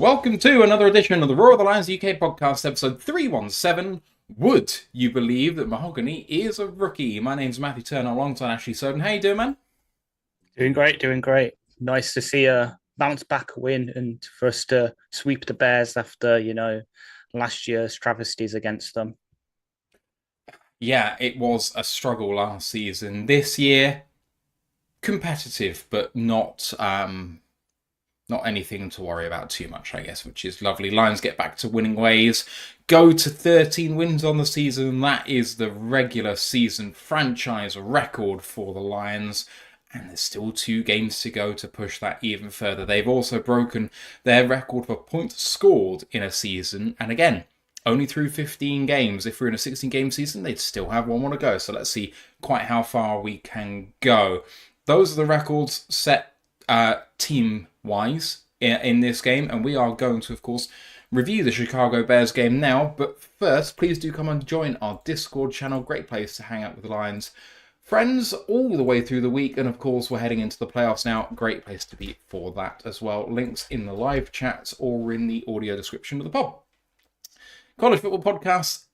welcome to another edition of the ROTL UK podcast, episode 317. Would you believe that Mahogany is a rookie? My name's Matthew Turner, alongside Ashley Soden. How you doing, man? Doing great, doing great. Nice to see a bounce back win and for us to sweep the Bears after, last year's travesties against them. Yeah, it was a struggle last season. This year, competitive, but not anything to worry about too much, I guess, which is lovely. Lions get back to winning ways, go to 13 wins on the season. That is the regular season franchise record for the Lions. And there's still 2 games to go to push that even further. They've also broken their record for points scored in a season. And again, only through 15 games. If we're in a 16-game season, they'd still have one more to go. So let's see quite how far we can go. Those are the records set team-wise in this game. And we are going to, of course, review the Chicago Bears game now. But first, please do come and join our Discord channel. Great place to hang out with the Lions friends all the way through the week, and of course we're heading into the playoffs now. Great place to be for that as well. Links in the live chats or in the audio description of the pod. College Football Podcast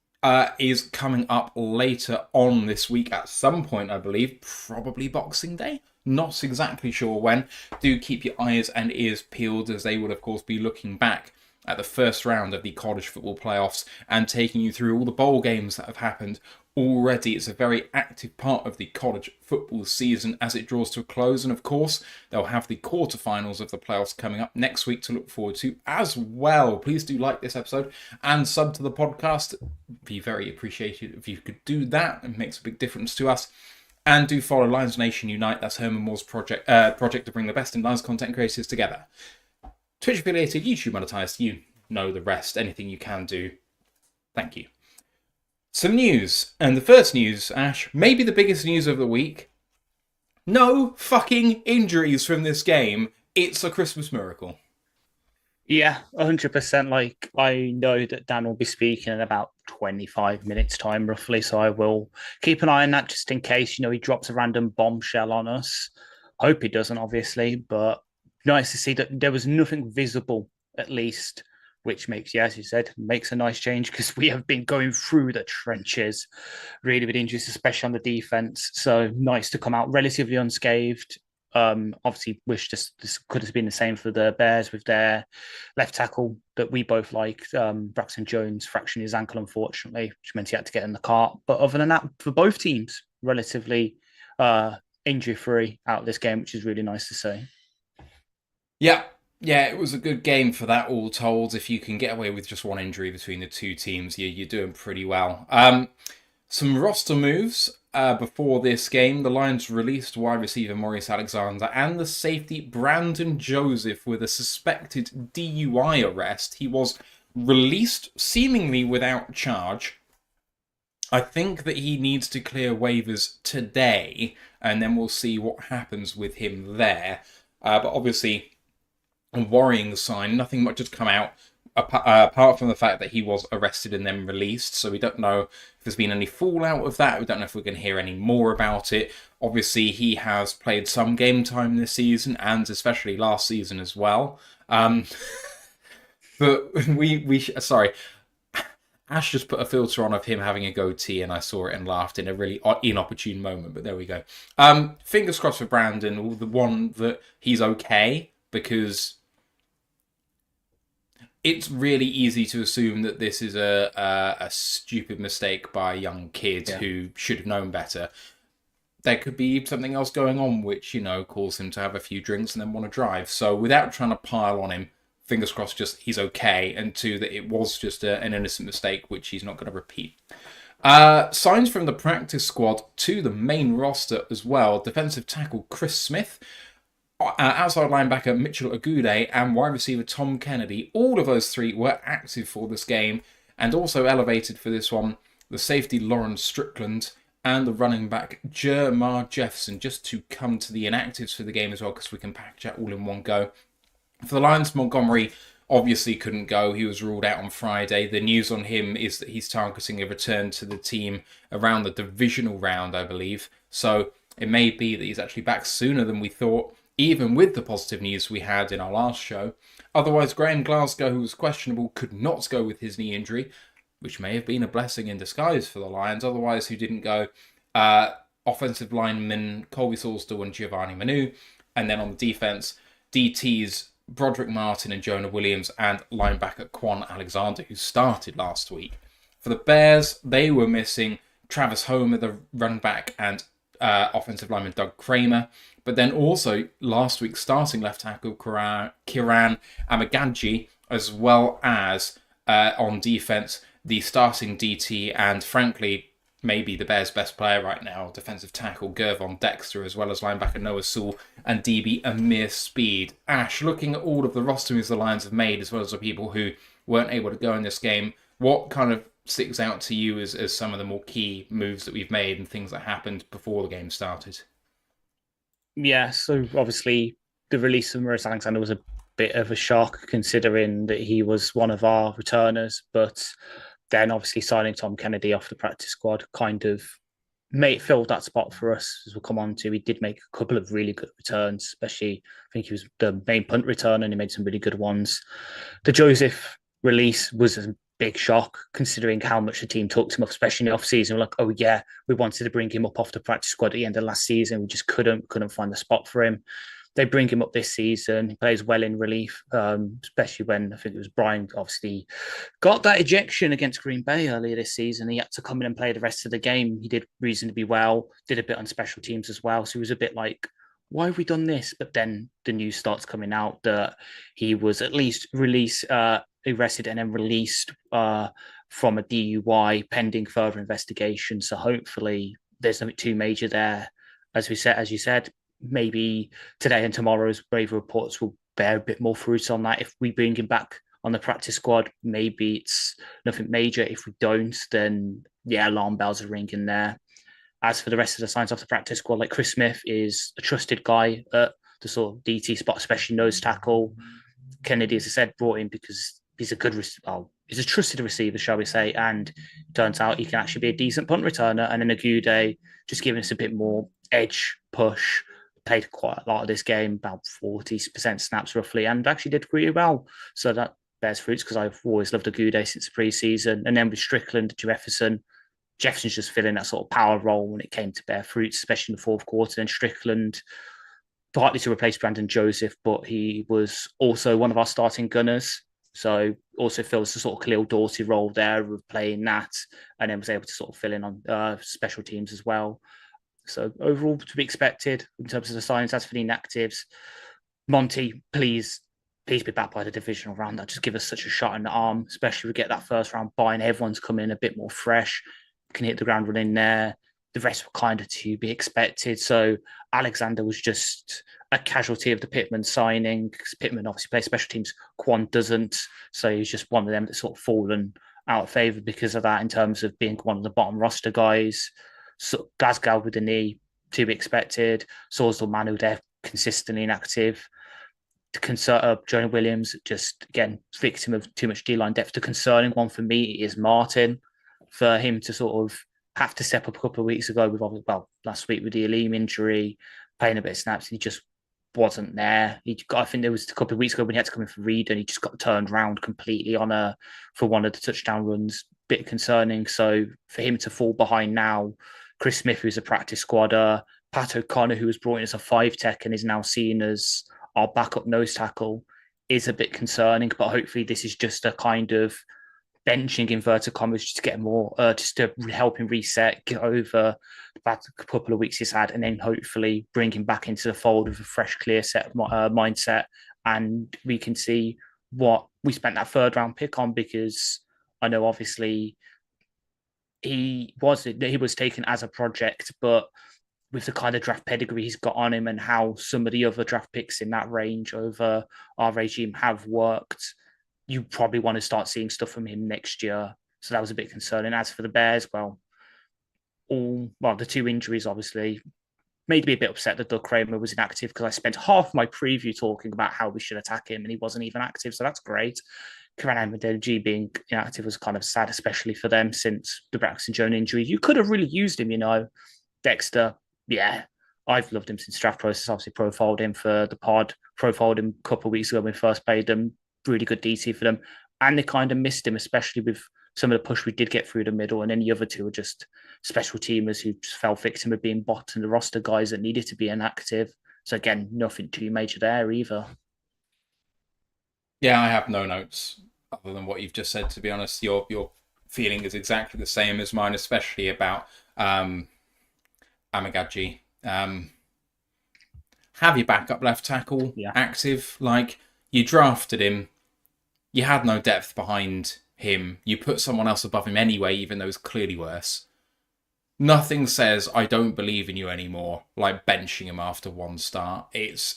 is coming up later on this week at some point, I believe, probably Boxing Day. Not exactly sure when. Do keep your eyes and ears peeled, as they will of course be looking back at the first round of the college football playoffs and taking you through all the bowl games that have happened already. It's a very active part of the college football season as it draws to a close. And of course, they'll have the quarterfinals of the playoffs coming up next week to look forward to as well. Please do like this episode and sub to the podcast. Be very appreciated if you could do that. It makes a big difference to us. And do follow Lions Nation Unite. That's Herman Moore's project to bring the best in Lions content creators together. Twitch affiliated, YouTube monetized, you know the rest. Anything you can do, thank you. Some news, and the first news, Ash, maybe the biggest news of the week. No fucking injuries from this game. It's a Christmas miracle. Yeah, 100%. Like, I know that Dan will be speaking in about 25 minutes time, roughly, so I will keep an eye on that just in case, he drops a random bombshell on us. Hope he doesn't, obviously, but nice to see that there was nothing visible, at least, which makes, as you said, makes a nice change because we have been going through the trenches really with injuries, especially on the defense. So nice to come out relatively unscathed. Obviously, wish this could have been the same for the Bears with their left tackle that we both liked. Braxton Jones fractured his ankle, unfortunately, which meant he had to get in the cart. But other than that, for both teams, relatively injury-free out of this game, which is really nice to see. Yeah, it was a good game for that, all told. If you can get away with just one injury between the two teams, you're doing pretty well. Some roster moves before this game. The Lions released wide receiver Maurice Alexander and the safety Brandon Joseph with a suspected DUI arrest. He was released seemingly without charge. I think that he needs to clear waivers today, and then we'll see what happens with him there. But obviously, a worrying sign. Nothing much has come out apart from the fact that he was arrested and then released. So we don't know if there's been any fallout of that. We don't know if we're going to hear any more about it. Obviously, he has played some game time this season and especially last season as well. But sorry. Ash just put a filter on of him having a goatee and I saw it and laughed in a really inopportune moment. But there we go. Fingers crossed for Brandon, the one that he's okay, because it's really easy to assume that this is a stupid mistake by a young kid who should have known better. There could be something else going on which, caused him to have a few drinks and then want to drive. So without trying to pile on him, fingers crossed just he's okay, and two, that it was just an innocent mistake which he's not going to repeat. Signs from the practice squad to the main roster as well. Defensive tackle Chris Smith, outside linebacker Mitchell Agude, and wide receiver Tom Kennedy. All of those three were active for this game, and also elevated for this one, the safety Lawrence Strickland and the running back Jermar Jefferson, just to come to the inactives for the game as well, because we can package that all in one go. For the Lions, Montgomery obviously couldn't go. He was ruled out on Friday. The news on him is that he's targeting a return to the team around the divisional round, I believe. So it may be that he's actually back sooner than we thought. even with the positive news we had in our last show. Otherwise, Graham Glasgow, who was questionable, could not go with his knee injury, which may have been a blessing in disguise for the Lions. Otherwise, who didn't go? Offensive linemen Colby Sawstill and Giovanni Manu. And then on the defense, DTs Broderick Martin and Jonah Williams, and linebacker Quan Alexander, who started last week. For the Bears, they were missing Travis Homer, the run back, and offensive lineman Doug Kramer. But then also last week, starting left tackle Kiran Amagadji, as well as on defense, the starting DT and frankly, maybe the Bears' best player right now, defensive tackle Gervon Dexter, as well as linebacker Noah Sewell and DB Amir Speed. Ash, looking at all of the roster moves the Lions have made, as well as the people who weren't able to go in this game, what kind of sticks out to you as some of the more key moves that we've made and things that happened before the game started? Yeah, so obviously the release of Maurice Alexander was a bit of a shock considering that he was one of our returners, but then obviously signing Tom Kennedy off the practice squad kind of filled that spot for us, as we'll come on to. He did make a couple of really good returns, especially I think he was the main punt returner and he made some really good ones. The Joseph release was a big shock considering how much the team talked him up, especially in the off-season. We're like, oh yeah, we wanted to bring him up off the practice squad at the end of last season. We just couldn't find the spot for him. They bring him up this season. He plays well in relief, especially when I think it was Brian obviously got that ejection against Green Bay earlier this season. He had to come in and play the rest of the game. He did reasonably well, did a bit on special teams as well. So he was a bit like, why have we done this? But then the news starts coming out that he was at least arrested and then released from a DUI pending further investigation. So hopefully there's nothing too major there. As you said, maybe today and tomorrow's Brave reports will bear a bit more fruit on that. If we bring him back on the practice squad, maybe it's nothing major. If we don't, then yeah, alarm bells are ringing there. As for the rest of the signs off the practice squad, like Chris Smith is a trusted guy at the sort of DT spot, especially nose tackle. Kennedy, as I said, brought in because he's a he's a trusted receiver, shall we say, and turns out he can actually be a decent punt returner. And then Agude just giving us a bit more edge push. Played quite a lot of this game, about 40% snaps roughly, and actually did really well. So that bears fruits because I've always loved Agude since the preseason. And then with Strickland, Jefferson's just filling that sort of power role when it came to bear fruits, especially in the fourth quarter. And Strickland, partly to replace Brandon Joseph, but he was also one of our starting gunners. So also fills the sort of Khalil Dorsey role there with playing that, and then was able to sort of fill in on special teams as well. So overall, to be expected in terms of the signs. As for the inactives, Monty, please be back by the divisional round. That just give us such a shot in the arm, especially if we get that first round bye and everyone's coming in a bit more fresh, can hit the ground running there. The rest were kind of to be expected. So Alexander was just a casualty of the Pittman signing, because Pittman obviously plays special teams, Quan doesn't. So he's just one of them that's sort of fallen out of favour because of that in terms of being one of the bottom roster guys. So Glasgow with the knee, to be expected. Sawsdell, Manu, they're consistently inactive. Jonah Williams, just again, victim of too much D-line depth. The concerning one for me is Martin. For him to sort of have to step up a couple of weeks ago last week with the Aleem injury, playing a bit of snaps, he just wasn't there. I think there was a couple of weeks ago when he had to come in for Reed and he just got turned around completely for one of the touchdown runs. Bit concerning. So for him to fall behind now, Chris Smith, who's a practice squadder, Pat O'Connor, who was brought in as a 5-tech and is now seen as our backup nose tackle, is a bit concerning. But hopefully this is just a kind of benching inverted commas just to get more, just to help him reset, get over the bad couple of weeks he's had, and then hopefully bring him back into the fold with a fresh, clear set mindset. And we can see what we spent that third round pick on, because I know obviously he was taken as a project, but with the kind of draft pedigree he's got on him and how some of the other draft picks in that range over our regime have worked, you probably want to start seeing stuff from him next year. So that was a bit concerning. As for the Bears, the two injuries obviously made me a bit upset that Doug Kramer was inactive, because I spent half my preview talking about how we should attack him and he wasn't even active. So that's great. Kiran Amadeji being inactive was kind of sad, especially for them since the Braxton Jones injury. You could have really used him, Dexter, yeah, I've loved him since draft process. Obviously, profiled him for the pod, profiled him a couple of weeks ago when we first played them. Really good DC for them. And they kind of missed him, especially with some of the push we did get through the middle. And then the other two were just special teamers who just fell victim of being bot and the roster guys that needed to be inactive. So again, nothing too major there either. Yeah, I have no notes other than what you've just said. To be honest, your feeling is exactly the same as mine, especially about Amagaji. Have your backup left tackle active. Like, you drafted him, you had no depth behind him. You put someone else above him anyway, even though it's clearly worse. Nothing says I don't believe in you anymore like benching him after one start. It's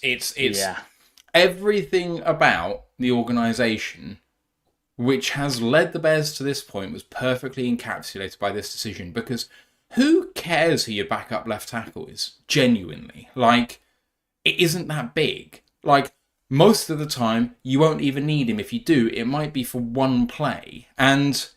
everything about the organisation which has led the Bears to this point was perfectly encapsulated by this decision, because who cares who your backup left tackle is? Genuinely. Like, it isn't that big. Like, most of the time, you won't even need him. If you do, it might be for one play. And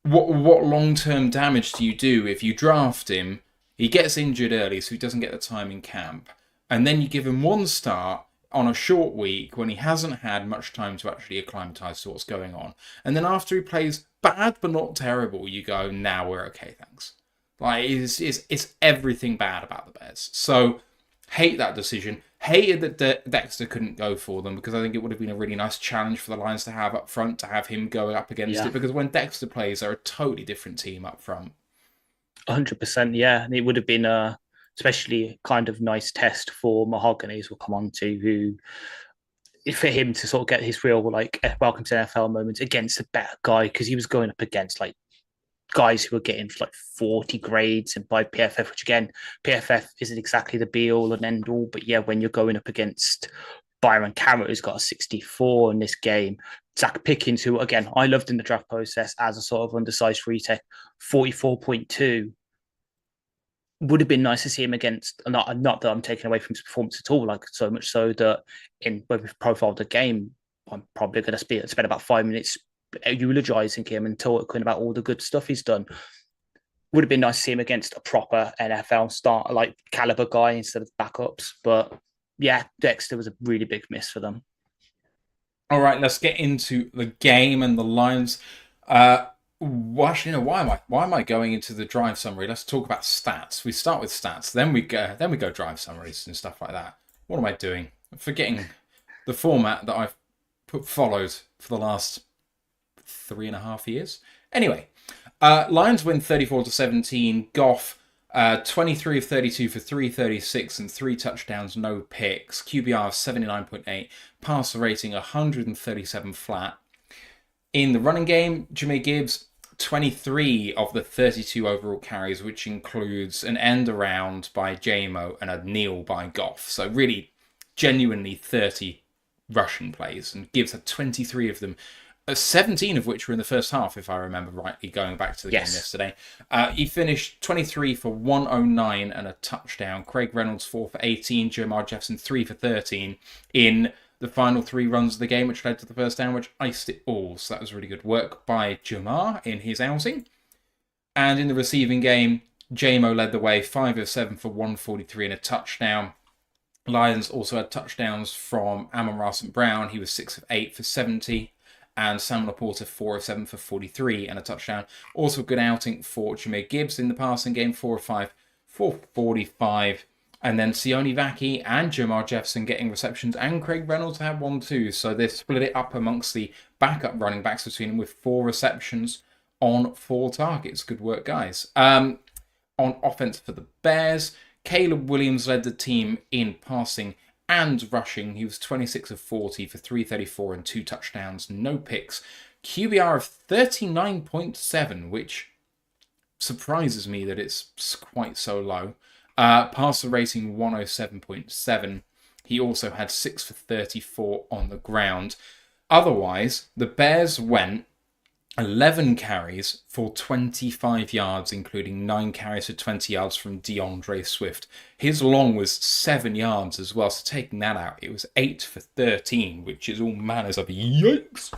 what long-term damage do you do if you draft him, he gets injured early so he doesn't get the time in camp, and then you give him one start on a short week when he hasn't had much time to actually acclimatise to what's going on. And then after he plays bad but not terrible, you go, now we're okay, thanks. Like, it's everything bad about the Bears. So, hate that decision. Hated that Dexter couldn't go for them, because I think it would have been a really nice challenge for the Lions to have up front, to have him go up against it, because when Dexter plays, they're a totally different team up front. 100%, yeah. And it would have been especially kind of nice test for Mahogany, as we'll come on to, who, for him to sort of get his real, like, welcome to NFL moment against a better guy, because he was going up against, like, guys who were getting like 40 grades and by PFF, which again, PFF isn't exactly the be all and end all, but yeah, when you're going up against Byron Cameron, who's got a 64 in this game, Zach Pickens, who again, I loved in the draft process as a sort of undersized free tech, 44.2. Would have been nice to see him against, not that I'm taking away from his performance at all, like so much so that when we've profiled the game, I'm probably going to spend about 5 minutes eulogizing him and talking about all the good stuff he's done. Would have been nice to see him against a proper NFL start, like caliber guy instead of backups. But yeah, Dexter was a really big miss for them. All right, let's get into the game and the Lions. Actually, no. Why am I going into the drive summary? Let's talk about stats. We start with stats, then we go drive summaries and stuff like that. What am I doing? I'm forgetting the format that I've followed for the last 3.5 years. Anyway, Lions win 34-17. Goff, 23 of 32 for 336 and 3 touchdowns, no picks. QBR of 79.8. Passer rating 137 flat. In the running game, Jahmyr Gibbs, 23 of the 32 overall carries, which includes an end around by JMO and a kneel by Goff. So really, genuinely 30 rushing plays. And Gibbs had 23 of them. 17 of which were in the first half, if I remember rightly, going back to the game yesterday. He finished 23 for 109 and a touchdown. Craig Reynolds 4 for 18. Jermar Jefferson 3 for 13 in the final 3 runs of the game, which led to the first down, which iced it all. So that was really good work by Jermar in his outing. And in the receiving game, JMO led the way, 5 of 7 for 143 and a touchdown. Lions also had touchdowns from Amon-Ra St. Brown. He was 6 of 8 for 70. And Sam Laporta, 4 of 7 for 43 and a touchdown. Also a good outing for Jahmyr Gibbs in the passing game, 4 of 5 for 45. And then Sione Vaki and Jermar Jefferson getting receptions, and Craig Reynolds had 1 too. So they split it up amongst the backup running backs between them with 4 receptions on 4 targets. Good work, guys. On offense for the Bears, Caleb Williams led the team in passing and rushing. He was 26 of 40 for 334 and 2 touchdowns, no picks. QBR of 39.7, which surprises me that it's quite so low. Passer rating 107.7. He also had 6 for 34 on the ground. Otherwise, the Bears went 11 carries for 25 yards, including 9 carries for 20 yards from DeAndre Swift. His long was 7 yards as well, so taking that out, it was 8 for 13, which is all manners of yikes.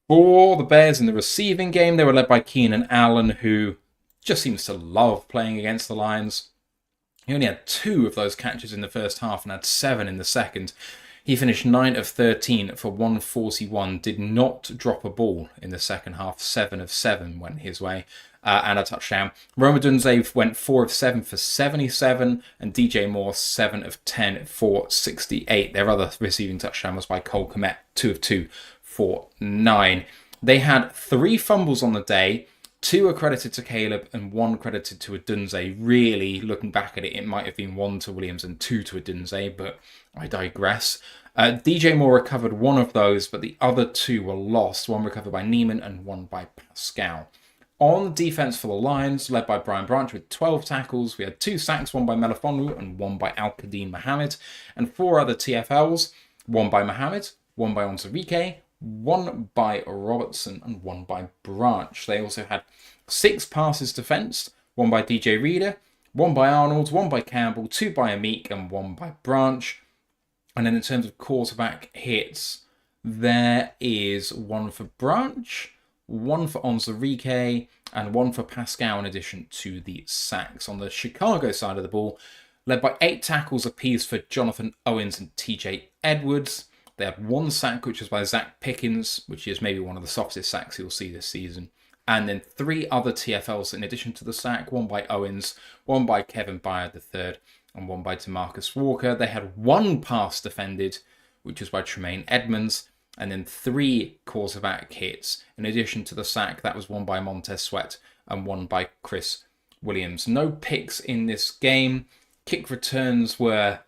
For the Bears in the receiving game, they were led by Keenan Allen, who just seems to love playing against the Lions. He only had 2 of those catches in the first half and had 7 in the second. He finished 9 of 13 for 141, did not drop a ball in the second half. 7 of 7 went his way, and a touchdown. Roma Dunze went 4 of 7 for 77, and DJ Moore 7 of 10 for 68. Their other receiving touchdown was by Cole Kmet, 2 of 2 for 9. They had 3 fumbles on the day. 2 accredited to Caleb and 1 credited to Adunze. Really, looking back at it, it might have been 1 to Williams and 2 to Adunze, but I digress. DJ Moore recovered 1 of those, but the other 2 were lost. 1 recovered by Neiman and 1 by Pascal. On defense for the Lions, led by Brian Branch with 12 tackles, we had 2 sacks, 1 by Melifonwu and 1 by Al-Qadim Mohammed, and 4 other TFLs, 1 by Mohammed, 1 by Onzarike, 1 by Robertson and 1 by Branch. They also had 6 passes defensed, 1 by DJ Reader, 1 by Arnold, 1 by Campbell, 2 by Amik and 1 by Branch. And then in terms of quarterback hits, there is 1 for Branch, 1 for Onzarike and 1 for Pascal in addition to the sacks. On the Chicago side of the ball, led by 8 tackles apiece for Jonathan Owens and TJ Edwards. They had 1 sack, which was by Zach Pickens, which is maybe one of the softest sacks you'll see this season. And then 3 other TFLs in addition to the sack, 1 by Owens, 1 by Kevin Byard III, and 1 by DeMarcus Walker. They had 1 pass defended, which was by Tremaine Edmonds, and then 3 quarterback hits. In addition to the sack, that was 1 by Montez Sweat and 1 by Chris Williams. No picks in this game. Kick returns were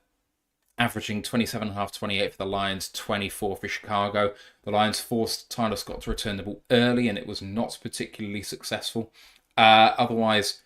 averaging 27.5, 28 for the Lions, 24 for Chicago. The Lions forced Tyler Scott to return the ball early, and it was not particularly successful. Otherwise,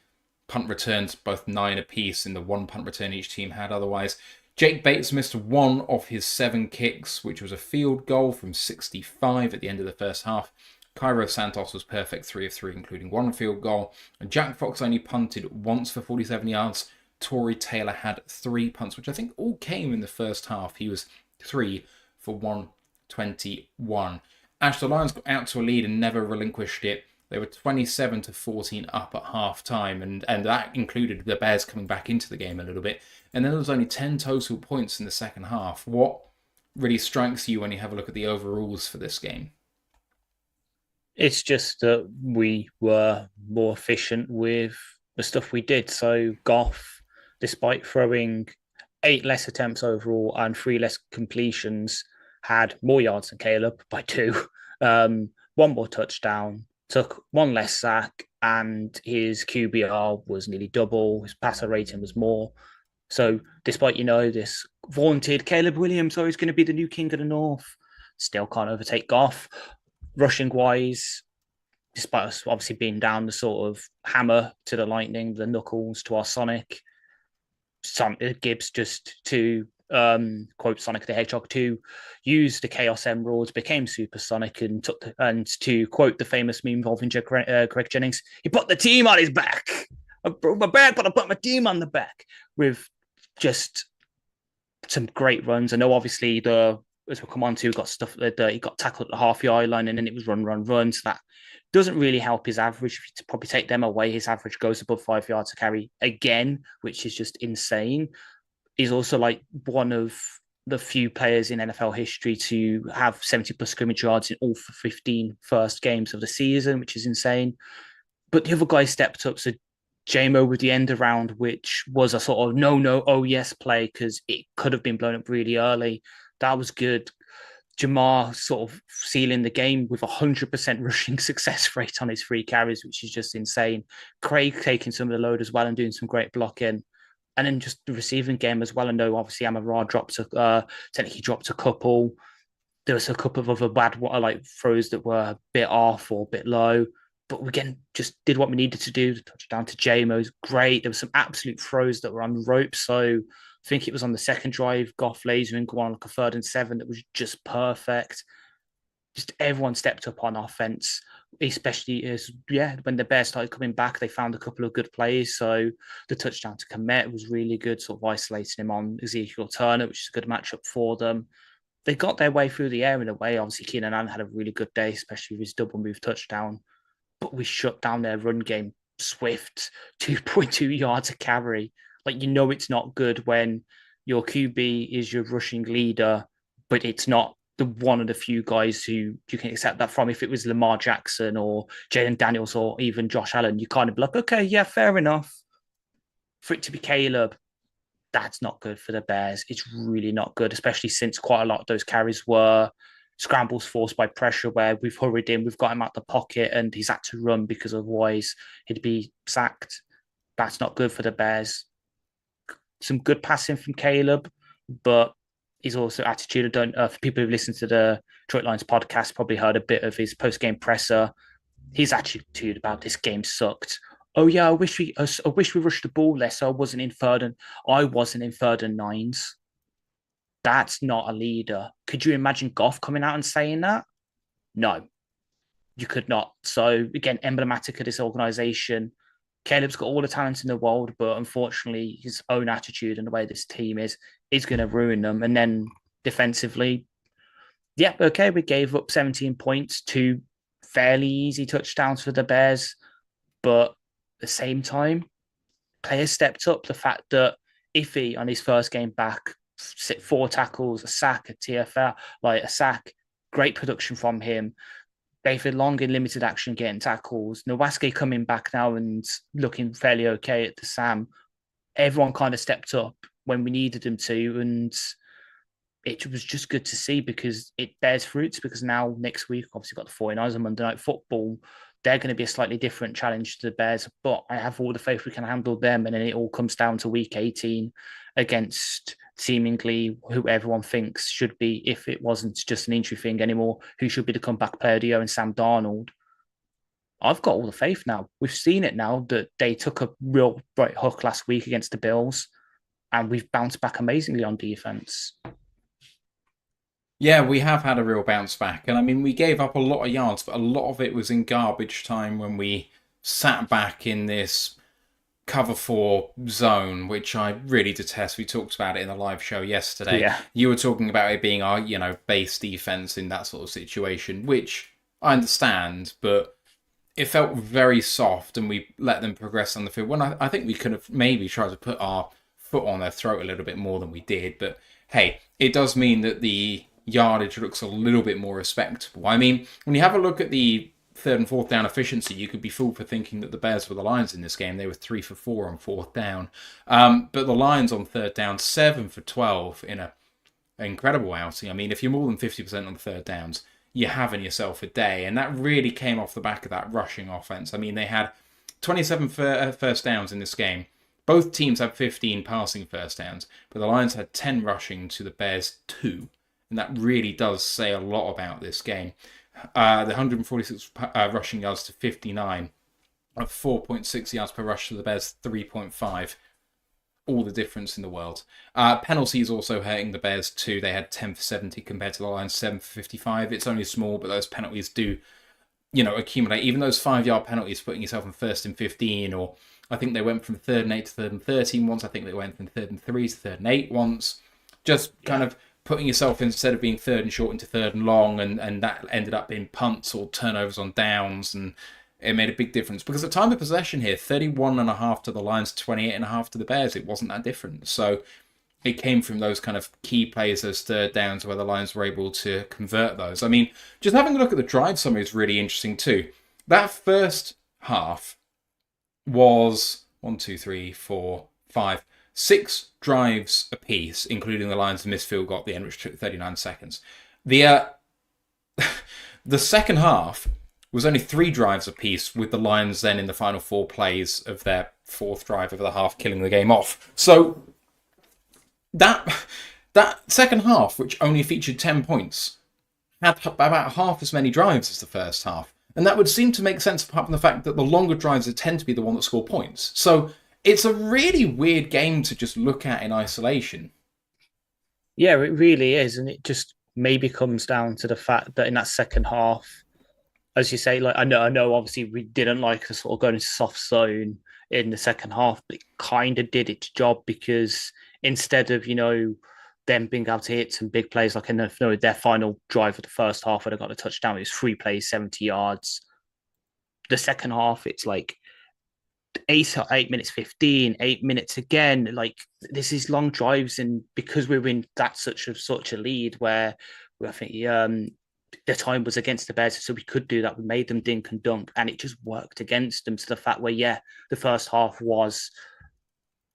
punt returns, both 9 apiece in the 1 punt return each team had otherwise. Jake Bates missed 1 of his 7 kicks, which was a field goal from 65 at the end of the first half. Cairo Santos was perfect, 3 of 3, including 1 field goal. And Jack Fox only punted once for 47 yards. Torrey Taylor had 3 punts, which I think all came in the first half. He was 3 for 121. The Lions got out to a lead and never relinquished it. They were 27-14 up at half time, and that included the Bears coming back into the game a little bit. And then there was only 10 total points in the second half. What really strikes you when you have a look at the overalls for this game? It's just that we were more efficient with the stuff we did. So Goff, despite throwing 8 less attempts overall and 3 less completions, had more yards than Caleb by 2, 1 more touchdown, took 1 less sack, and his QBR was nearly double. His passer rating was more. So despite, this vaunted Caleb Williams, he's going to be the new king of the North, still can't overtake Goff. Rushing wise, despite us obviously being down the sort of hammer to the lightning, the knuckles to our Sonic, Gibbs just to quote Sonic the Hedgehog 2, used the Chaos Emeralds, became supersonic, and to quote the famous meme involving Greg Jennings, he put the team on his back. I broke my back, but I put my team on the back, with just some great runs. I know obviously as we'll come on to, got stuff that he got tackled at the half-yard line, and then it was run. So that doesn't really help his average. If you probably take them away, his average goes above 5 yards to carry again, which is just insane. He's also like one of the few players in NFL history to have 70-plus scrimmage yards in all 15 first games of the season, which is insane. But the other guy stepped up. So JMO with the end around, which was a sort of oh yes play, because it could have been blown up really early. That was good. Jamar sort of sealing the game with 100% rushing success rate on his 3 carries, which is just insane. Craig taking some of the load as well and doing some great blocking. And then just the receiving game as well. I know obviously Amara technically dropped a couple. There was a couple of other bad throws that were a bit off or a bit low. But we again just did what we needed to do. The touchdown to JMO's great. There were some absolute throws that were on rope. So I think it was on the second drive, Goff lasering go on like a 3rd and 7 that was just perfect. Just everyone stepped up on offense, especially when the Bears started coming back, they found a couple of good plays. So the touchdown to Komet was really good, sort of isolating him on Ezekiel Turner, which is a good matchup for them. They got their way through the air in a way. Obviously, Keenan Allen had a really good day, especially with his double move touchdown. But we shut down their run game. Swift, 2.2 yards a carry. Like, you know, it's not good when your QB is your rushing leader, but it's not the one of the few guys who you can accept that from. If it was Lamar Jackson or Jaden Daniels or even Josh Allen, you kind of be like, okay, yeah, fair enough. For it to be Caleb, that's not good for the Bears. It's really not good, especially since quite a lot of those carries were scrambles forced by pressure where we've hurried in, we've got him out the pocket and he's had to run because otherwise he'd be sacked. That's not good for the Bears. Some good passing from Caleb, but he's also attitude. I don't know if people who've listened to the Detroit Lions podcast probably heard a bit of his post-game presser. His attitude about this game sucked. Oh yeah, I wish we rushed the ball less. So I wasn't in third and nines. That's not a leader. Could you imagine Goff coming out and saying that? No, you could not. So again, emblematic of this organization. Caleb's got all the talent in the world, but unfortunately, his own attitude and the way this team is going to ruin them. And then defensively, yeah, okay, we gave up 17 points, to fairly easy touchdowns for the Bears, but at the same time, players stepped up. The fact that Iffy on his first game back, 4 tackles, a sack, a TFL, like a sack, great production from him. David Long in limited action getting tackles. Nowaske coming back now and looking fairly okay at the Sam. Everyone kind of stepped up when we needed them to, and it was just good to see because it bears fruits, because now next week, obviously got the 49ers on Monday Night Football. They're going to be a slightly different challenge to the Bears, but I have all the faith we can handle them. And then it all comes down to week 18 against seemingly who everyone thinks should be, if it wasn't just an injury thing anymore, who should be the comeback player of the year, and Sam Darnold. I've got all the faith now. We've seen it now that they took a real right hook last week against the Bills, and we've bounced back amazingly on defense. Yeah, we have had a real bounce back. And I mean, we gave up a lot of yards, but a lot of it was in garbage time when we sat back in this cover 4 zone, which I really detest. We talked about it in the live show yesterday. Yeah. You were talking about it being our, base defense in that sort of situation, which I understand, but it felt very soft and we let them progress on the field. When I think we could have maybe tried to put our foot on their throat a little bit more than we did. But hey, it does mean that the yardage looks a little bit more respectable. I mean, when you have a look at the 3rd and 4th down efficiency, you could be fooled for thinking that the Bears were the Lions in this game. They were 3 for 4 on 4th down. But the Lions on 3rd down, 7 for 12 in an incredible outing. I mean, if you're more than 50% on the 3rd downs, you're having yourself a day. And that really came off the back of that rushing offense. I mean, they had 27 first downs in this game. Both teams had 15 passing first downs, but the Lions had 10 rushing to the Bears 2. And that really does say a lot about this game. The 146 rushing yards to 59, 4.6 yards per rush to the Bears, 3.5. All the difference in the world. Penalties also hurting the Bears too. They had 10 for 70 compared to the Lions, 7 for 55. It's only small, but those penalties do, accumulate. Even those 5-yard penalties, putting yourself in 1st and 15, or I think they went from 3rd and 8 to 3rd and 13 once. I think they went from 3rd and 3 to 3rd and 8 once. Just kind of putting yourself, instead of being 3rd and short, into 3rd and long, and that ended up being punts or turnovers on downs, and it made a big difference. Because at time of possession here, 31.5 to the Lions, 28.5 to the Bears, it wasn't that different. So it came from those kind of key plays, those 3rd downs, where the Lions were able to convert those. I mean, just having a look at the drive summary is really interesting too. That first half was 6 drives apiece, including the Lions' missed field goal at the end, which took 39 seconds. The second half was only 3 drives apiece, with the Lions then in the final 4 plays of their 4th drive of the half killing the game off. So that second half, which only featured 10 points, had about half as many drives as the first half. And that would seem to make sense apart from the fact that the longer drives tend to be the one that score points. So it's a really weird game to just look at in isolation. Yeah, it really is. And it just maybe comes down to the fact that in that second half, as you say, like I know obviously we didn't like to sort of go into soft zone in the second half, but it kind of did its job, because instead of, them being able to hit some big plays, like in their final drive of the first half where they got a touchdown, it was 3 plays, 70 yards. The second half, it's like eight minutes 15, 8 minutes again. Like this is long drives, and because we're in that such a lead where I think the time was against the Bears, so we could do that. We made them dink and dunk, and it just worked against them to the fact where the first half was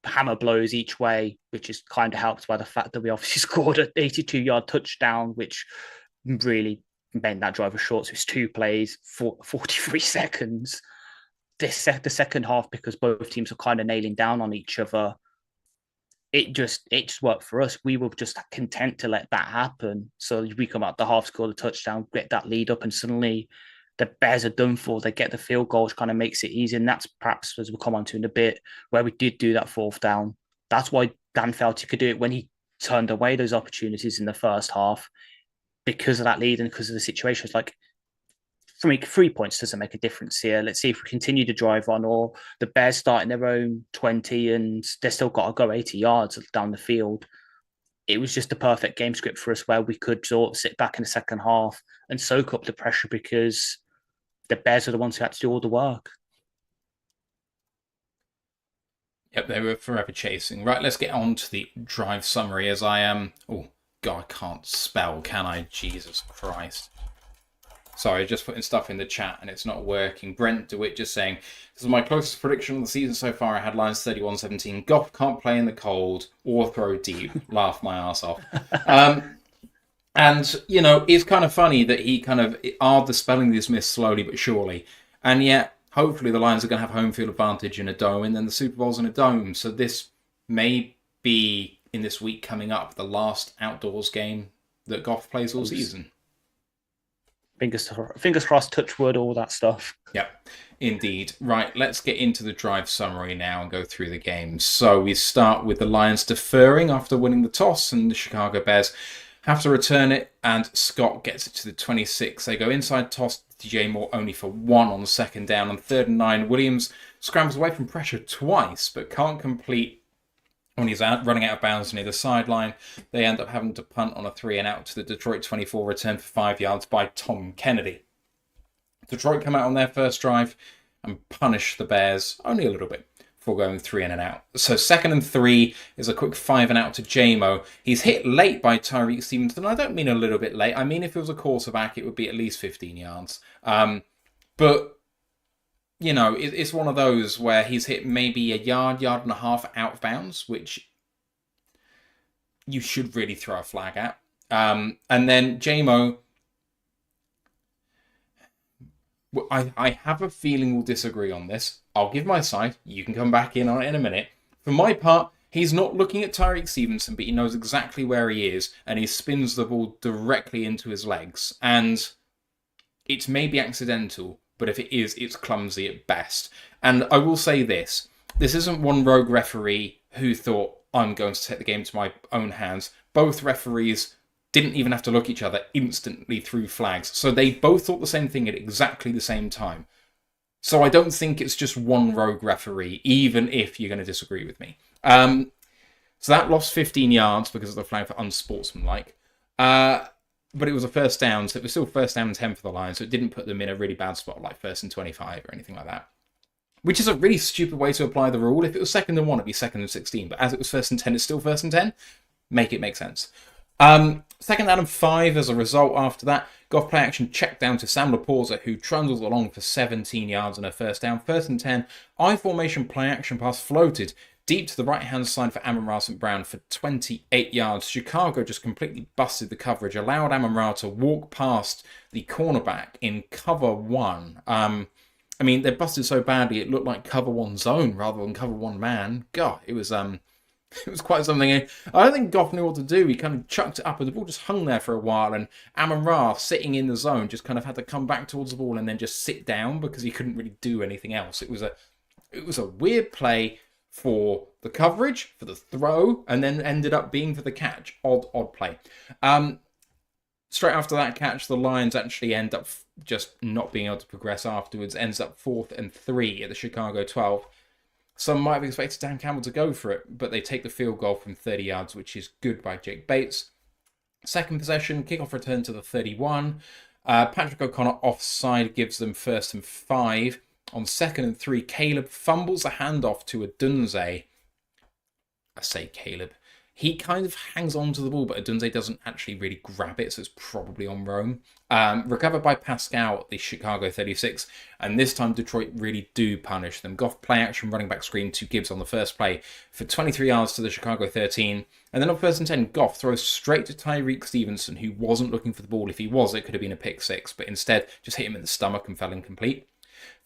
hammer blows each way, which is kind of helped by the fact that we obviously scored an 82-yard touchdown, which really meant that drive was short. So it's 2 plays, 43 seconds. The second half, because both teams were kind of nailing down on each other, it just worked for us. We were just content to let that happen. So we come out the half, score the touchdown, get that lead up, and suddenly the Bears are done for. They get the field goal, which kind of makes it easy. And that's perhaps, as we'll come on to in a bit, where we did do that 4th down. That's why Dan felt he could do it when he turned away those opportunities in the first half because of that lead and because of the situation. It's like, for me, 3 points doesn't make a difference here. Let's see if we continue to drive on, or the Bears start in their own 20 and they've still got to go 80 yards down the field. It was just a perfect game script for us where we could sort of sit back in the second half and soak up the pressure because the Bears are the ones who had to do all the work. Yep, they were forever chasing. Right, let's get on to the drive summary as I am... Oh, God, I can't spell, can I? Jesus Christ. Sorry, just putting stuff in the chat and it's not working. Brent DeWitt just saying, this is my closest prediction of the season so far. I had lines 31-17. Goff can't play in the cold or throw deep. Laugh my ass off. And, you know, it's kind of funny that he kind of are dispelling these myths slowly but surely. And yet, hopefully the Lions are going to have home field advantage in a dome, and then the Super Bowl's in a dome. So this may be, in this week coming up, the last outdoors game that Goff plays all season. Fingers crossed, touch wood, all that stuff. Yep, indeed. Right, let's get into the drive summary now and go through the game. So we start with the Lions deferring after winning the toss, and the Chicago Bears have to return it, and Scott gets it to the 26. They go inside toss, DJ Moore only for 1 on the 2nd down. On 3rd and 9, Williams scrambles away from pressure twice, but can't complete when he's running out of bounds near the sideline. They end up having to punt on a 3 and out to the Detroit 24, return for 5 yards by Tom Kennedy. Detroit come out on their first drive and punish the Bears only a little bit for going 3 in and out. So 2nd and 3 is a quick 5 and out to J-Mo. He's hit late by Tyreek Stevenson. I don't mean a little bit late. I mean, if it was a quarterback, it would be at least 15 yards. But you know, it's one of those where he's hit maybe a yard and a half out of bounds, which you should really throw a flag at. And then J-Mo, I have a feeling we'll disagree on this. I'll give my side. You can come back in on it in a minute. For my part, he's not looking at Tyreek Stevenson, but he knows exactly where he is, and he spins the ball directly into his legs. And it's maybe accidental, but if it is, it's clumsy at best. And I will say this. This isn't one rogue referee who thought, I'm going to take the game to my own hands. Both referees didn't even have to look at each other, instantly threw flags. So they both thought the same thing at exactly the same time. So I don't think it's just one rogue referee, even if you're going to disagree with me. So that lost 15 yards because of the flag for unsportsmanlike. But it was a first down, so it was still 1st down and 10 for the Lions, so it didn't put them in a really bad spot like 1st and 25 or anything like that. Which is a really stupid way to apply the rule. If it was 2nd and 1, it'd be 2nd and 16, but as it was 1st and 10, it's still 1st and 10. Make it make sense. 2nd down and 5 as a result after that. Goff play action check down to Sam Laporta, who trundles along for 17 yards and a 1st down. 1st and 10, I formation play action pass floated deep to the right-hand side for Amon-Ra St. Brown for 28 yards. Chicago just completely busted the coverage, allowed Amon-Ra to walk past the cornerback in cover 1. I mean, they busted so badly it looked like cover 1 zone rather than cover 1 man. God, it was quite something. I don't think Goff knew what to do. He kind of chucked it up, and the ball just hung there for a while, and Amon-Ra, sitting in the zone, just kind of had to come back towards the ball and then just sit down because he couldn't really do anything else. It was a weird play for the coverage, for the throw, and then ended up being for the catch. Odd play. Straight after that catch, the Lions actually end up just not being able to progress afterwards. Ends up 4th and 3 at the Chicago 12. Some might have expected Dan Campbell to go for it, but they take the field goal from 30 yards, which is good by Jake Bates. Second possession, kickoff return to the 31. Patrick O'Connor offside gives them 1st and 5. On 2nd and 3, Caleb fumbles a handoff to Adunze. I say Caleb. He kind of hangs on to the ball, but Adunze doesn't actually really grab it, so it's probably on Rome. Recovered by Pascal at the Chicago 36, and this time Detroit really do punish them. Goff play action running back screen to Gibbs on the first play for 23 yards to the Chicago 13. And then on 1st and 10, Goff throws straight to Tyreek Stevenson, who wasn't looking for the ball. If he was, it could have been a pick six, but instead just hit him in the stomach and fell incomplete.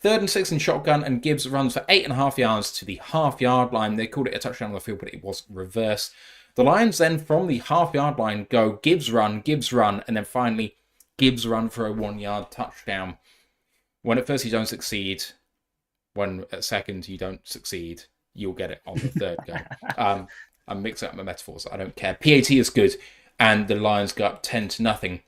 3rd and 6 in shotgun, and Gibbs runs for 8.5 yards to the half-yard line. They called it a touchdown on the field, but it was reverse. The Lions then, from the half-yard line, go Gibbs run, and then finally Gibbs run for a 1-yard touchdown. When at first you don't succeed, when at second you don't succeed, you'll get it on the third go. I'm mixing up my metaphors. I don't care. PAT is good, and the Lions go up 10-0.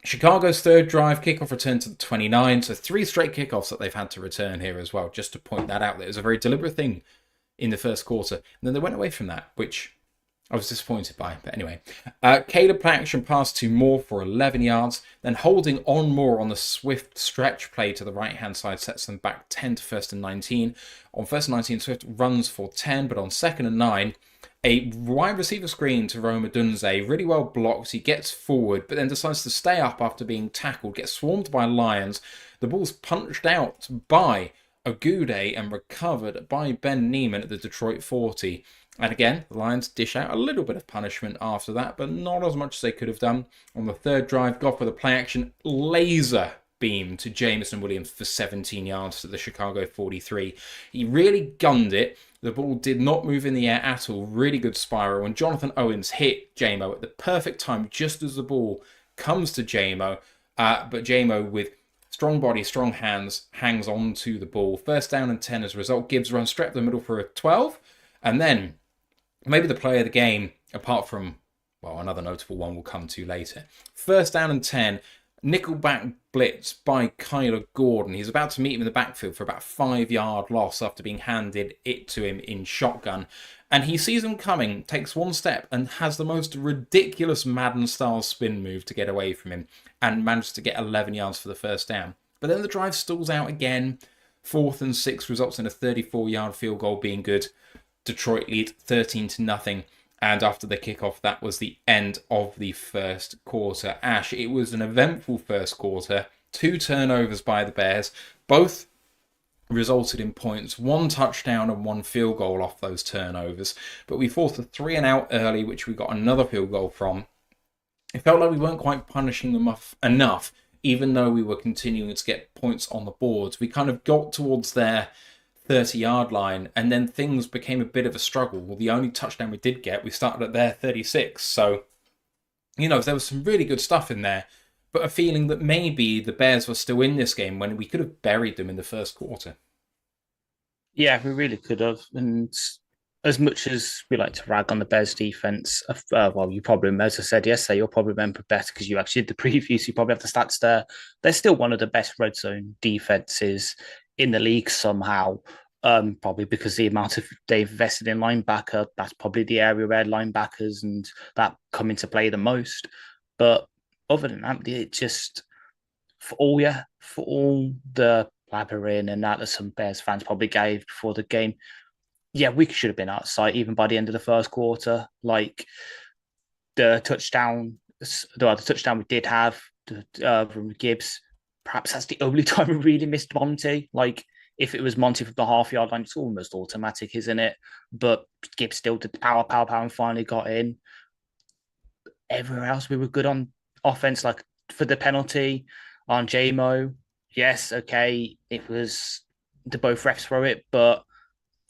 Chicago's third drive, kickoff return to the 29, so 3 straight kickoffs that they've had to return here as well, just to point that out. It was a very deliberate thing in the first quarter, and then they went away from that, which I was disappointed by, but anyway. Caleb play action pass to Moore for 11 yards, then holding on Moore on the swift stretch play to the right-hand side sets them back 10 to 1st and 19. On 1st and 19, Swift runs for 10, but on 2nd and 9, a wide receiver screen to Rome Odunze, really well blocked. He gets forward, but then decides to stay up after being tackled, gets swarmed by Lions. The ball's punched out by Agude and recovered by Ben Neiman at the Detroit 40. And again, the Lions dish out a little bit of punishment after that, but not as much as they could have done. On the third drive, Goff with a play action laser beam to Jameson Williams for 17 yards to the Chicago 43. He really gunned it. The ball did not move in the air at all. Really good spiral. And Jonathan Owens hit Jamo at the perfect time, just as the ball comes to Jamo. But Jamo, with strong body, strong hands, hangs on to the ball. 1st down and 10 as a result. Gibbs runs straight up the middle for a 12. And then, maybe the play of the game, apart from, well, another notable one we'll come to later. 1st down and 10. Nickelback blitz by Kyler Gordon. He's about to meet him in the backfield for about a 5-yard loss after being handed it to him in shotgun. And he sees him coming, takes one step, and has the most ridiculous Madden-style spin move to get away from him, and manages to get 11 yards for the 1st down. But then the drive stalls out again. 4th and 6 results in a 34-yard field goal being good. Detroit lead 13-0. And after the kickoff, that was the end of the first quarter. Ash, it was an eventful first quarter. 2 turnovers by the Bears. Both resulted in points. 1 touchdown and 1 field goal off those turnovers. But we forced a 3-and-out early, which we got another field goal from. It felt like we weren't quite punishing them enough, even though we were continuing to get points on the board. We kind of got towards their 30-yard line, and then things became a bit of a struggle. Well, the only touchdown we did get, we started at their 36. So, there was some really good stuff in there, but a feeling that maybe the Bears were still in this game when we could have buried them in the first quarter. Yeah, we really could have. And as much as we like to rag on the Bears defense, well, you probably, as I said yesterday, you'll probably remember better because you actually did the previews. You probably have the stats there. They're still one of the best red zone defenses in the league somehow, probably because the amount of they've invested in linebacker, that's probably the area where linebackers and that come into play the most. But other than that, it just, for all the blabbering and that some Bears fans probably gave before the game, yeah, we should have been outside even by the end of the first quarter. Like the touchdown we did have from Gibbs, perhaps that's the only time we really missed Monty. Like, if it was Monty from the half-yard line, it's almost automatic, isn't it? But Gibbs still did power, and finally got in. Everywhere else, we were good on offense. Like, for the penalty on JMO, yes, okay, it was the both refs throw it, but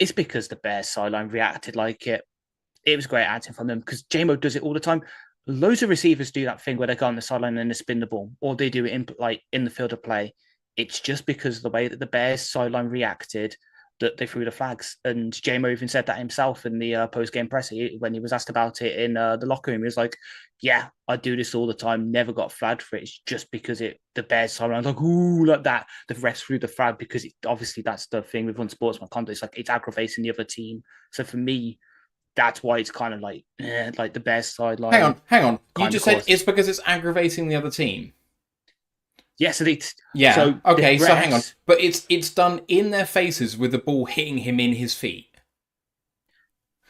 it's because the Bears sideline reacted like it. It was great acting from them because JMO does it all the time. Loads of receivers do that thing where they go on the sideline and they spin the ball, or they do it in the field of play. It's just because of the way that the Bears sideline reacted that they threw the flags. And JMO even said that himself in the post-game press when he was asked about it in the locker room. He was like, yeah, I do this all the time, never got flagged for it. It's just because the Bears sideline, like, ooh, like that. The refs threw the flag because obviously that's the thing with unsportsmanlike conduct. It's like it's aggravating the other team. So for me, that's why it's kind of like the Bears sideline. Hang on. You just said it's because it's aggravating the other team. Yes, it. Yeah. So Okay. the So hang on, refs, but it's done in their faces with the ball hitting him in his feet.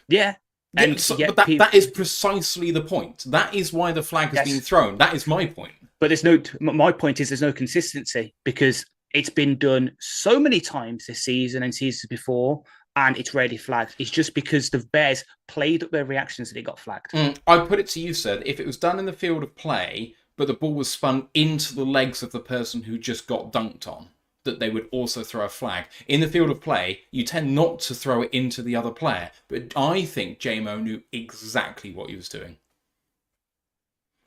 yeah, Yeah. and So, but yet that people. is precisely the point. That is why the flag has been Yes, thrown. That is my point. but there's no. My point is there's no consistency because it's been done so many times this season and seasons before, and it's rarely flagged. It's just because the Bears played up their reactions that it got flagged. I put it to you, sir. If it was done in the field of play, but the ball was spun into the legs of the person who just got dunked on, that they would also throw a flag. In the field of play, you tend not to throw it into the other player. But I think JMO knew exactly what he was doing.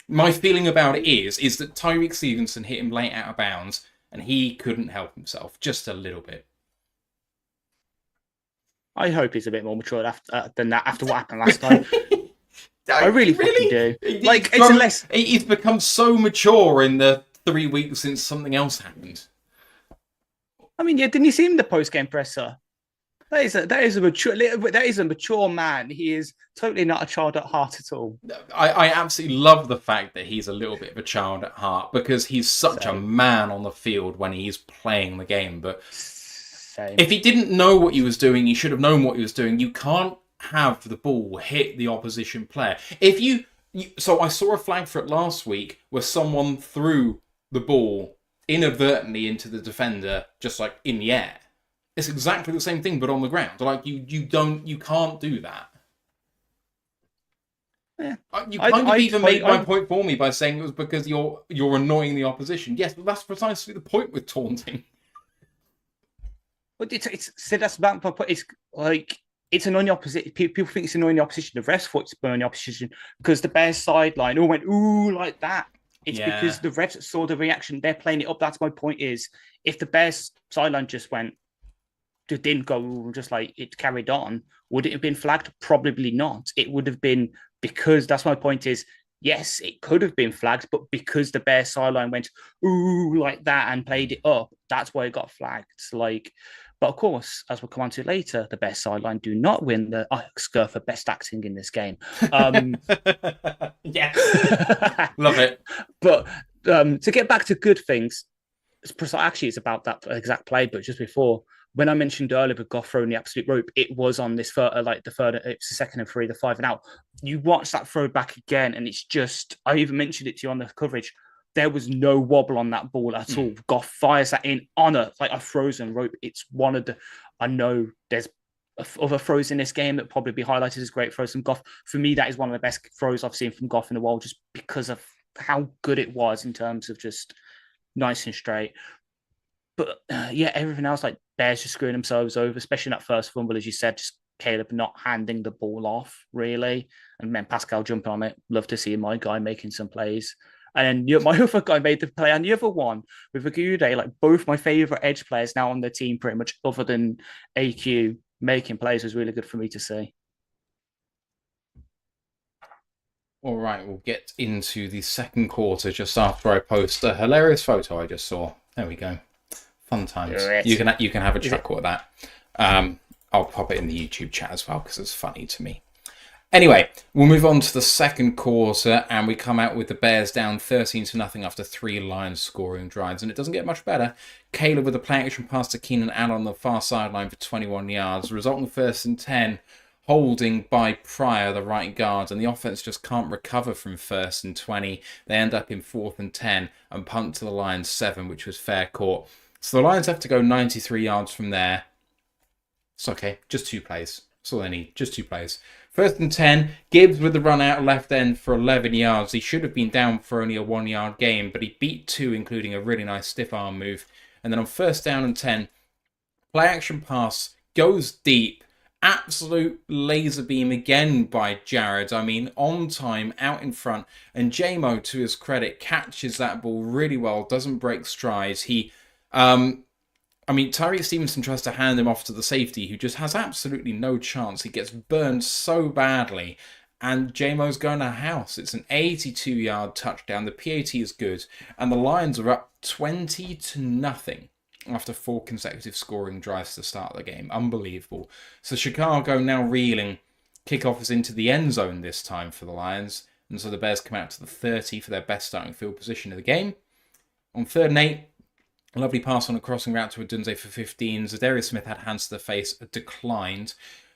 My feeling about it is that Tyreek Stevenson hit him late out of bounds, and he couldn't help himself, just a little bit. I hope he's a bit more mature than that after what happened last time. I really fucking do. Like, it's less. He's become so mature in the 3 weeks since something else happened. I mean, yeah, didn't you see him in the post-game presser? That is a mature man. He is totally not a child at heart at all. I absolutely love the fact that he's a little bit of a child at heart because he's such a man on the field when he's playing the game. But if he didn't know what he was doing, he should have known what he was doing. You can't have the ball hit the opposition player. So I saw a flag for it last week where someone threw the ball inadvertently into the defender, just like in the air. It's exactly the same thing, but on the ground. Like you can't do that. Yeah. You kind of even made my point for me by saying it was because you're annoying the opposition. Yes, but that's precisely the point with taunting. But that's about my point. It's like it's annoying the opposition. People think it's annoying the opposition. The refs thought it's annoying the opposition because the Bears sideline all went ooh like that. It's because the refs saw the reaction. They're playing it up. That's my point. Is if the Bears sideline just didn't go just like it carried on, would it have been flagged? Probably not. It would have been because that's my point is, yes, it could have been flagged, but because the Bears sideline went, ooh, like that and played it up, that's why it got flagged. But of course, as we'll come on to later, the Bears sideline do not win the Oscar for best acting in this game. Yes. Love it. But to get back to good things, it's about that exact play, but just before, when I mentioned earlier with Goff throwing the absolute rope, it was on this it's the second and 3, the 5 and out. You watch that throw back again, and it's just, I even mentioned it to you on the coverage. There was no wobble on that ball at all. Goff fires that in on a frozen rope. It's one of the, I know there's other throws in this game that probably be highlighted as great throws from Goff. For me, that is one of the best throws I've seen from Goff in the world, just because of how good it was in terms of just nice and straight. But everything else, like Bears just screwing themselves over, especially that first fumble, as you said, just Caleb not handing the ball off, really. And then Pascal jumping on it. Love to see my guy making some plays. And then my other guy made the play, and the other one with Agude, like both my favourite edge players now on the team, pretty much, other than AQ, making plays was really good for me to see. All right, we'll get into the second quarter just after I post a hilarious photo I just saw. There we go. Fun times. You can have a chuckle at that. I'll pop it in the YouTube chat as well because it's funny to me. Anyway, we'll move on to the second quarter, and we come out with the Bears down 13-0 after 3 Lions scoring drives, and it doesn't get much better. Caleb with a play action pass to Keenan Allen on the far sideline for 21 yards, resulting 1st and 10, holding by Pryor, the right guard, and the offense just can't recover from 1st and 20. They end up in 4th and 10 and punt to the Lions 7, which was fair caught. So the Lions have to go 93 yards from there. It's okay, just 2 plays. That's all they need, just 2 plays. 1st and 10, Gibbs with the run out left end for 11 yards. He should have been down for only a 1-yard gain, but he beat 2, including a really nice stiff arm move. And then on 1st down and 10, play action pass goes deep. Absolute laser beam again by Jared. I mean, on time, out in front. And JMO, to his credit, catches that ball really well, doesn't break strides. Tyreek Stevenson tries to hand him off to the safety, who just has absolutely no chance. He gets burned so badly, and JMO's going to house. It's an 82-yard touchdown. The PAT is good, and the Lions are up 20-0 after 4 consecutive scoring drives to start the game. Unbelievable. So Chicago now reeling. Kickoff is into the end zone this time for the Lions, and so the Bears come out to the 30 for their best starting field position of the game. On 3rd and 8, a lovely pass on a crossing route to Odunze for 15. Zadarius Smith had hands to the face, declined.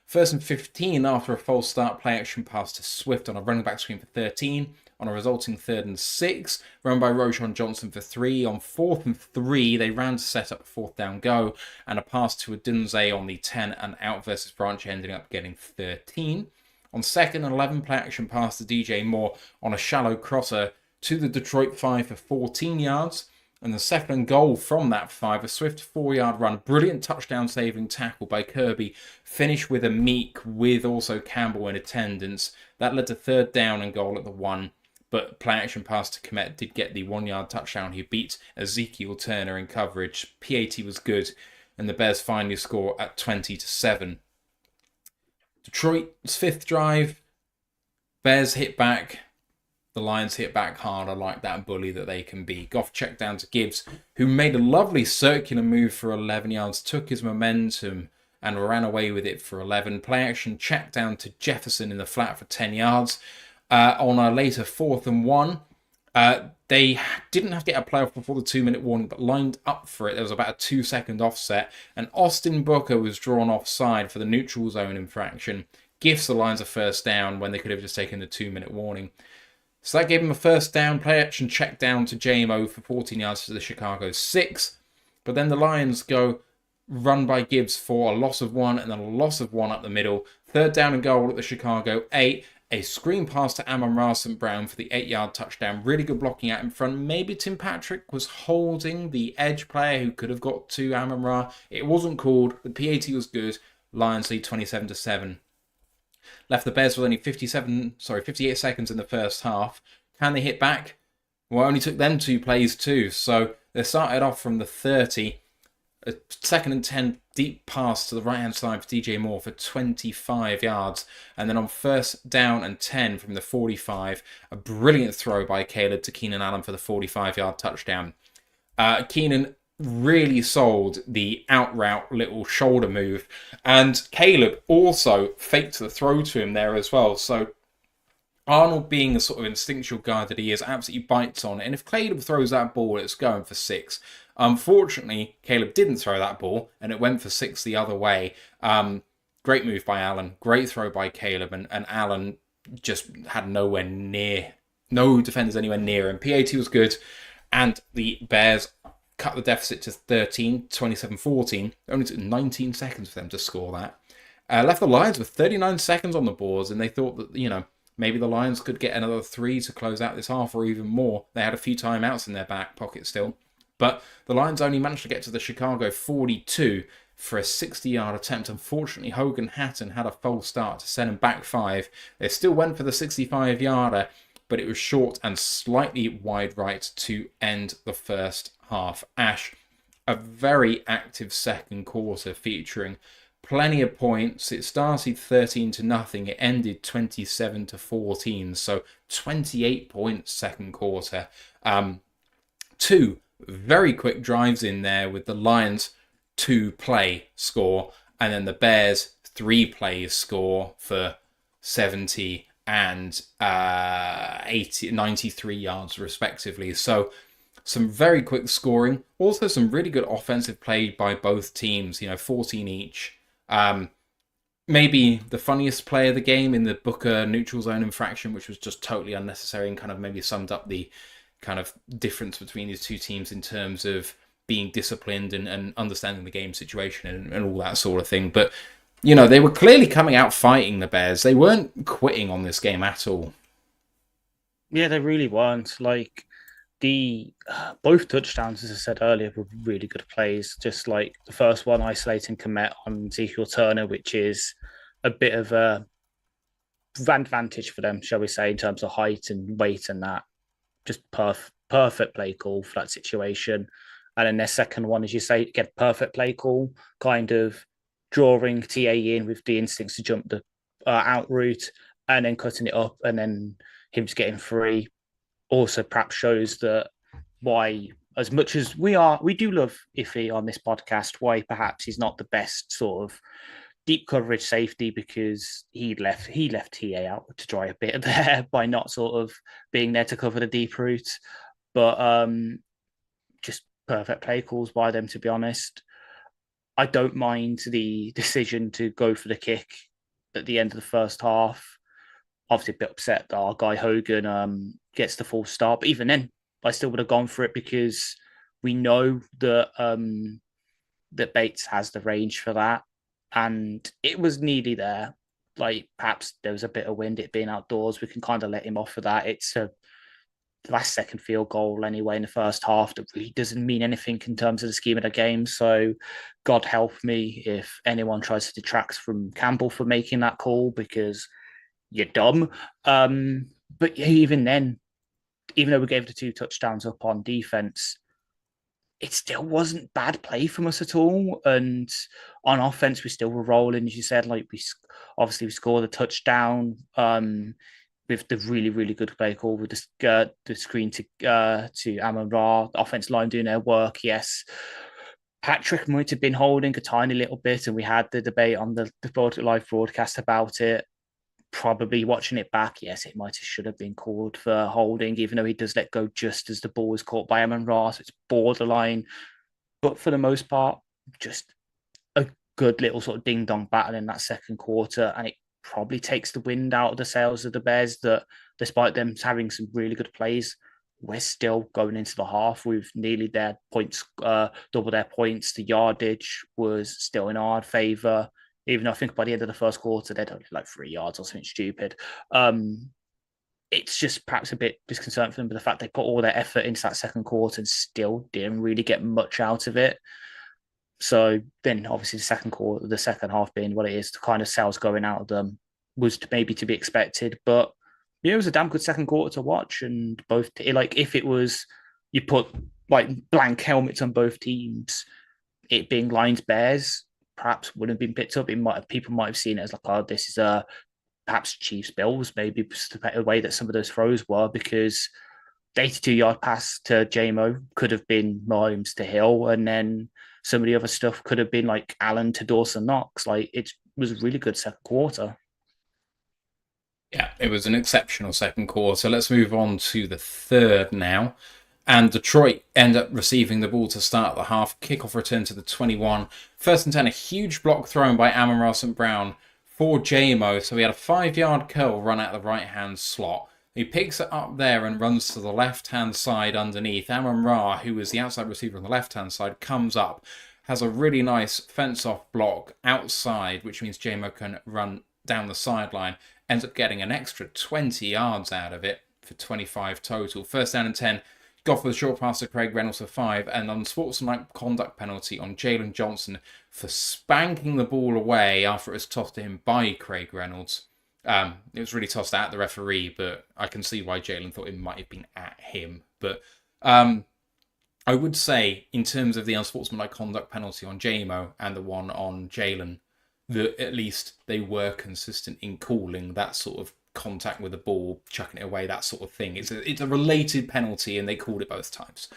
1st and 15 after a false start, play action pass to Swift on a running back screen for 13. On a resulting 3rd and 6, run by Roshan Johnson for 3. On 4th and 3, they ran to set up a 4th down go, and a pass to Odunze on the 10 and out versus Branch, ending up getting 13. On 2nd and 11, play action pass to DJ Moore on a shallow crosser to the Detroit 5 for 14 yards. And the 2nd goal from that 5, a swift 4-yard run, brilliant touchdown-saving tackle by Kirby, finish with a Meek with also Campbell in attendance. That led to 3rd down and goal at the 1, but play action pass to Komet did get the 1-yard touchdown. He beat Ezekiel Turner in coverage. PAT was good, and the Bears finally score at 20-7. Detroit's 5th drive, Bears hit back. The Lions hit back harder, like that bully that they can be. Goff checked down to Gibbs, who made a lovely circular move for 11 yards, took his momentum and ran away with it for 11. Play action check down to Jefferson in the flat for 10 yards. On a later 4th and 1, they didn't have to get a playoff before the 2-minute warning, but lined up for it. There was about a 2-second offset, and Austin Booker was drawn offside for the neutral zone infraction. Gifts the Lions a 1st down when they could have just taken the 2-minute warning. So that gave him a 1st down, play action check down to JMO for 14 yards to the Chicago 6. But then the Lions go run by Gibbs for a loss of 1 and then a loss of 1 up the middle. 3rd down and goal at the Chicago 8. A screen pass to Amon-Ra St. Brown for the 8-yard touchdown. Really good blocking out in front. Maybe Tim Patrick was holding the edge player who could have got to Amon-Ra. It wasn't called. The PAT was good. Lions lead 27-7. Left the Bears with only 58 seconds in the first half. Can they hit back? Well, it only took them 2 plays too. So they started off from the 30. A 2nd and 10 deep pass to the right-hand side for DJ Moore for 25 yards. And then on 1st down and 10 from the 45, a brilliant throw by Caleb to Keenan Allen for the 45-yard touchdown. Keenan really sold the out route little shoulder move, and Caleb also faked the throw to him there as well. So Arnold, being the sort of instinctual guy that he is, absolutely bites on it, and if Caleb throws that ball, it's going for 6. Unfortunately, Caleb didn't throw that ball, and it went for 6 the other way. Great move by Allen, great throw by Caleb, and Allen just had no defenders anywhere near him. PAT was good, and the Bears cut the deficit to 13, 27-14. It only took 19 seconds for them to score that. Left the Lions with 39 seconds on the boards, and they thought that, maybe the Lions could get another 3 to close out this half or even more. They had a few timeouts in their back pocket still. But the Lions only managed to get to the Chicago 42 for a 60-yard attempt. Unfortunately, Hogan Hatton had a false start to send them back 5. They still went for the 65-yarder, but it was short and slightly wide right to end the first half. Ash, a very active second quarter featuring plenty of points. It started 13-0. It ended 27-14. So 28 points second quarter. 2 very quick drives in there with the Lions 2-play score, and then the Bears 3 plays score for 70 and 93 yards respectively. So some very quick scoring. Also some really good offensive play by both teams, 14 each. Maybe the funniest play of the game in the Booker neutral zone infraction, which was just totally unnecessary and kind of maybe summed up the kind of difference between these two teams in terms of being disciplined and understanding the game situation and all that sort of thing. But, they were clearly coming out fighting the Bears. They weren't quitting on this game at all. Yeah, they really weren't. Like, both touchdowns, as I said earlier, were really good plays. Just like the first one, isolating Komet on Ezekiel Turner, which is a bit of a advantage for them, shall we say, in terms of height and weight and that. Just perfect play call for that situation. And then their second one, as you say, get perfect play call, kind of drawing TA in with the instincts to jump the out route and then cutting it up and then him just getting free. Also perhaps shows that why, as much as we do love Iffy on this podcast, why perhaps he's not the best sort of deep coverage safety, because he left TA out to dry a bit there by not sort of being there to cover the deep route. But just perfect play calls by them, to be honest. I don't mind the decision to go for the kick at the end of the first half. Obviously, a bit upset that our guy Hogan gets the full start, but even then, I still would have gone for it because we know that Bates has the range for that, and it was nearly there. Like perhaps there was a bit of wind, it being outdoors. We can kind of let him off for that. It's a last second field goal anyway in the first half that really doesn't mean anything in terms of the scheme of the game. So, God help me if anyone tries to detract from Campbell for making that call because you're dumb. But even then, even though we gave the 2 touchdowns up on defense, it still wasn't bad play from us at all. And on offense, we still were rolling, as you said. Like we scored a touchdown with the really, really good play call with the screen to Amon Ra, the offense line doing their work. Yes, Patrick might have been holding a tiny little bit, and we had the debate on the live broadcast about it. Probably watching it back, yes, it might have should have been called for holding, even though he does let go just as the ball was caught by Amon Ra, so it's borderline. But for the most part, just a good little sort of ding dong battle in that second quarter, and it probably takes the wind out of the sails of the Bears. That despite them having some really good plays, we're still going into the half with nearly their points, double their points. The yardage was still in our favour. Even though I think by the end of the first quarter, they'd only like 3 yards or something stupid. It's just perhaps a bit disconcerting for them, but the fact they put all their effort into that second quarter and still didn't really get much out of it. So then obviously the second half being what it is, the kind of sales going out of them was maybe to be expected. But yeah, it was a damn good second quarter to watch. And both, like if it was, you put like blank helmets on both teams, it being Lions Bears, perhaps wouldn't have been picked up. People might have seen it as like, oh, this is perhaps Chiefs Bills, maybe the way that some of those throws were, because the 82-yard pass to JMO could have been Mahomes to Hill, and then some of the other stuff could have been like Allen to Dawson Knox. Like it was a really good second quarter. Yeah, it was an exceptional second quarter. Let's move on to the third now. And Detroit end up receiving the ball to start the half. Kickoff return to the 21. First and 10, a huge block thrown by Amon-Ra St. Brown for JMO. So he had a 5-yard curl run out the right-hand slot. He picks it up there and runs to the left-hand side underneath. Amon-Ra, who is the outside receiver on the left-hand side, comes up, has a really nice fence-off block outside, which means JMO can run down the sideline. Ends up getting an extra 20 yards out of it for 25 total. First down and 10. Goff with a short pass to Craig Reynolds for 5, and unsportsmanlike conduct penalty on Jalen Johnson for spanking the ball away after it was tossed to him by Craig Reynolds. It was really tossed at the referee, but I can see why Jalen thought it might have been at him. But I would say, in terms of the unsportsmanlike conduct penalty on JMO and the one on Jalen, that at least they were consistent in calling that sort of contact with the ball, chucking it away, that sort of thing. It's a related penalty, and they called it both times.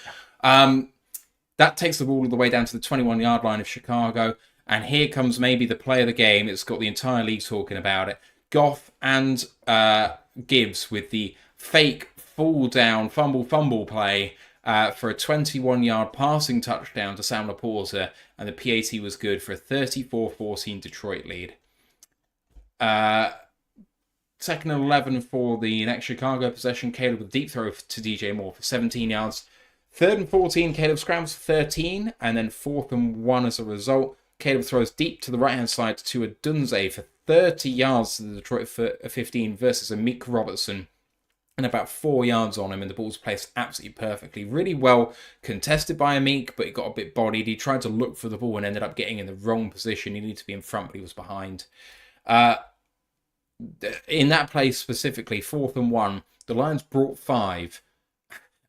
That takes the ball all the way down to the 21-yard line of Chicago, and here comes maybe the play of the game. It's got the entire league talking about it. Goff and Gibbs with the fake fall down fumble play for a 21-yard passing touchdown to Sam Laporta, and the PAT was good for a 34-14 Detroit lead. Second and 11 for the next Chicago possession. Caleb with a deep throw to DJ Moore for 17 yards. Third and 14, Caleb scrambles for 13, and then fourth and 1 as a result. Caleb throws deep to the right-hand side to Adunze for 30 yards to the Detroit 15 versus a Meek Robertson, and about 4 yards on him, and the ball's placed absolutely perfectly. Really well contested by Meek, but he got a bit bodied. He tried to look for the ball and ended up getting in the wrong position. He needed to be in front, but he was behind. In that play specifically, 4th and 1, the Lions brought 5,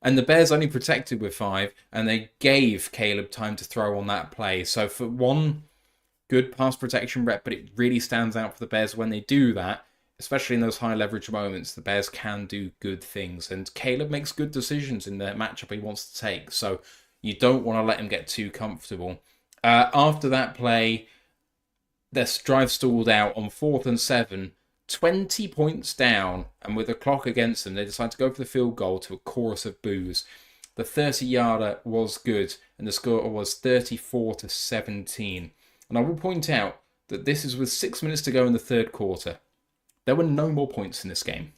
and the Bears only protected with 5, and they gave Caleb time to throw on that play. So for one, good pass protection rep, but it really stands out for the Bears when they do that, especially in those high leverage moments. The Bears can do good things, and Caleb makes good decisions in the matchup he wants to take, so you don't want to let him get too comfortable. After that play, their drive stalled out on 4th and 7, 20 points down, and with the clock against them, they decide to go for the field goal to a chorus of boos. The 30-yarder was good, and the score was 34-17. And I will point out that this is with 6 minutes to go in the third quarter. There were no more points in this game,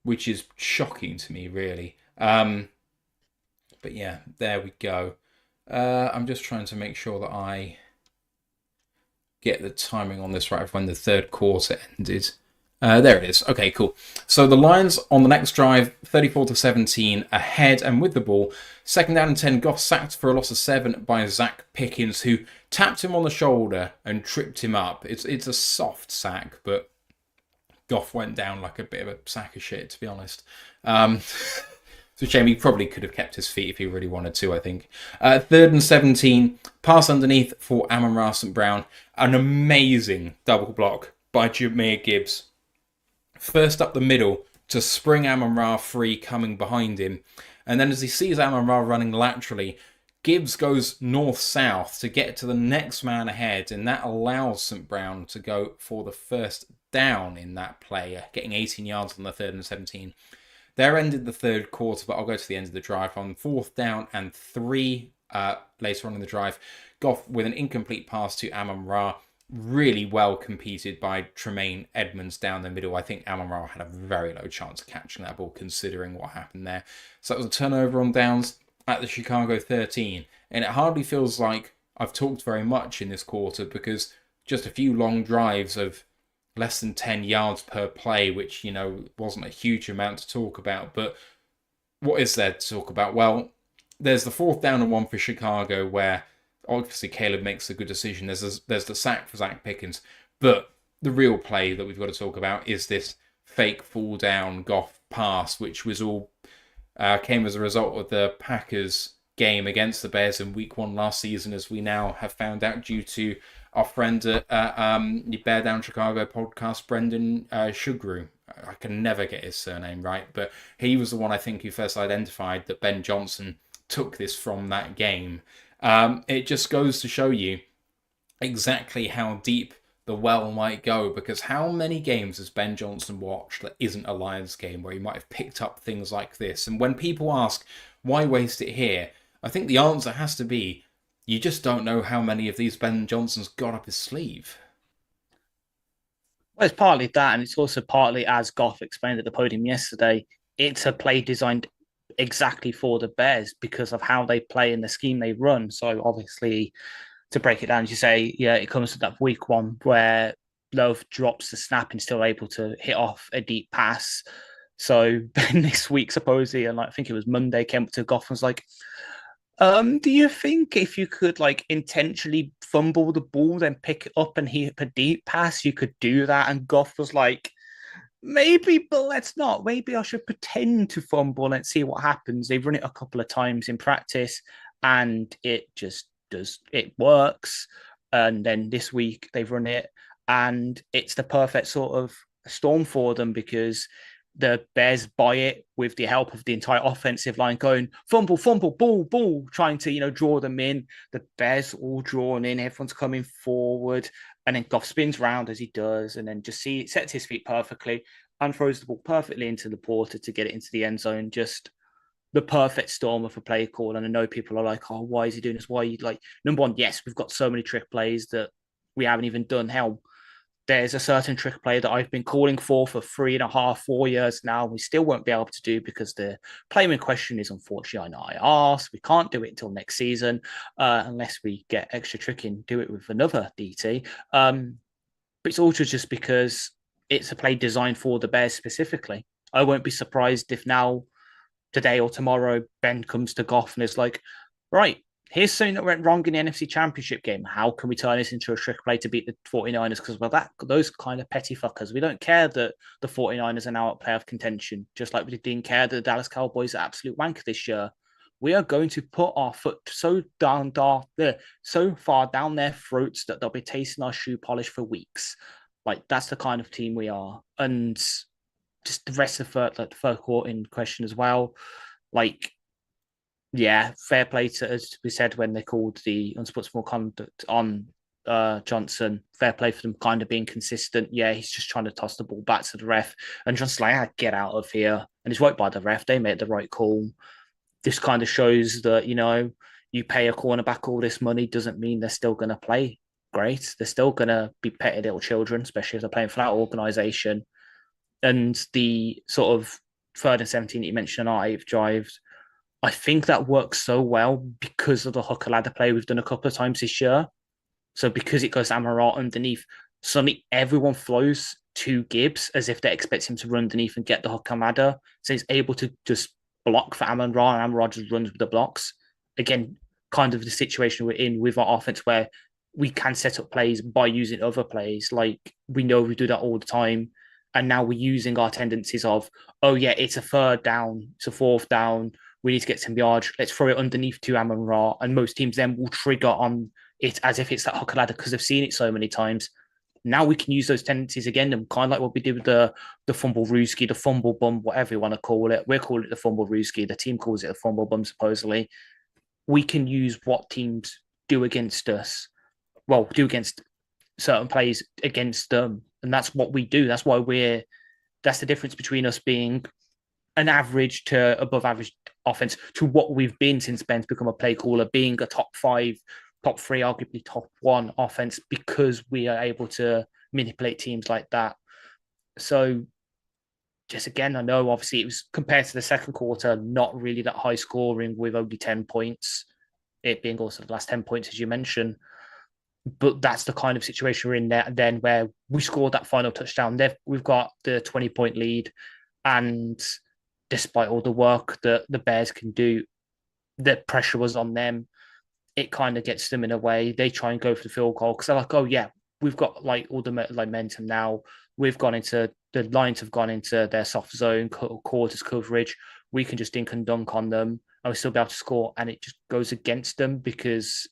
which is shocking to me, really. But yeah, there we go. I'm just trying to make sure that I get the timing on this right of when the third quarter ended. There it is. Okay, cool. So the Lions on the next drive, 34-17 ahead and with the ball. Second down and 10, Goff sacked for a loss of 7 by Zach Pickens, who tapped him on the shoulder and tripped him up. It's a soft sack, but Goff went down like a bit of a sack of shit, to be honest. It's a shame. He probably could have kept his feet if he really wanted to, I think. Third and 17, pass underneath for Amon-Ra St. Brown. An amazing double block by Jahmyr Gibbs. First up the middle to spring Amon-Ra free coming behind him. And then as he sees Amon-Ra running laterally, Gibbs goes north-south to get to the next man ahead. And that allows St. Brown to go for the first down in that play, getting 18 yards on the third and 17. There ended the third quarter, but I'll go to the end of the drive. On fourth down and 3 later on in the drive, Goff with an incomplete pass to Amon-Ra. Really well competed by Tremaine Edmonds down the middle. I think Amon-Ra had a very low chance of catching that ball considering what happened there. So that was a turnover on downs at the Chicago 13. And it hardly feels like I've talked very much in this quarter because just a few long drives of less than 10 yards per play, which, wasn't a huge amount to talk about. But what is there to talk about? Well, there's the fourth down and 1 for Chicago where obviously Caleb makes a good decision. There's the sack for Zach Pickens. But the real play that we've got to talk about is this fake fall down Goff pass, which was all came as a result of the Packers game against the Bears in week 1 last season, as we now have found out due to our friend at the Bear Down Chicago podcast, Brendan Shugru. I can never get his surname right, but he was the one I think who first identified that Ben Johnson took this from that game. It just goes to show you exactly how deep the well might go, because how many games has Ben Johnson watched that isn't a Lions game where he might have picked up things like this? And when people ask, why waste it here? I think the answer has to be, you just don't know how many of these Ben Johnson's got up his sleeve. Well, it's partly that, and it's also partly, as Goff explained at the podium yesterday, it's a play designed exactly for the Bears because of how they play and the scheme they run. So obviously, to break it down, as you say, yeah, it comes to that week 1 where Love drops the snap and still able to hit off a deep pass. So then this week, supposedly, and I think it was Monday, came up to Goff and was like, do you think if you could intentionally fumble the ball, then pick it up and hit a deep pass, you could do that? And Goff was like, maybe, but let's not. Maybe I should pretend to fumble and see what happens. They've run it a couple of times in practice and it just does. It works. And then this week they've run it and it's the perfect sort of storm for them because the Bears buy it with the help of the entire offensive line going fumble, fumble, ball, ball, trying to, draw them in. The Bears all drawn in, everyone's coming forward. And then Goff spins round as he does and then just sets his feet perfectly and throws the ball perfectly into the Porter to get it into the end zone. Just the perfect storm of a play call. And I know people are like, oh, why is he doing this? Why are you number one, yes, we've got so many trick plays that we haven't even done. Hell, there's a certain trick play that I've been calling for 3.5, 4 years now. We still won't be able to do because the player in question is unfortunately on IR. So we can't do it until next season unless we get extra trick and do it with another DT. But it's also just because it's a play designed for the Bears specifically. I won't be surprised if now, today or tomorrow, Ben comes to Goff and is like, right, here's something that went wrong in the NFC Championship game. How can we turn this into a trick play to beat the 49ers? Because, those kind of petty fuckers. We don't care that the 49ers are now at playoff contention, just like we didn't care that the Dallas Cowboys are absolute wank this year. We are going to put our foot so far down their throats that they'll be tasting our shoe polish for weeks. That's the kind of team we are. And just the rest of the third quarter in question as well. Yeah, fair play to, as we said, when they called the unsportsmanlike conduct on Johnson. Fair play for them kind of being consistent. Yeah, he's just trying to toss the ball back to the ref. And Johnson's like, get out of here. And he's right by the ref. They made the right call. this kind of shows that, you pay a cornerback all this money doesn't mean they're still going to play great. They're still going to be petty little children, especially if they're playing for that organisation. And the sort of 3rd and 17 that you mentioned on our 8th drives, I think that works so well because of the hooker ladder play we've done a couple of times this year. So because it goes Amon-Ra underneath, suddenly everyone flows to Gibbs as if they expect him to run underneath and get the hook and ladder. So he's able to just block for Amon-Ra, and Amon-Ra just runs with the blocks. Again, kind of the situation we're in with our offense where we can set up plays by using other plays. Like we know we do that all the time. And now we're using our tendencies of, oh yeah, it's a 3rd down, it's a 4th down. We need to get some yards. Let's throw it underneath to Amon-Ra. And most teams then will trigger on it as if it's that hook ladder because they've seen it so many times. Now we can use those tendencies again, and kind of like what we did with the fumble rooski, the fumble bum, whatever you want to call it. We're calling it the fumble rooski. The team calls it a fumble bum, supposedly. We can use what teams do against us. Well, do against certain plays against them. And that's what we do. That's why that's the difference between us being an average to above average offense to what we've been since Ben's become a play caller, being a top 5, top 3, arguably top 1 offense because we are able to manipulate teams like that. So just again, I know obviously it was compared to the second quarter, not really that high scoring with only 10 points, it being also the last 10 points, as you mentioned. But that's the kind of situation we're in there then where we scored that final touchdown. We've got the 20-point lead. And despite all the work that the Bears can do, the pressure was on them. It kind of gets them in a way. They try and go for the field goal because they're like, oh, yeah, we've got like all the momentum now. The Lions have gone into their soft zone, quarters coverage. We can just dink and dunk on them and we still be able to score. And it just goes against them because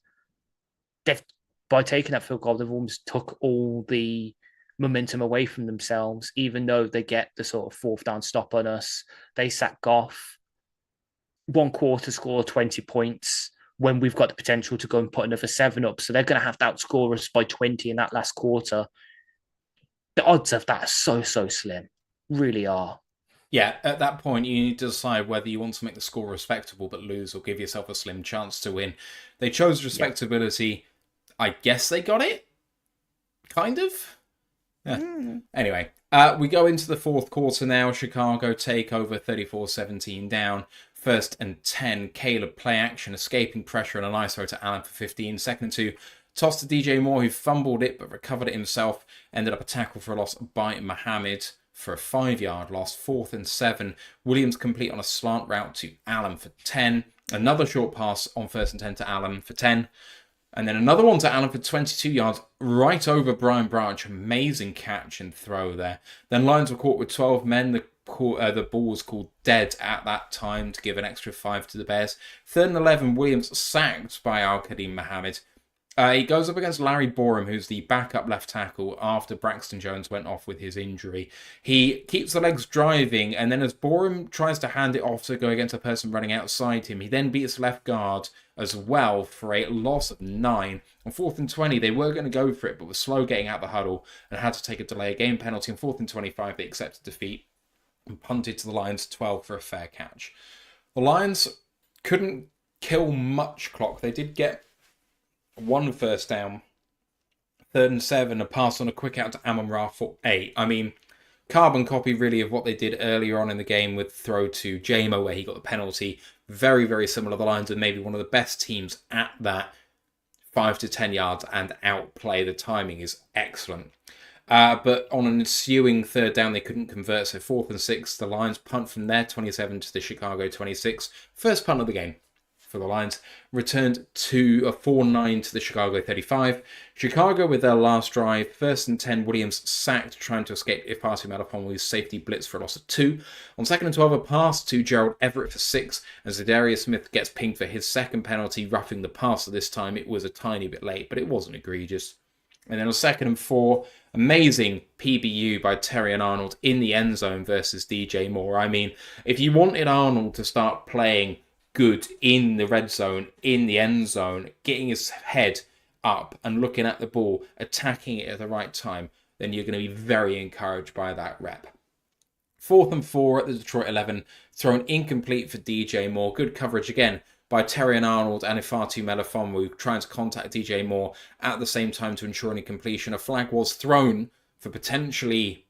by taking that field goal, they've almost took all the momentum away from themselves, even though they get the sort of 4th down stop on us. They sack Goff. 1 quarter score 20 points when we've got the potential to go and put another 7 up. So they're going to have to outscore us by 20 in that last quarter. The odds of that are so slim. Really are. Yeah, at that point, you need to decide whether you want to make the score respectable but lose or give yourself a slim chance to win. They chose respectability. Yeah. I guess they got it? Kind of? Yeah. Anyway, we go into the 4th quarter now. Chicago take over 34-17 down. 1st and 10. Caleb play action, escaping pressure and a nice throw to Allen for 15. 2nd and 2. Toss to DJ Moore, who fumbled it but recovered it himself. Ended up a tackle for a loss by Muhammad for a 5-yard loss. 4th and 7. Williams complete on a slant route to Allen for 10. Another short pass on 1st and 10 to Allen for 10. And then another one to Allen for 22 yards, right over Brian Branch. Amazing catch and throw there. Then Lions were caught with 12 men. The ball was called dead at that time to give an extra 5 to the Bears. 3rd and 11, Williams sacked by Al-Qadim Mohammed. He goes up against Larry Borum, who's the backup left tackle after Braxton Jones went off with his injury. He keeps the legs driving, and then as Borum tries to hand it off to go against a person running outside him, he then beats left guard as well for a loss of 9. On 4th and 20, they were going to go for it, but were slow getting out the huddle and had to take a delay of game penalty. On 4th and 25, they accepted defeat and punted to the Lions 12 for a fair catch. The Lions couldn't kill much clock. They did get 1 first down. 3rd and 7, a pass on a quick out to Amon-Ra for 8. I mean, carbon copy really of what they did earlier on in the game with throw to Jamo where he got the penalty. Very, very similar. The Lions are maybe one of the best teams at that 5 to 10 yards and outplay. The timing is excellent. But on an ensuing 3rd down, they couldn't convert. So 4th and 6, the Lions punt from their 27 to the Chicago 26. First punt of the game for the Lions. Returned to a 4-9 to the Chicago 35. Chicago with their last drive. 1st and 10, Williams sacked, trying to escape if passing out upon his safety blitz for a loss of 2. On 2nd and 12, a pass to Gerald Everett for 6. As Zadarius Smith gets pinged for his 2nd penalty, roughing the passer this time. It was a tiny bit late, but it wasn't egregious. And then on 2nd and 4, amazing PBU by Terry and Arnold in the end zone versus DJ Moore. I mean, if you wanted Arnold to start playing good in the red zone, in the end zone, getting his head up and looking at the ball, attacking it at the right time, then you're going to be very encouraged by that rep. 4th and 4 at the Detroit 11, thrown incomplete for DJ Moore. Good coverage again by Terry and Arnold and Ifatu Melifonwu trying to contact DJ Moore at the same time to ensure any completion. A flag was thrown for potentially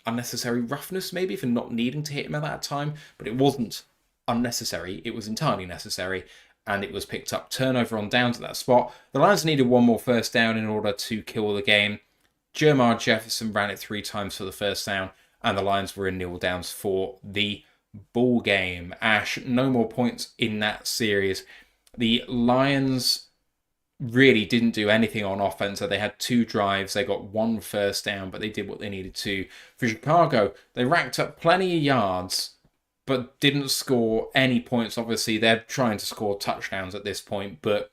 unnecessary roughness, maybe, for not needing to hit him at that time, but it wasn't unnecessary. It was entirely necessary, and it was picked up. Turnover on down to that spot. The Lions needed one more first down in order to kill the game. Jermar Jefferson ran it 3 times for the first down, and the Lions were in nil downs for the ball game. Ash, no more points in that series. The Lions really didn't do anything on offense. So they had 2 drives. They got 1 first down, but they did what they needed to. For Chicago, they racked up plenty of yards, but didn't score any points. Obviously, they're trying to score touchdowns at this point, but,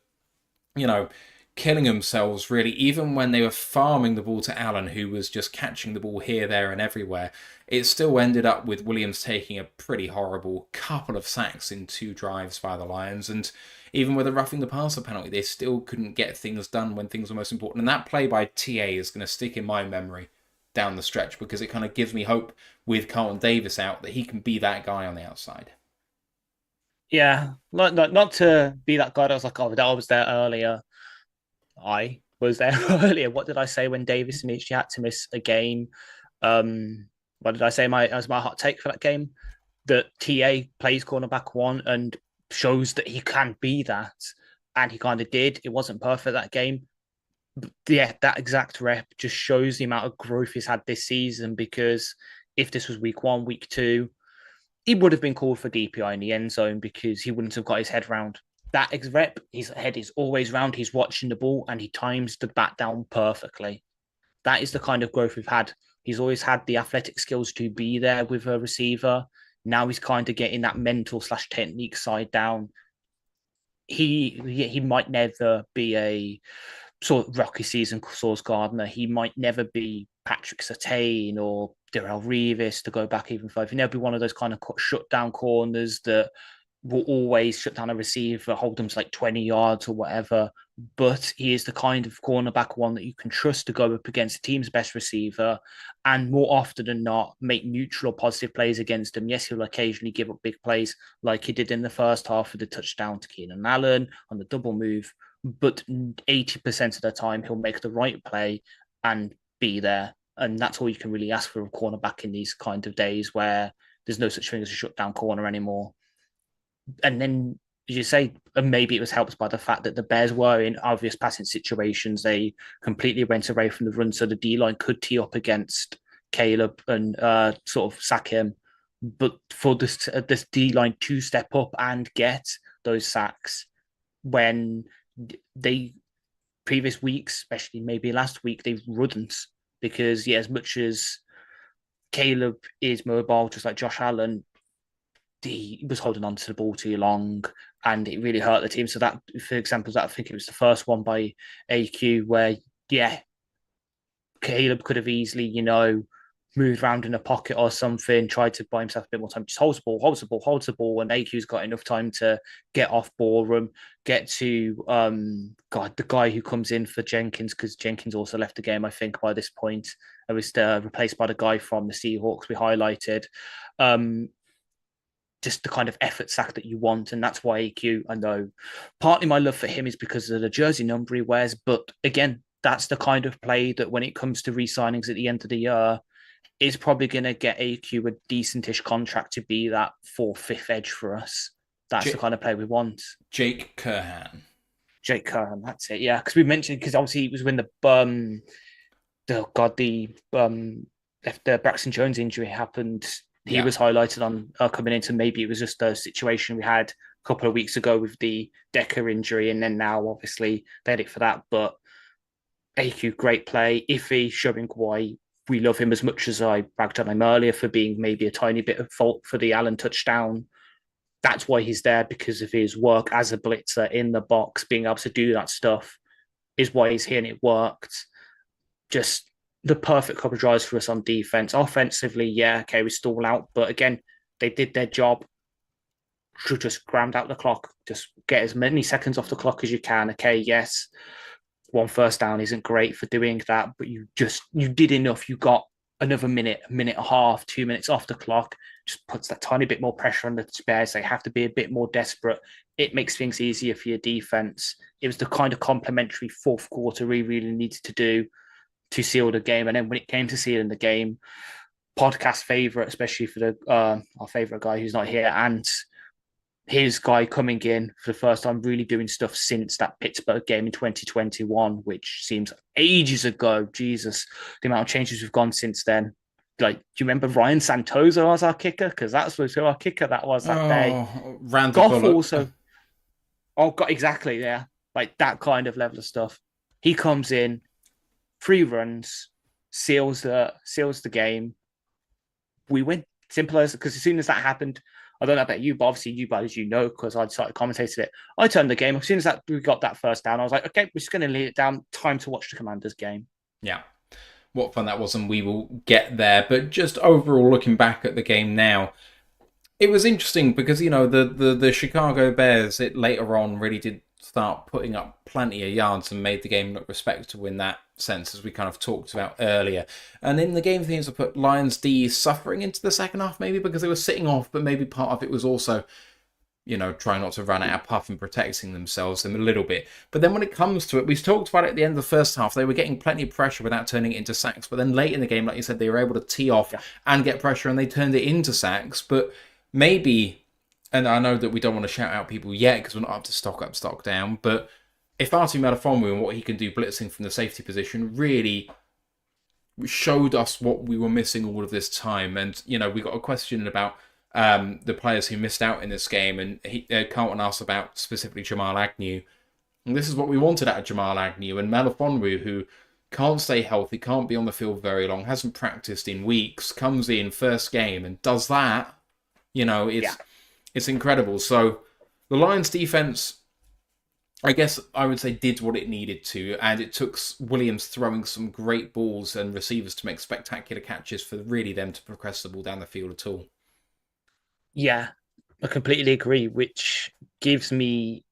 killing themselves, really, even when they were farming the ball to Allen, who was just catching the ball here, there, and everywhere. It still ended up with Williams taking a pretty horrible couple of sacks in 2 drives by the Lions, and even with a roughing the passer penalty, they still couldn't get things done when things were most important. And that play by TA is going to stick in my memory down the stretch, because it kind of gives me hope with Carlton Davis out that he can be that guy on the outside. Yeah, not to be that guy that was like, oh, I was there earlier. I was there earlier. What did I say when Davis initially had to miss a game? What did I say as my hot take for that game? That TA plays cornerback 1 and shows that he can be that. And he kind of did. It wasn't perfect that game. But yeah, that exact rep just shows the amount of growth he's had this season, because if this was week 1, week 2, he would have been called for DPI in the end zone because he wouldn't have got his head round. That rep, his head is always round. He's watching the ball and he times the bat down perfectly. That is the kind of growth we've had. He's always had the athletic skills to be there with a receiver. Now he's kind of getting that mental/technique side down. He might never be a sort of rookie season Sauce Gardner. He might never be Patrick Surtain or Darrell Revis, to go back even further. He'll never be one of those kind of shut down corners that will always shut down a receiver, hold them to like 20 yards or whatever. But he is the kind of cornerback 1 that you can trust to go up against the team's best receiver, and more often than not, make neutral or positive plays against him. Yes, he'll occasionally give up big plays like he did in the first half with the touchdown to Keenan Allen on the double move, but 80% of the time he'll make the right play and be there. And that's all you can really ask for a cornerback in these kind of days where there's no such thing as a shutdown corner anymore. And then, as you say, maybe it was helped by the fact that the Bears were in obvious passing situations. They completely went away from the run, so the D-line could tee up against Caleb and sort of sack him. But for this D-line to step up and get those sacks when they previous weeks, especially maybe last week, they wouldn't, because as much as Caleb is mobile, just like Josh Allen, he was holding on to the ball too long, and it really hurt the team. So that, for example, I think it was the first one by AQ where, Caleb could have easily, moved around in a pocket or something, tried to buy himself a bit more time, just holds the ball, and AQ's got enough time to get off Wareham, get to, the guy who comes in for Jenkins, because Jenkins also left the game, I think, by this point. It was replaced by the guy from the Seahawks we highlighted. Just the kind of effort sack that you want. And that's why AQ, I know, partly my love for him is because of the jersey number he wears. But again, that's the kind of play that when it comes to re-signings at the end of the year, is probably going to get AQ a decentish contract to be that 4th, 5th edge for us. That's the kind of play we want. Jake Curhan, that's it. Yeah, because we mentioned, because obviously it was when the Braxton Jones injury happened. He was highlighted on coming into, maybe it was just a situation we had a couple of weeks ago with the Decker injury, and then now obviously they had it for that. But AQ, great play. Iffy, showing why we love him as much as I bragged on him earlier for being maybe a tiny bit of fault for the Allen touchdown. That's why he's there, because of his work as a blitzer in the box, being able to do that stuff is why he's here, and it worked. Just the perfect couple of drives for us on defense. Offensively, we stall out, but again, they did their job to just ground out the clock, just get as many seconds off the clock as you can. Okay, yes, 1 first down isn't great for doing that, but you did enough. You got another minute, minute and a half, 2 minutes off the clock, just puts that tiny bit more pressure on the Bears. They have to be a bit more desperate. It makes things easier for your defense. It was the kind of complementary fourth quarter we really needed to do to seal the game. And then when it came to sealing the game, podcast favorite, especially for the our favorite guy who's not here, and his guy coming in for the first time, really doing stuff since that Pittsburgh game in 2021, which seems ages ago. Jesus, the amount of changes we've gone since then. Like, do you remember Ryan Santoso as our kicker? Because that's was who our kicker that was that day. Randy Goff Bullock. also. Oh, God, exactly. Yeah, like that kind of level of stuff. He comes in, 3 runs, seals the game. We win. Simple as, because as soon as that happened, I don't know about you, but obviously you, but as you know, because I'd started commentating it, I turned the game. As soon as that we got that first down, I was like, okay, we're just going to lay it down. Time to watch the Commanders game. Yeah. What fun that was, and we will get there. But just overall, looking back at the game now, it was interesting because, you know, the Chicago Bears, it later on really did start putting up plenty of yards and made the game look respectable in that sense, as we kind of talked about earlier. And in the game, things have put Lions D suffering into the second half, maybe because they were sitting off, but maybe part of it was also, you know, trying not to run out of puff and protecting themselves a little bit. But then when it comes to it, we talked about it at the end of the first half, they were getting plenty of pressure without turning it into sacks. But then late in the game, like you said, they were able to tee off and get pressure, and they turned it into sacks. But maybe, and I know that we don't want to shout out people yet because we're not up to stock down, but if Artie Melifonwu and what he can do blitzing from the safety position really showed us what we were missing all of this time. And, you know, we got a question about the players who missed out in this game, and Carlton asked about specifically Jamal Agnew. And this is what we wanted out of Jamal Agnew. And Melifonwu, who can't stay healthy, can't be on the field very long, hasn't practiced in weeks, comes in first game and does that. You know, it's incredible. So the Lions defense, I guess I would say, did what it needed to, and it took Williams throwing some great balls and receivers to make spectacular catches for really them to progress the ball down the field at all. Yeah, I completely agree, which gives me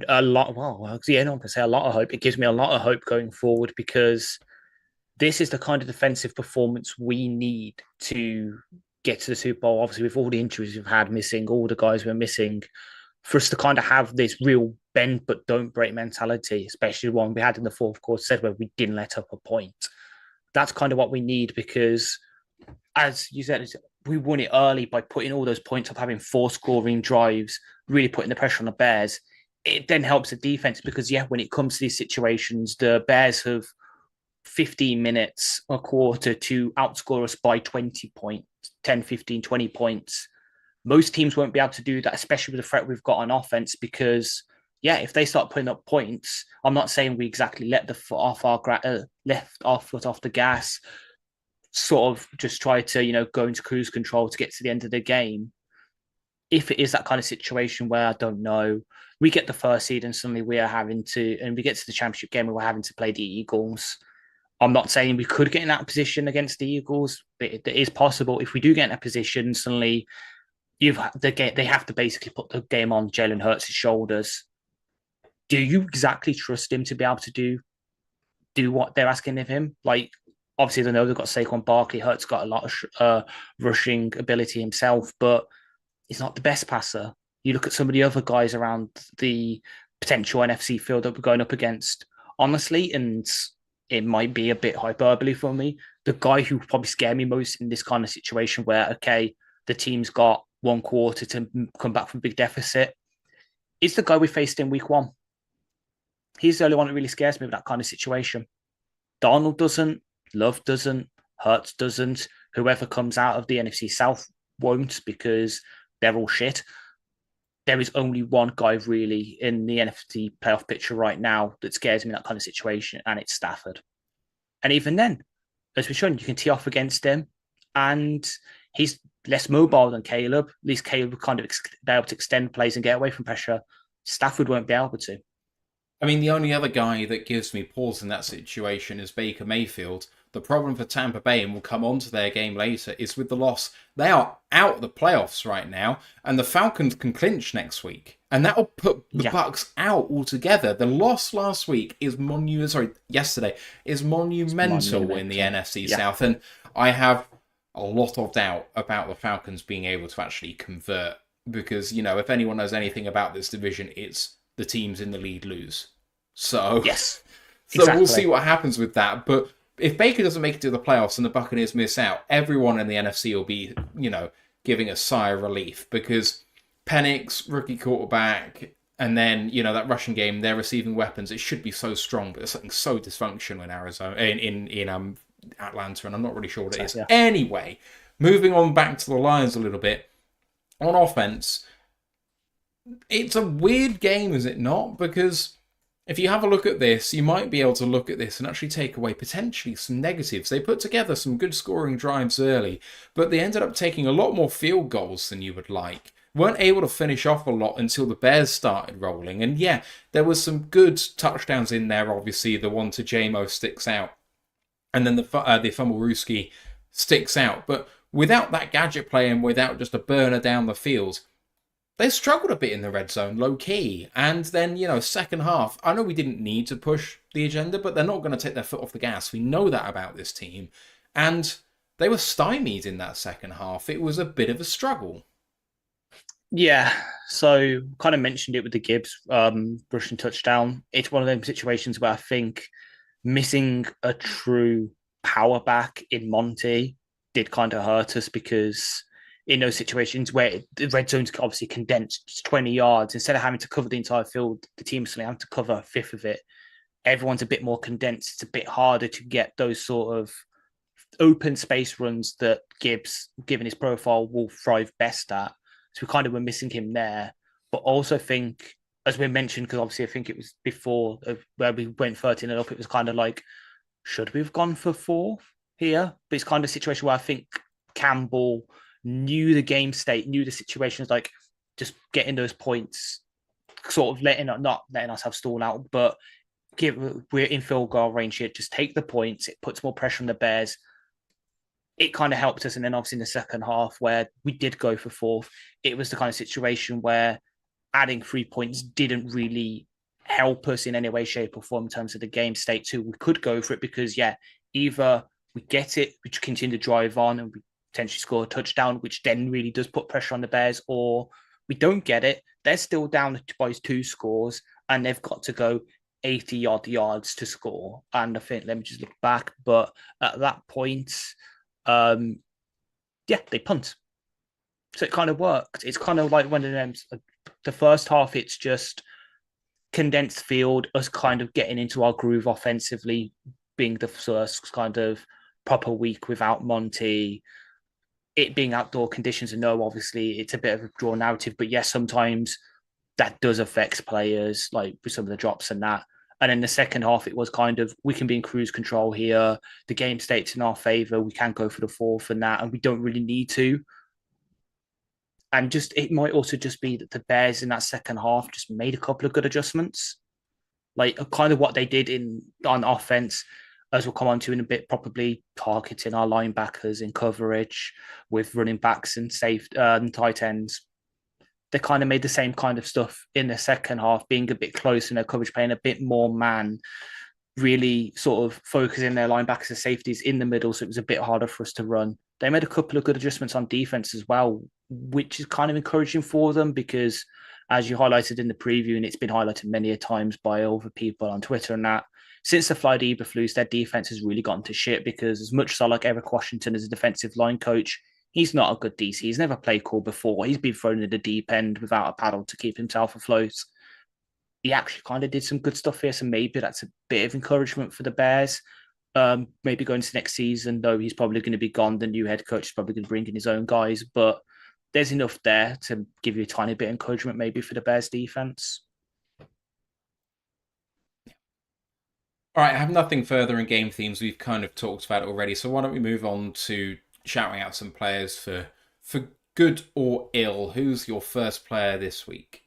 a lot. Well, yeah, no, I can say a lot of hope. It gives me a lot of hope going forward because this is the kind of defensive performance we need to get to the Super Bowl. Obviously, with all the injuries we've had missing, all the guys we're missing, for us to kind of have this real bend but don't break mentality, especially the one we had in the fourth quarter, said where we didn't let up a point. That's kind of what we need because, as you said, we won it early by putting all those points up, having 4 scoring drives, really putting the pressure on the Bears. It then helps the defense because, yeah, when it comes to these situations, the Bears have 15 minutes, a quarter to outscore us by 20 points, 10, 15, 20 points. Most teams won't be able to do that, especially with the threat we've got on offense, because, yeah, if they start putting up points, I'm not saying we exactly let the foot off left our foot off the gas, sort of just try to, you know, go into cruise control to get to the end of the game. If it is that kind of situation where, I don't know, we get the first seed and suddenly we are having to, and we get to the championship game and we're having to play the Eagles. I'm not saying we could get in that position against the Eagles, but it is possible. If we do get in that position, suddenly they have to basically put the game on Jalen Hurts' shoulders. Do you exactly trust him to be able to do what they're asking of him? Like, obviously, they know they've got Saquon Barkley. Hurts got a lot of rushing ability himself, but he's not the best passer. You look at some of the other guys around the potential NFC field that we're going up against. Honestly, and it might be a bit hyperbole for me, the guy who probably scared me most in this kind of situation where, okay, the team's got 1 quarter to come back from a big deficit, is the guy we faced in week 1. He's the only one that really scares me with that kind of situation. Darnold doesn't, Love doesn't, Hurts doesn't, whoever comes out of the NFC South won't because they're all shit. There is only one guy really in the NFC playoff picture right now that scares me in that kind of situation, and it's Stafford. And even then, as we've shown, you can tee off against him, and he's less mobile than Caleb. At least Caleb would kind of be able to extend plays and get away from pressure. Stafford won't be able to. I mean, the only other guy that gives me pause in that situation is Baker Mayfield. The problem for Tampa Bay, and we'll come on to their game later, is with the loss. They are out of the playoffs right now, and the Falcons can clinch next week. And that will put the Bucs out altogether. The loss yesterday is monumental in the NFC South. And I have a lot of doubt about the Falcons being able to actually convert because, if anyone knows anything about this division, it's the teams in the lead lose. So, Yes, so we'll see exactly. what happens with that. But if Baker doesn't make it to the playoffs and the Buccaneers miss out, everyone in the NFC will be, giving a sigh of relief because Penix, rookie quarterback, and then that rushing game, they're receiving weapons. It should be so strong, but there's something so dysfunctional in Arizona, in Atlanta, and I'm not really sure what it So, is. yeah. Anyway, moving on back to the Lions a little bit on offense, it's a weird game, is it not? Because if you have a look at this, you might be able to look at this and actually take away potentially some negatives. They put together some good scoring drives early, but they ended up taking a lot more field goals than you would like. Weren't able to finish off a lot until the Bears started rolling. And yeah, there was some good touchdowns in there, obviously. The one to JMO sticks out. And then the Fumblerooski sticks out. But without that gadget play and without just a burner down the field, they struggled a bit in the red zone, low key. And then, second half, I know we didn't need to push the agenda, but they're not going to take their foot off the gas. We know that about this team. And they were stymied in that second half. It was a bit of a struggle. Yeah, so kind of mentioned it with the Gibbs rushing touchdown. It's one of those situations where I think missing a true power back in Monty did kind of hurt us because in those situations where the red zone's obviously condensed 20 yards, instead of having to cover the entire field, the team's only having to cover a fifth of it. Everyone's a bit more condensed. It's a bit harder to get those sort of open space runs that Gibbs, given his profile, will thrive best at. So we kind of were missing him there. But also think, as we mentioned, because obviously I think it was before where we went 13 and up, it was kind of like, should we have gone for 4 here? But it's kind of a situation where I think Campbell knew the game state, knew the situations, like just getting those points, sort of not letting us have stall out, but we're in field goal range here. Just take the points. It puts more pressure on the Bears. It kind of helped us. And then obviously in the second half where we did go for 4th, it was the kind of situation where adding 3 points didn't really help us in any way, shape, or form in terms of the game state too. We could go for it because, yeah, either we get it, which continue to drive on and we potentially score a touchdown, which then really does put pressure on the Bears, or we don't get it. They're still down by 2 scores and they've got to go 80 odd yards to score. And I think, let me just look back, but at that point, they punt. So it kind of worked. It's kind of like one of them. The first half, it's just condensed field, us kind of getting into our groove offensively, being the first kind of proper week without Monty. It being outdoor conditions, and no, obviously it's a bit of a draw narrative, but yes, sometimes that does affect players, like with some of the drops and that. And in the second half, it was kind of, we can be in cruise control here. The game state's in our favor. We can go for the 4th and that, and we don't really need to. And just, it might also just be that the Bears in that second half just made a couple of good adjustments. Like kind of what they did on offense, as we'll come on to in a bit, probably targeting our linebackers in coverage with running backs and tight ends. They kind of made the same kind of stuff in the second half, being a bit closer in their coverage, playing a bit more man, really sort of focusing their linebackers and safeties in the middle. So it was a bit harder for us to run. They made a couple of good adjustments on defense as well, which is kind of encouraging for them because, as you highlighted in the preview, and it's been highlighted many a times by other people on Twitter and that, since the Flight Eberflus, their defense has really gotten to shit because as much as I like Eric Washington as a defensive line coach, he's not a good DC. He's never played cool before. He's been thrown in the deep end without a paddle to keep himself afloat. He actually kind of did some good stuff here, so maybe that's a bit of encouragement for the Bears. Maybe going to next season, though he's probably going to be gone. The new head coach is probably going to bring in his own guys, but there's enough there to give you a tiny bit of encouragement maybe for the Bears defense. All right, I have nothing further in game themes. We've kind of talked about it already, so why don't we move on to shouting out some players for good or ill. Who's your first player this week?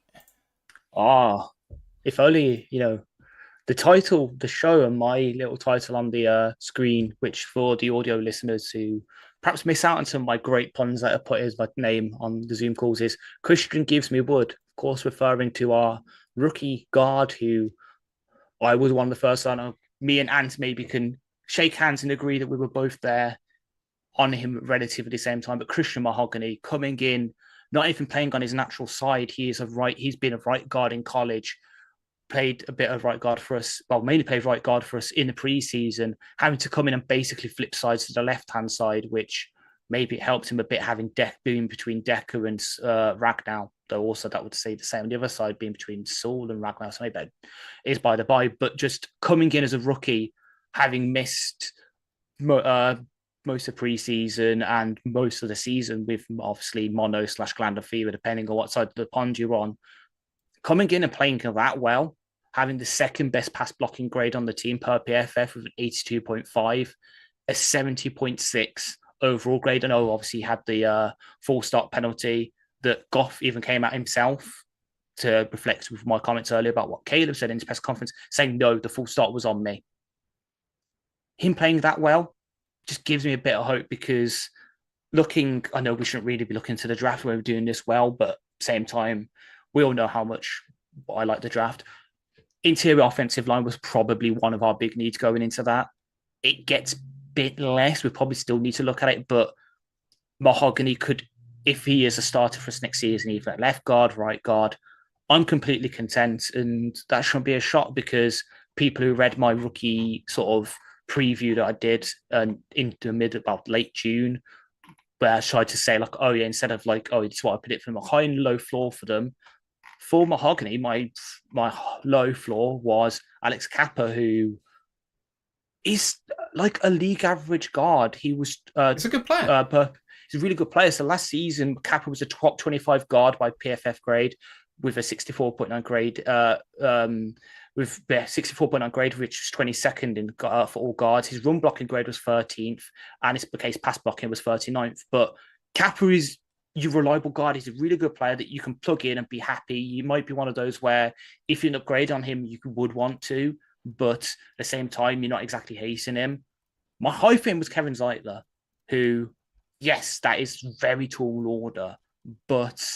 If only, the title, the show, and my little title on the screen, which for the audio listeners who perhaps miss out on some of my great puns that I put as my name on the Zoom calls, is Christian Gives Me Wood. Of course, referring to our rookie guard who I was one of the first. I know me and Ant maybe can shake hands and agree that we were both there on him relatively the same time. But Christian Mahogany coming in, not even playing on his natural side. He's been a right guard in college, played a bit of right guard for us. Well, mainly played right guard for us in the preseason, having to come in and basically flip sides to the left-hand side, which maybe it helped him a bit having being between Decker and Ragnar. Though also that would say the same on the other side, being between Saul and Ragnar. So maybe that is by the by. But just coming in as a rookie, having missed most of preseason and most of the season with obviously mono/glandular fever, depending on what side of the pond you're on, coming in and playing that well, having the second best pass blocking grade on the team per PFF with an 82.5, a 70.6 overall grade. I know obviously he had the full stop penalty that Goff even came at himself to reflect with my comments earlier about what Caleb said in his press conference, saying, no, the full stop was on me. Him playing that well just gives me a bit of hope, because I know we shouldn't really be looking to the draft when we're doing this well, but at the same time, we all know how much I like the draft. Interior offensive line was probably one of our big needs going into that. It gets a bit less. We probably still need to look at it, but Mahogany could, if he is a starter for us next season, either at left guard, right guard, I'm completely content, and that shouldn't be a shock, because people who read my rookie sort of preview that I did in the about late June, where I tried to say like, oh yeah, instead of like, oh, it's what I predict from a high and low floor for them. For Mahogany, my low floor was Alex Kappa, who is like a league average guard. He was He's a good player. He's a really good player. So last season, Kappa was a top 25 guard by PFF grade with a 64.9 grade. With 64.9 grade, which was 22nd in for all guards. His run blocking grade was 13th, and his case pass blocking was 39th. But Kappa is your reliable guard. He's a really good player that you can plug in and be happy. You might be one of those where if you upgrade on him, you would want to, but at the same time, you're not exactly hating him. My high thing was Kevin Zeitler, who, yes, that is very tall order, but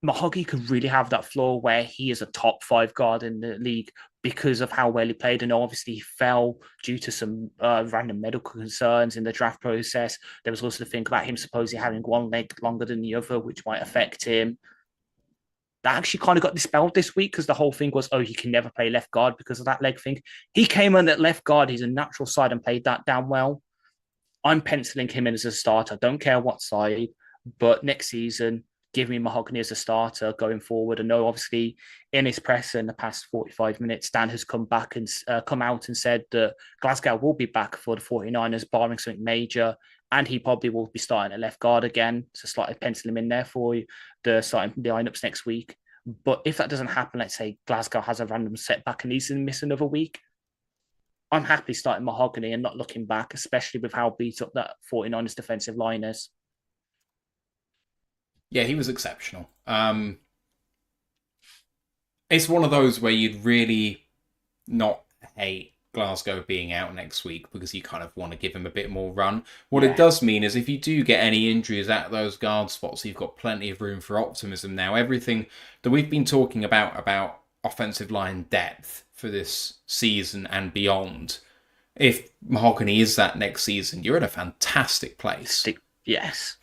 Mahogany could really have that floor where he is a top 5 guard in the league because of how well he played. And obviously he fell due to some random medical concerns in the draft process. There was also the thing about him supposedly having one leg longer than the other, which might affect him. That actually kind of got dispelled this week, because the whole thing was, oh, he can never play left guard because of that leg thing. He came on at left guard. He's a natural side and played that damn well. I'm penciling him in as a starter. I don't care what side, but next season, give me Mahogany as a starter going forward. I know, obviously, in his press in the past 45 minutes, Dan has come out and said that Glasgow will be back for the 49ers, barring something major, and he probably will be starting at left guard again. So slightly pencil him in there for you, the starting lineups next week. But if that doesn't happen, let's say Glasgow has a random setback and needs to miss another week, I'm happy starting Mahogany and not looking back, especially with how beat up that 49ers defensive line is. Yeah, he was exceptional. It's one of those where you'd really not hate Glasgow being out next week, because you kind of want to give him a bit more run. What it does mean is if you do get any injuries at those guard spots, you've got plenty of room for optimism now. Everything that we've been talking about offensive line depth for this season and beyond, if Mahogany is that next season, you're in a fantastic place. Yes.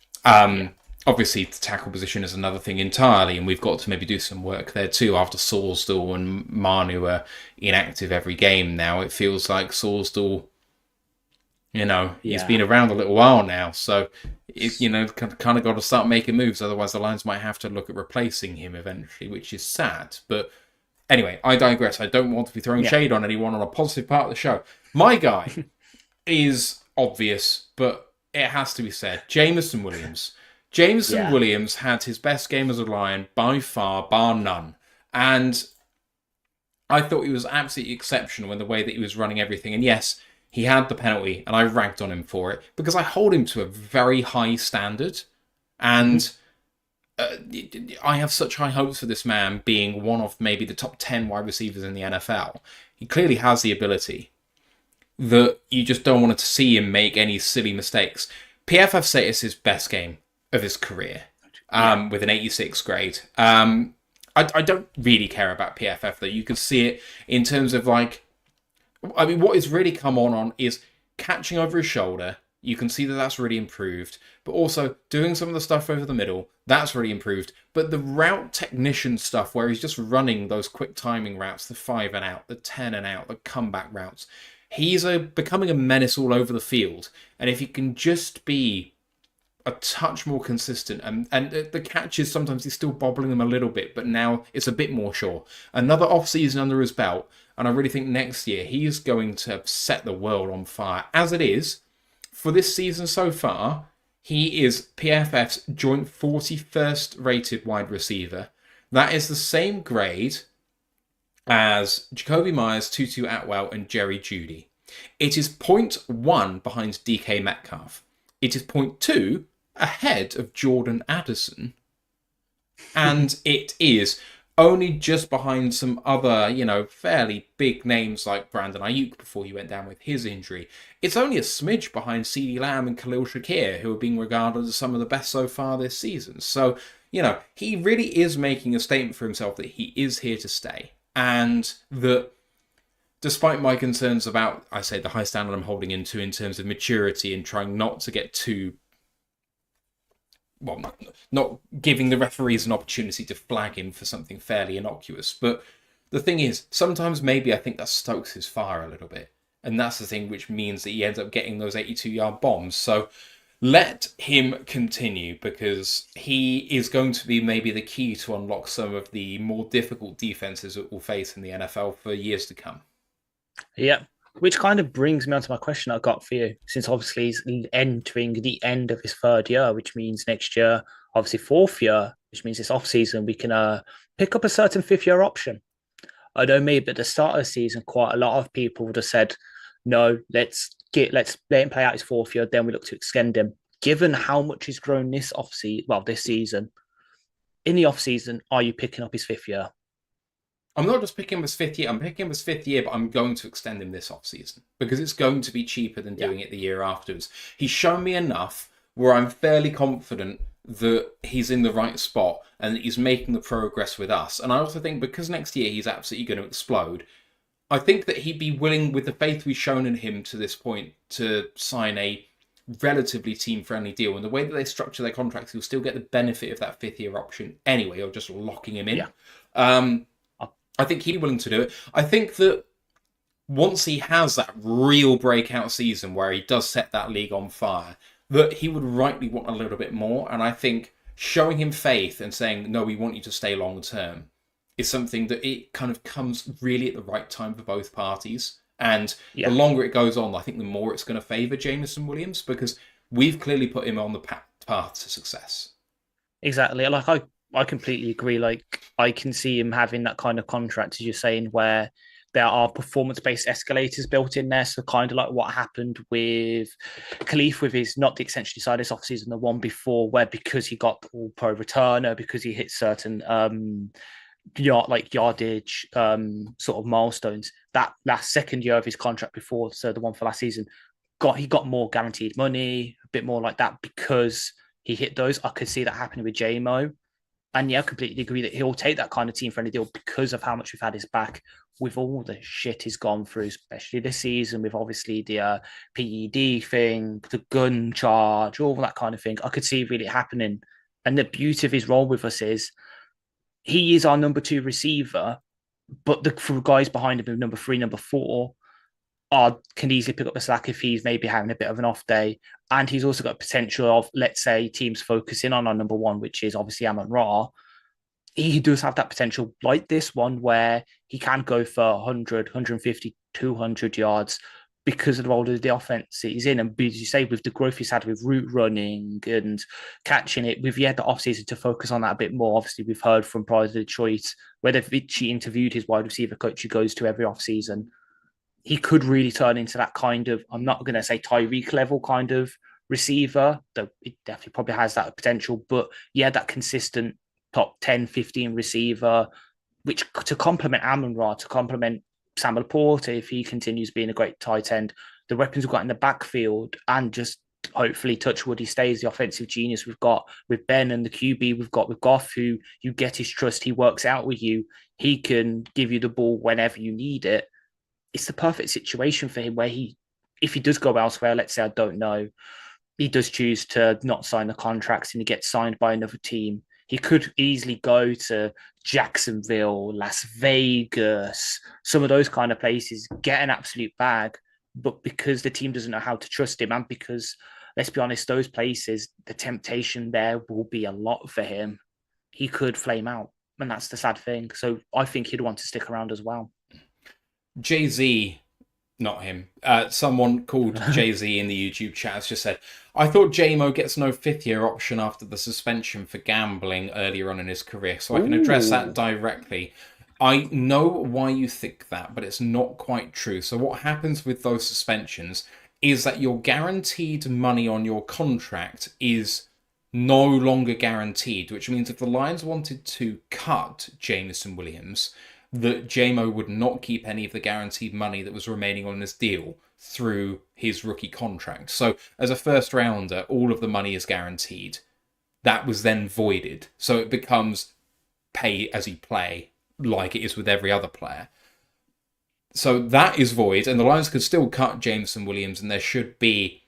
Obviously, the tackle position is another thing entirely, and we've got to maybe do some work there too. After Sorsdal and Manu are inactive every game now, it feels like Sorsdal, he's been around a little while now, so kind of got to start making moves. Otherwise, the Lions might have to look at replacing him eventually, which is sad. But anyway, I digress. I don't want to be throwing shade on anyone on a positive part of the show. My guy is obvious, but it has to be said. Jameson Williams. Williams had his best game as a Lion by far, bar none. And I thought he was absolutely exceptional in the way that he was running everything. And yes, he had the penalty, and I ragged on him for it, because I hold him to a very high standard. And I have such high hopes for this man being one of maybe the top 10 wide receivers in the NFL. He clearly has the ability that you just don't want to see him make any silly mistakes. PFF say it's his best game of his career, with an 86 grade. I don't really care about PFF, though. You can see it in terms of what has really come on is catching over his shoulder, You can see that that's really improved. But also doing some of the stuff over the middle, that's really improved. But the route technician stuff, where he's just running those quick timing routes, the 5 and out, the 10 and out, the comeback routes, he's becoming a menace all over the field. And if he can just be a touch more consistent, and the catches, sometimes he's still bobbling them a little bit, but now it's a bit more sure. Another off-season under his belt, and I really think next year he's going to set the world on fire. As it is, for this season so far, he is PFF's joint 41st rated wide receiver. That is the same grade as Jacoby Myers, Tutu Atwell, and Jerry Jeudy. It is 0.1 behind DK Metcalf. It is 0.2 ahead of Jordan Addison. And it is only just behind some other, fairly big names like Brandon Ayuk before he went down with his injury. It's only a smidge behind CeeDee Lamb and Khalil Shakir, who are being regarded as some of the best so far this season. So, he really is making a statement for himself that he is here to stay. And that despite my concerns about, I say, the high standard I'm holding in terms of maturity and trying not to get too, not giving the referees an opportunity to flag him for something fairly innocuous. But the thing is, sometimes maybe I think that stokes his fire a little bit. And that's the thing which means that he ends up getting those 82-yard bombs. So let him continue, because he is going to be maybe the key to unlock some of the more difficult defenses that we'll face in the NFL for years to come. Yeah, which kind of brings me on to my question I got for you, since obviously he's entering the end of his 3rd year, which means next year, obviously 4th year, which means this off-season, we can pick up a certain 5th year option. I know maybe at the start of the season, quite a lot of people would have said, no, let's let him play out his 4th year, then we look to extend him. Given how much he's grown this season, in the off-season, are you picking up his 5th year? I'm not just picking him as 5th year, I'm picking him as 5th year, but I'm going to extend him this off-season because it's going to be cheaper than doing it the year afterwards. He's shown me enough where I'm fairly confident that he's in the right spot and that he's making the progress with us. And I also think because next year he's absolutely going to explode, I think that he'd be willing, with the faith we've shown in him to this point, to sign a relatively team-friendly deal. And the way that they structure their contracts, he'll still get the benefit of that 5th year option anyway, or just locking him in. Yeah. I think he'd be willing to do it. I think that once he has that real breakout season where he does set that league on fire, that he would rightly want a little bit more. And I think showing him faith and saying, no, we want you to stay long term, is something that it kind of comes really at the right time for both parties. And the longer it goes on, I think the more it's going to favour Jameson Williams, because we've clearly put him on the path to success. Exactly. Like I completely agree. Like I can see him having that kind of contract, as you're saying, where there are performance-based escalators built in there. So kind of like what happened with Khalif with his, not the extension side this offseason, the one before, where because he got all-pro returner, because he hit certain yardage sort of milestones, that last 2nd year of his contract before, so the one for last season, he got more guaranteed money, a bit more like that because he hit those. I could see that happening with JMO. And yeah, I completely agree that he'll take that kind of team-friendly deal because of how much we've had his back with all the shit he's gone through, especially this season with obviously the PED thing, the gun charge, all that kind of thing. I could see it really happening. And the beauty of his role with us is he is our number 2 receiver, but the guys behind him, number 3, number 4, can easily pick up the slack if he's maybe having a bit of an off day. And he's also got potential of, let's say, teams focusing on our number 1, which is obviously Amon-Ra. He does have that potential like this one where he can go for 100, 150, 200 yards because of the role of the offense he's in. And as you say, with the growth he's had with route running and catching it, we've had the offseason to focus on that a bit more. Obviously, we've heard from prior to Detroit, where they've interviewed his wide receiver coach who goes to every offseason. He could really turn into that kind of, I'm not going to say Tyreek level kind of receiver, though it definitely probably has that potential. But yeah, that consistent top 10, 15 receiver, which to complement Amon-Ra, to complement Sam Laporta, if he continues being a great tight end, the weapons we've got in the backfield, and just hopefully touch wood, he stays the offensive genius we've got with Ben, and the QB we've got with Goff, who you get his trust, he works out with you, he can give you the ball whenever you need it. It's the perfect situation for him where he if he does go elsewhere, let's say, I don't know, he does choose to not sign the contracts and he gets signed by another team, he could easily go to Jacksonville, Las Vegas, some of those kind of places, get an absolute bag. But because the team doesn't know how to trust him, and because, let's be honest, those places, the temptation there will be a lot for him, he could flame out. And that's the sad thing. So I think he'd want to stick around as well. Jay-Z, not him, someone called Jay-Z in the YouTube chat has just said, I thought J-Mo gets no fifth-year option after the suspension for gambling earlier on in his career, so I can address that directly. I know why you think that, but it's not quite true. So what happens with those suspensions is that your guaranteed money on your contract is no longer guaranteed, which means if the Lions wanted to cut Jameson Williams, that J-Mo would not keep any of the guaranteed money that was remaining on his deal through his rookie contract. So as a first rounder, all of the money is guaranteed. That was then voided. So it becomes pay as you play, like it is with every other player. So that is void, and the Lions could still cut Jameson Williams, and there should be,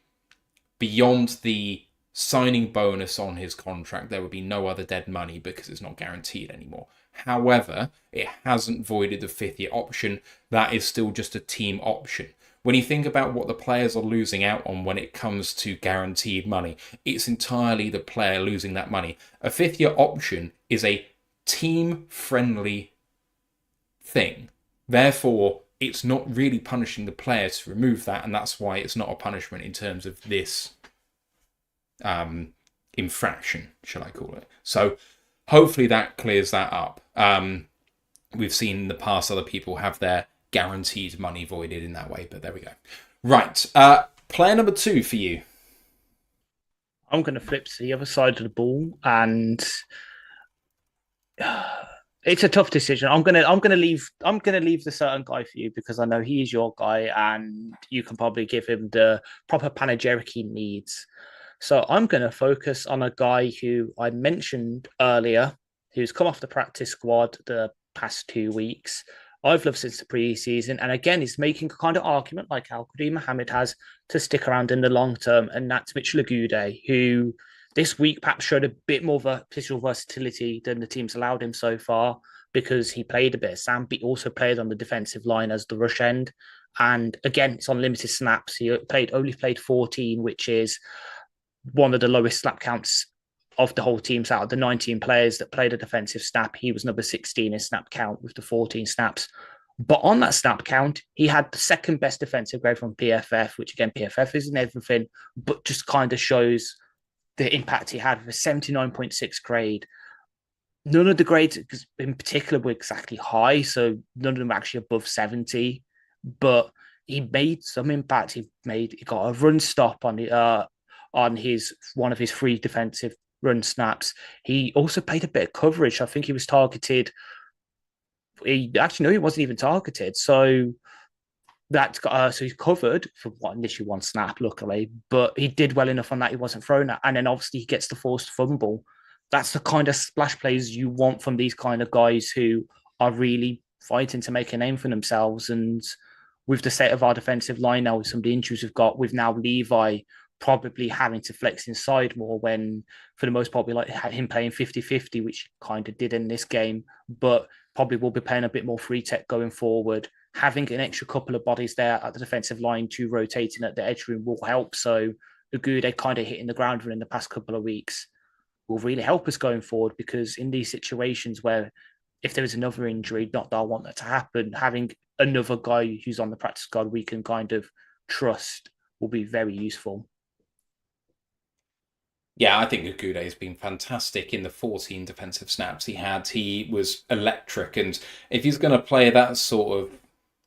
beyond the signing bonus on his contract, there would be no other dead money because it's not guaranteed anymore. However, it hasn't voided the fifth-year option. That is still just a team option. When you think about what the players are losing out on when it comes to guaranteed money, it's entirely the player losing that money. A fifth-year option is a team-friendly thing. Therefore, it's not really punishing the player to remove that, and that's why it's not a punishment in terms of this infraction, shall I call it. So hopefully that clears that up. We've seen in the past other people have their guaranteed money voided in that way, but there we go. Right, player number 2 for you. I'm going to flip to the other side of the ball, and it's a tough decision. I'm gonna leave the certain guy for you because I know he is your guy, and you can probably give him the proper panegyric he needs. So I'm going to focus on a guy who I mentioned earlier, who's come off the practice squad the past 2 weeks. I've loved since the preseason, and again, he's making a kind of argument like Al-Qadim Mohammed has to stick around in the long term, and that's Mitchell Agude, who this week perhaps showed a bit more positional versatility than the team's allowed him so far because he played a bit of Sam, but he also played on the defensive line as the rush end. And again, it's on limited snaps. He only played 14, which is one of the lowest snap counts of the whole team. So out of the 19 players that played a defensive snap, he was number 16 in snap count with the 14 snaps. But on that snap count, he had the second best defensive grade from PFF, which again, PFF isn't everything, but just kind of shows the impact he had with a 79.6 grade. None of the grades in particular were exactly high, so none of them were actually above 70, but he made some impact. He got a run stop on one of his 3 defensive run snaps. He also played a bit of coverage. I think he was targeted. He wasn't even targeted. So so he's covered for initially 1 snap, luckily, but he did well enough on that he wasn't thrown at. And then obviously he gets the forced fumble. That's the kind of splash plays you want from these kind of guys who are really fighting to make a name for themselves. And with the state of our defensive line now, with some of the injuries we've got, with now Levi probably having to flex inside more when, for the most part, we had him playing 50-50, which kind of did in this game, but probably will be playing a bit more free tech going forward. Having an extra couple of bodies there at the defensive line to rotating at the edge room will help. So Agude kind of hitting the ground in the past couple of weeks will really help us going forward, because in these situations where if there is another injury, not that I want that to happen, having another guy who's on the practice squad we can kind of trust will be very useful. Yeah, I think Agude has been fantastic in the 14 defensive snaps he had. He was electric, and if he's going to play that sort of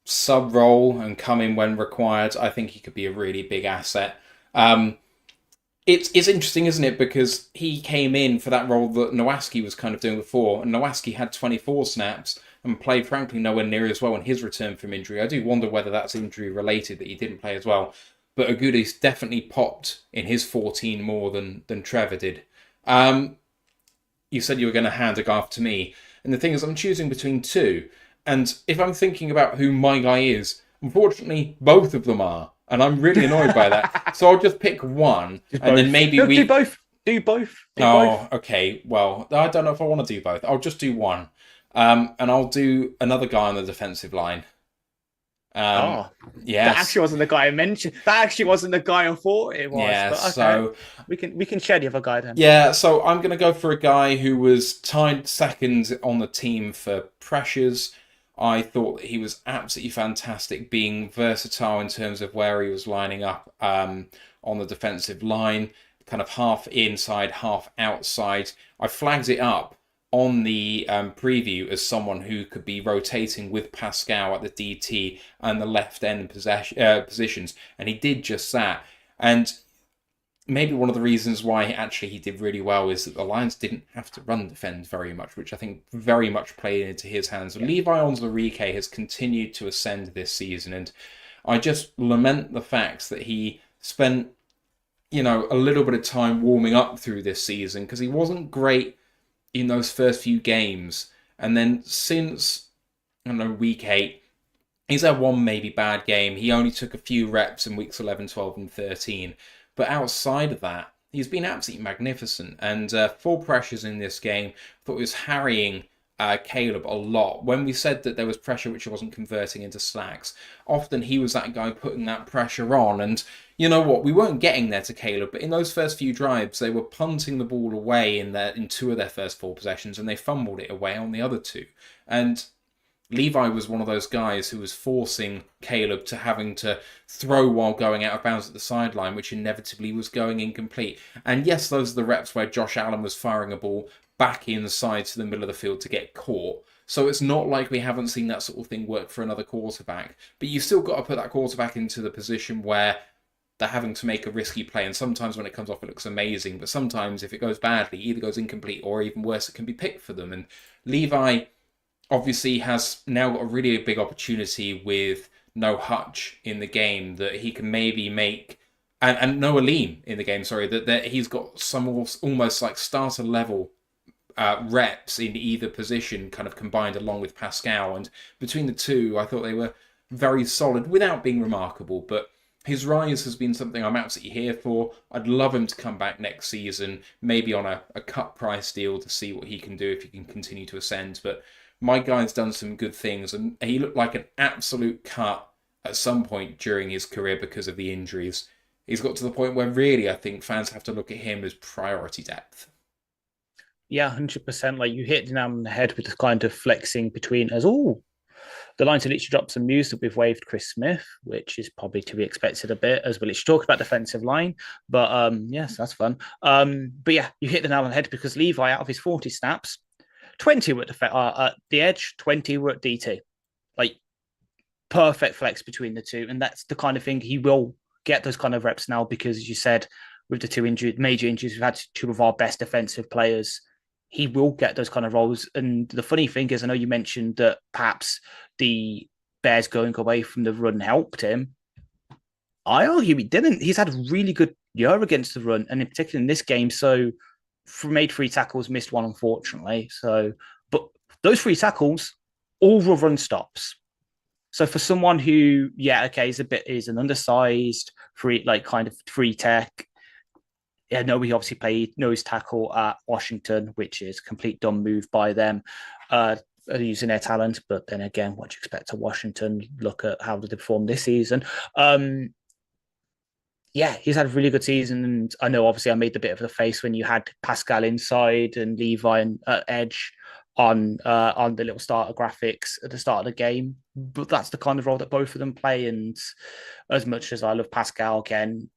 sub role and come in when required, I think he could be a really big asset. It's interesting, isn't it? Because he came in for that role that Nowacki was kind of doing before, and Nowacki had 24 snaps and played, frankly, nowhere near as well in his return from injury. I do wonder whether that's injury related that he didn't play as well. But Agude's definitely popped in his 14 more than Trevor did. You said you were going to hand a guy off to me. And the thing is, I'm choosing between 2. And if I'm thinking about who my guy is, unfortunately, both of them are. And I'm really annoyed by that. So I'll just pick one, Just and both. then maybe No, we. do both. Do both. Do both. Oh, okay. Well, I don't know if I want to do both. I'll just do one. And I'll do another guy on the defensive line. Oh, that Yes. actually wasn't the guy I mentioned. That actually wasn't the guy I thought it was. Yeah. But okay, So we can share the other guy then. yeah. So I'm gonna go for a guy who was tied second on the team for pressures. I thought that he was absolutely fantastic, being versatile in terms of where he was lining up on the defensive line, kind of half inside, half outside. I flagged it up on the preview as someone who could be rotating with Pascal at the DT and the left end positions, and he did just that. And maybe one of the reasons why actually he did really well is that the Lions didn't have to run defend very much, which I think very much played into his hands. Yeah. Levi Onwuzurike has continued to ascend this season, and I just lament the fact that he spent, a little bit of time warming up through this season because he wasn't great in those first few games. And then since, week 8, he's had one maybe bad game. He only took a few reps in weeks 11, 12, and 13. But outside of that, he's been absolutely magnificent. And 4 pressures in this game. I thought he was harrying Caleb a lot. When we said that there was pressure which he wasn't converting into sacks, often he was that guy putting that pressure on. And you know what? We weren't getting there to Caleb, but in those first few drives, they were punting the ball away in 2 of their first 4 possessions, and they fumbled it away on the other 2. And Levi was one of those guys who was forcing Caleb to having to throw while going out of bounds at the sideline, which inevitably was going incomplete. And yes, those are the reps where Josh Allen was firing a ball back inside to the middle of the field to get caught. So it's not like we haven't seen that sort of thing work for another quarterback. But you've still got to put that quarterback into the position where they're having to make a risky play. And sometimes when it comes off, it looks amazing. But sometimes if it goes badly, either goes incomplete or even worse, it can be picked for them. And Levi obviously has now got a really big opportunity with no Hutch in the game that he can maybe make, and no Aleem in the game, sorry, that he's got some almost like starter level reps in either position kind of combined along with Pascal. And between the two, I thought they were very solid without being remarkable. But his rise has been something I'm absolutely here for. I'd love him to come back next season, maybe on a cut price deal to see what he can do if he can continue to ascend. But my guy's done some good things, and he looked like an absolute cut at some point during his career because of the injuries. He's got to the point where really I think fans have to look at him as priority depth. Yeah, 100%. Like you hit the nail on the head with the kind of flexing between us. Oh, the Lions have literally dropped some news that we've waived Chris Smith, which is probably to be expected a bit as we literally talk about defensive line. But yes, that's fun. But yeah, you hit the nail on the head because Levi, out of his 40 snaps, 20 were at the edge, 20 were at DT. Like, perfect flex between the two. And that's the kind of thing he will get those kind of reps now because, as you said, with the 2 major injuries, we've had 2 of our best defensive players. He will get those kind of roles. And the funny thing is, I know you mentioned that perhaps the Bears going away from the run helped him. I argue he didn't. He's had a really good year against the run, and in particular in this game. So made 3 tackles, missed 1, unfortunately. So, but those 3 tackles, all were run stops. So for someone who, is an undersized, free tech. Yeah, no, he obviously played nose tackle at Washington, which is a complete dumb move by them, using their talent. But then again, what do you expect of Washington? Look at how they performed this season. Yeah, he's had a really good season. And I know, obviously, I made the bit of the face when you had Pascal inside and Levi and edge on the little starter graphics at the start of the game. But that's the kind of role that both of them play. And as much as I love Pascal, again,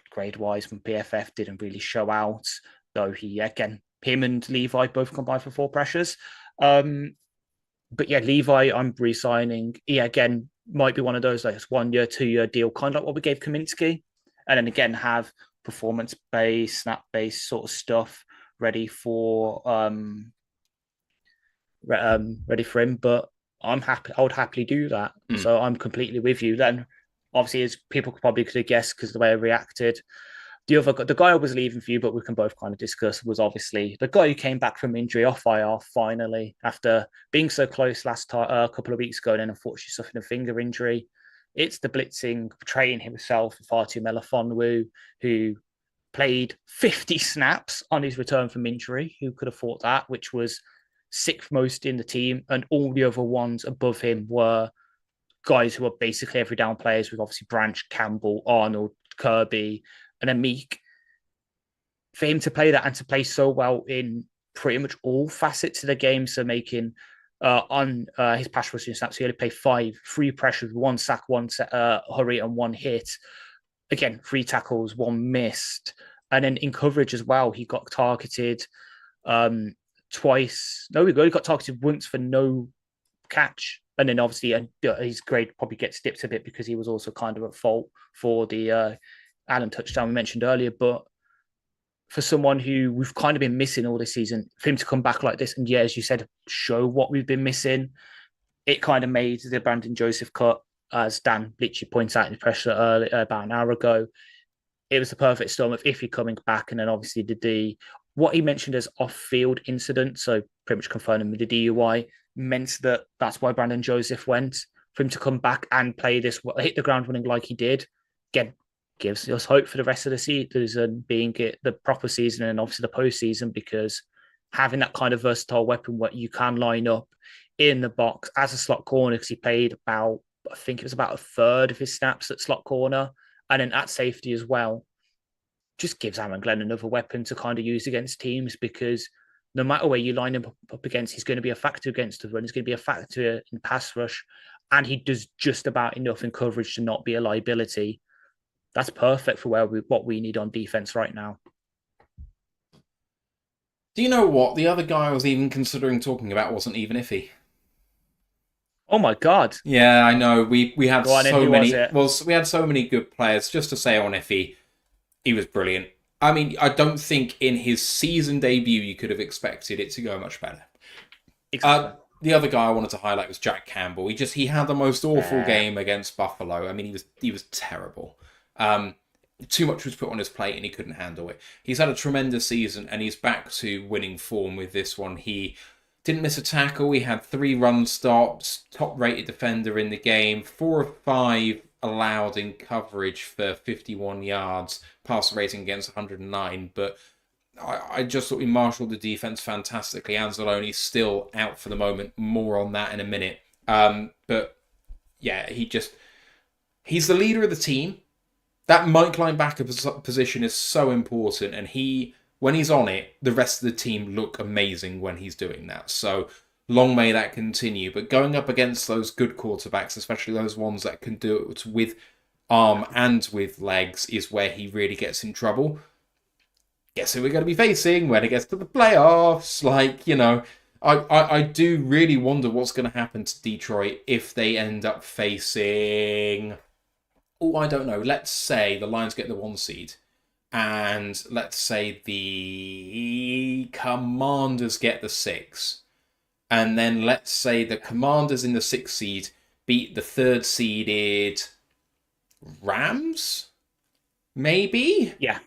grade-wise from PFF didn't really show out, though him and Levi both combined for 4 pressures. But yeah, Levi, I'm re-signing. Yeah, again, might be one of those like 1 year, 2 year deal, kind of like what we gave Kaminsky. And then again, have performance-based, snap-based sort of stuff ready for him. But I'm happy. I would happily do that. So I'm completely with you. Then, obviously, as people probably could have guessed because of the way I reacted, the guy I was leaving for you, but we can both kind of discuss, was obviously the guy who came back from injury off IR finally after being so close last time a couple of weeks ago, and then unfortunately suffering a finger injury. It's the blitzing, portraying himself, Fatu Melifonwu, who played 50 snaps on his return from injury. Who could have thought that? Which was sixth most in the team, and all the other ones above him were guys who are basically every down players, with obviously Branch, Campbell, Arnold, Kirby, and then Meek. For him to play that and to play so well in pretty much all facets of the game, so making on his pass rushing snaps, he only played 3 pressures, 1 sack, 1 hurry, and 1 hit. Again, 3 tackles, 1 missed. And then in coverage as well, he got targeted twice. No, he got targeted once for no catch. And then obviously his grade probably gets dipped a bit because he was also kind of at fault for the Allen touchdown we mentioned earlier. But for someone who we've kind of been missing all this season, for him to come back like this and, yeah, as you said, show what we've been missing, it kind of made the Brandon Joseph cut, as Dan literally points out in the pressure earlier, about an hour ago. It was the perfect storm of if you're coming back, and then obviously what he mentioned as off-field incident, so pretty much confirming with the DUI, meant that's why Brandon Joseph went. For him to come back and play this, hit the ground running like he did, again, gives us hope for the rest of the season, being it the proper season and obviously the postseason, because having that kind of versatile weapon where you can line up in the box as a slot corner, because he played about, I think it was about a third of his snaps at slot corner, and then at safety as well, just gives Aaron Glenn another weapon to kind of use against teams, because no matter where you line him up against, he's going to be a factor against the run. He's going to be a factor in pass rush, and he does just about enough in coverage to not be a liability. That's perfect for what we need on defense right now. Do you know what? The other guy I was even considering talking about wasn't even iffy. Oh my God. Yeah, I know. We had so many. Well, we had so many good players. Just to say on Iffy, he was brilliant. I mean, I don't think in his season debut you could have expected it to go much better. Exactly. The other guy I wanted to highlight was Jack Campbell. He had the most awful game against Buffalo. I mean, he was terrible. Too much was put on his plate and he couldn't handle it. He's had a tremendous season and he's back to winning form with this one. He didn't miss a tackle. He had 3 run stops, top-rated defender in the game, 4 of 5 allowed in coverage for 51 yards, pass rating against 109. But I just thought he marshaled the defense fantastically. Anzalone's still out for the moment. More on that in a minute. But yeah, he's the leader of the team. That Mike linebacker position is so important, and when he's on it, the rest of the team look amazing when he's doing that. So long may that continue. But going up against those good quarterbacks, especially those ones that can do it with arm and with legs, is where he really gets in trouble. Guess who we're going to be facing when it gets to the playoffs? I do really wonder what's going to happen to Detroit if they end up facing... Oh, I don't know. Let's say the Lions get the 1 seed. And let's say the Commanders get the 6. And then let's say the Commanders in the 6th seed beat the 3rd seeded Rams? Maybe? Yeah.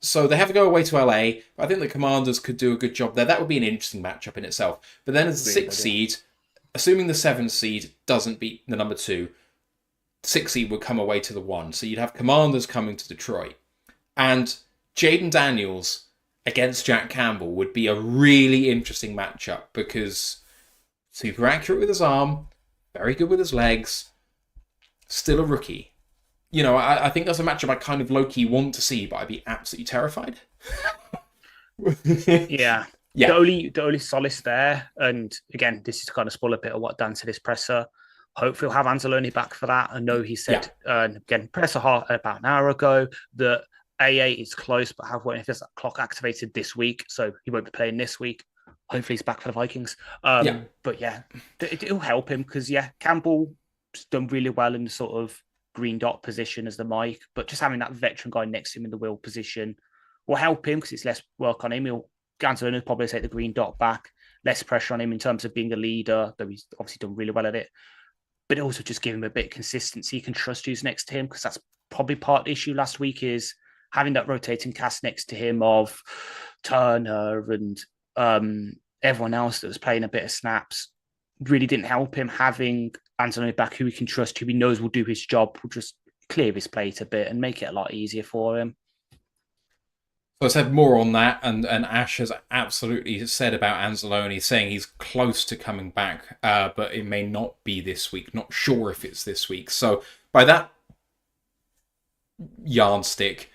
So they have to go away to LA. I think the Commanders could do a good job there. That would be an interesting matchup in itself. But then as the 6th seed, assuming the 7th seed doesn't beat the number 2, 6th seed would come away to the 1. So you'd have Commanders coming to Detroit. And Jaden Daniels against Jack Campbell would be a really interesting matchup because super accurate with his arm, very good with his legs, still a rookie. I think that's a matchup I kind of low-key want to see, but I'd be absolutely terrified. Yeah. The only solace there, and again, this is to kind of spoil a bit of what Dan said his presser. Hopefully we'll have Anzalone back for that. I know he said, again, presser about an hour ago, that AA is close, but if there's that clock activated this week, so he won't be playing this week. Hopefully he's back for the Vikings. But yeah, it'll help him because, Campbell's done really well in the sort of green dot position as the Mike, but just having that veteran guy next to him in the wheel position will help him because it's less work on him. Anzalone will probably take the green dot back, less pressure on him in terms of being a leader, though he's obviously done really well at it. But also just give him a bit of consistency. You can trust who's next to him because that's probably part of the issue last week is having that rotating cast next to him of Turner and everyone else that was playing a bit of snaps really didn't help him. Having Anthony back, who we can trust, who he knows will do his job, will just clear his plate a bit and make it a lot easier for him. So I said more on that, and Ash has absolutely said about Anzalone, saying he's close to coming back, but it may not be this week. Not sure if it's this week. So by that yardstick,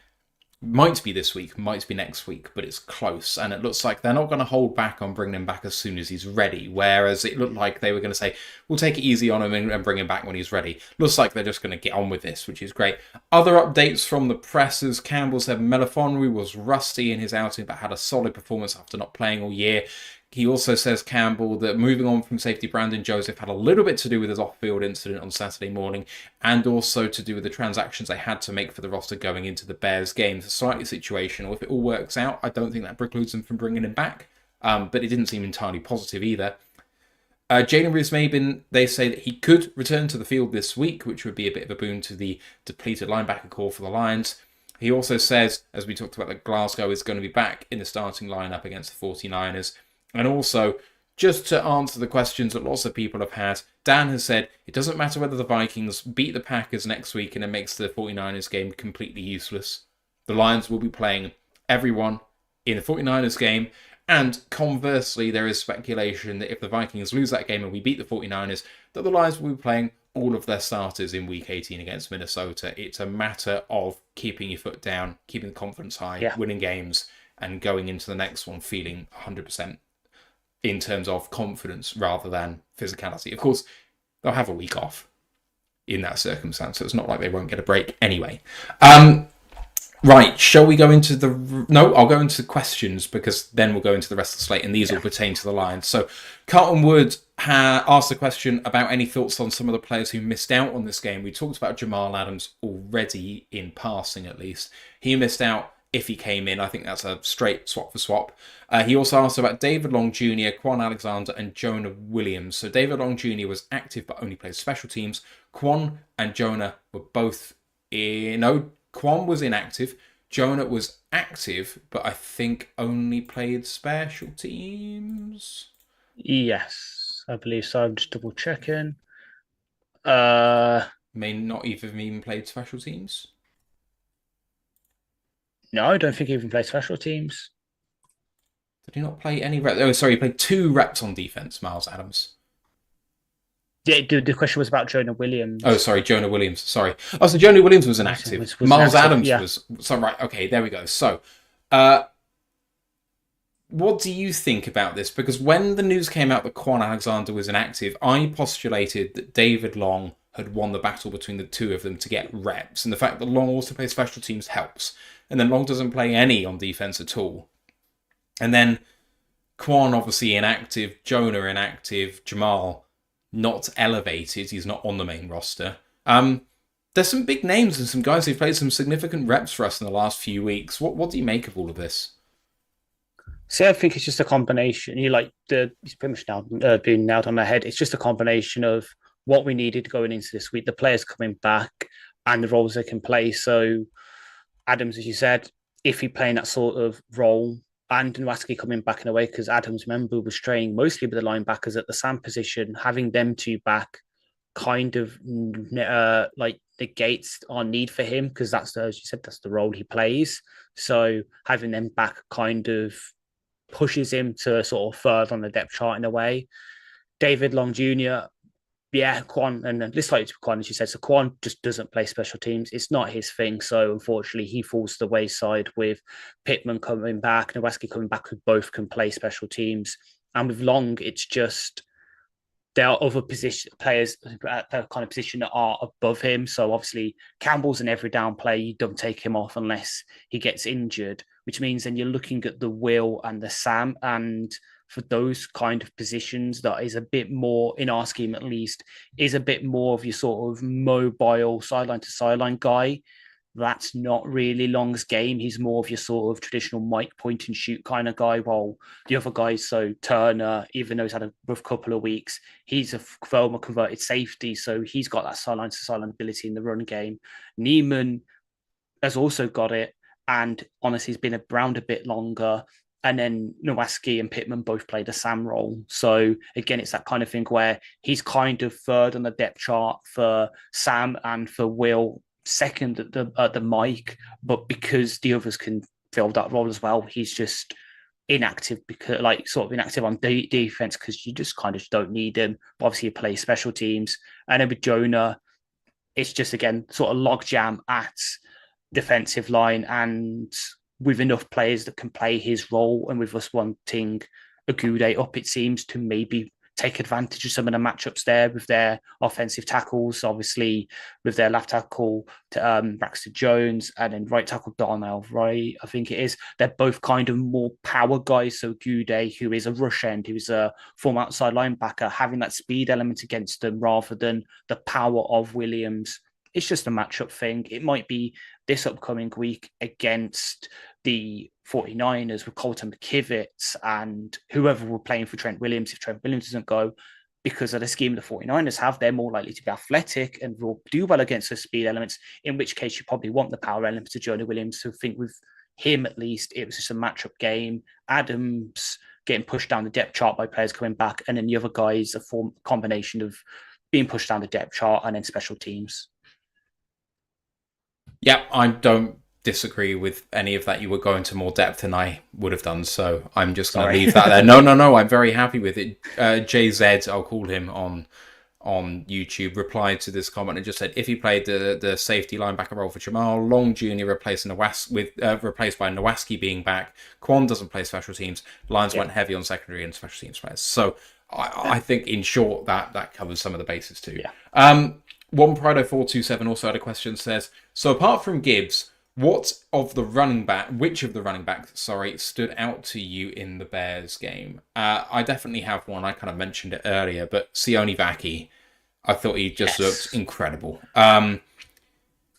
might be this week, might be next week, but it's close. And it looks like they're not going to hold back on bringing him back as soon as he's ready. Whereas it looked like they were going to say, we'll take it easy on him and bring him back when he's ready. Looks like they're just going to get on with this, which is great. Other updates from the pressers. Campbell said Melifonwu was rusty in his outing, but had a solid performance after not playing all year. He also says, Campbell, that moving on from safety Brandon Joseph had a little bit to do with his off-field incident on Saturday morning, and also to do with the transactions they had to make for the roster going into the Bears game. It's a slightly situational. If it all works out, I don't think that precludes them from bringing him back, but it didn't seem entirely positive either. Jalen Reeves-Maybin, they say that he could return to the field this week, which would be a bit of a boon to the depleted linebacker core for the Lions. He also says, as we talked about, that Glasgow is going to be back in the starting lineup against the 49ers. And also, just to answer the questions that lots of people have had, Dan has said it doesn't matter whether the Vikings beat the Packers next week and it makes the 49ers game completely useless. The Lions will be playing everyone in the 49ers game. And conversely, there is speculation that if the Vikings lose that game and we beat the 49ers, that the Lions will be playing all of their starters in Week 18 against Minnesota. It's a matter of keeping your foot down, keeping the confidence high, winning games, and going into the next one feeling 100%. In terms of confidence rather than physicality. Of course, they'll have a week off in that circumstance, so it's not like they won't get a break anyway. Right, shall we go into the... No, I'll go into questions, because then we'll go into the rest of the slate, and these will pertain to the Lions. So, Carlton Wood asked a question about any thoughts on some of the players who missed out on this game. We talked about Jamal Adams already, in passing at least. He missed out if he came in. I think that's a straight swap for swap. He also asked about David Long Jr., Quan Alexander, and Jonah Williams. So David Long Jr. was active but only played special teams. Quan and Jonah were both in... No, Quan was inactive. Jonah was active, but I think only played special teams. Yes, I believe so. I'm just double checking. May not even played special teams. No, I don't think he even played special teams. Did he not play any reps? Oh, sorry, he played 2 reps on defense, Miles Adams. Yeah, the question was about Jonah Williams. Oh, sorry, Jonah Williams. Sorry. Oh, so Jonah Williams was inactive. Was Miles inactive, Adams yeah. was... So, right, okay, there we go. So, what do you think about this? Because when the news came out that Quan Alexander was inactive, I postulated that David Long had won the battle between the two of them to get reps. And the fact that Long also plays special teams helps. And then Long doesn't play any on defense at all. And then Quan obviously inactive, Jonah inactive, Jamal not elevated. He's not on the main roster. There's some big names and some guys who've played some significant reps for us in the last few weeks. What do you make of all of this? See, I think it's just a combination. It's pretty much now being nailed on the head. It's just a combination of what we needed going into this week, the players coming back, and the roles they can play. So, Adams, as you said, if he playing that sort of role, and Nwaski coming back in a way, because Adams, remember, was training mostly with the linebackers at the Sam position, having them two back kind of negates our need for him, because that's, as you said, that's the role he plays. So having them back kind of pushes him to sort of third on the depth chart in a way. David Long Jr., yeah, Quan, and this like Quan, as you said, so Quan just doesn't play special teams. It's not his thing. So unfortunately, he falls to the wayside with Pittman coming back, Nwaski coming back, who both can play special teams. And with Long, it's just there are other players at the kind of position that are above him. So obviously, Campbell's an every down player. You don't take him off unless he gets injured, which means then you're looking at the Will and the Sam. And for those kind of positions, that is a bit more, in our scheme at least, is a bit more of your sort of mobile sideline to sideline guy. That's not really Long's game. He's more of your sort of traditional Mike point and shoot kind of guy, while the other guys, so Turner, even though he's had a rough couple of weeks, he's a former converted safety, so he's got that sideline to sideline ability in the run game. Neiman has also got it, and honestly, he's been around a bit longer. And then Nowaski and Pittman both played a Sam role. So again, it's that kind of thing where he's kind of third on the depth chart for Sam and for Will, second at the mic. But because the others can fill that role as well, he's just inactive, because like sort of inactive on defense, because you just kind of don't need him. Obviously, he plays special teams. And then with Jonah, it's just again sort of logjam at defensive line, and with enough players that can play his role, and with us wanting a Goudet up, it seems, to maybe take advantage of some of the matchups there with their offensive tackles, obviously with their left tackle to Braxton Jones, and then right tackle Darnell Wright, I think it is. They're both kind of more power guys. So Goudet, who is a rush end, who is a former outside linebacker, having that speed element against them rather than the power of Williams. It's just a matchup thing. It might be this upcoming week against the 49ers with Colton McKivitz and whoever we're playing for Trent Williams. If Trent Williams doesn't go, because of the scheme the 49ers have, they're more likely to be athletic and will do well against the speed elements, in which case you probably want the power elements of Jonah Williams. So I think with him, at least, it was just a matchup game. Adams getting pushed down the depth chart by players coming back, and then the other guys, a combination of being pushed down the depth chart and then special teams. Yeah, I don't disagree with any of that. You were going to more depth than I would have done, so I'm just going to leave that there. No, I'm very happy with it. JZ, I'll call him on YouTube, replied to this comment and just said, if he played the safety linebacker role for Jamal Long Jr. replaced by Nowaski being back, Quan doesn't play special teams, Lions went heavy on secondary and special teams players. So I think in short that covers some of the bases too. Yeah. One Prido 427 also had a question, says, so apart from Gibbs, which of the running backs stood out to you in the Bears game? I definitely have one. I kind of mentioned it earlier, but Sione Vaki, I thought he just looked incredible. And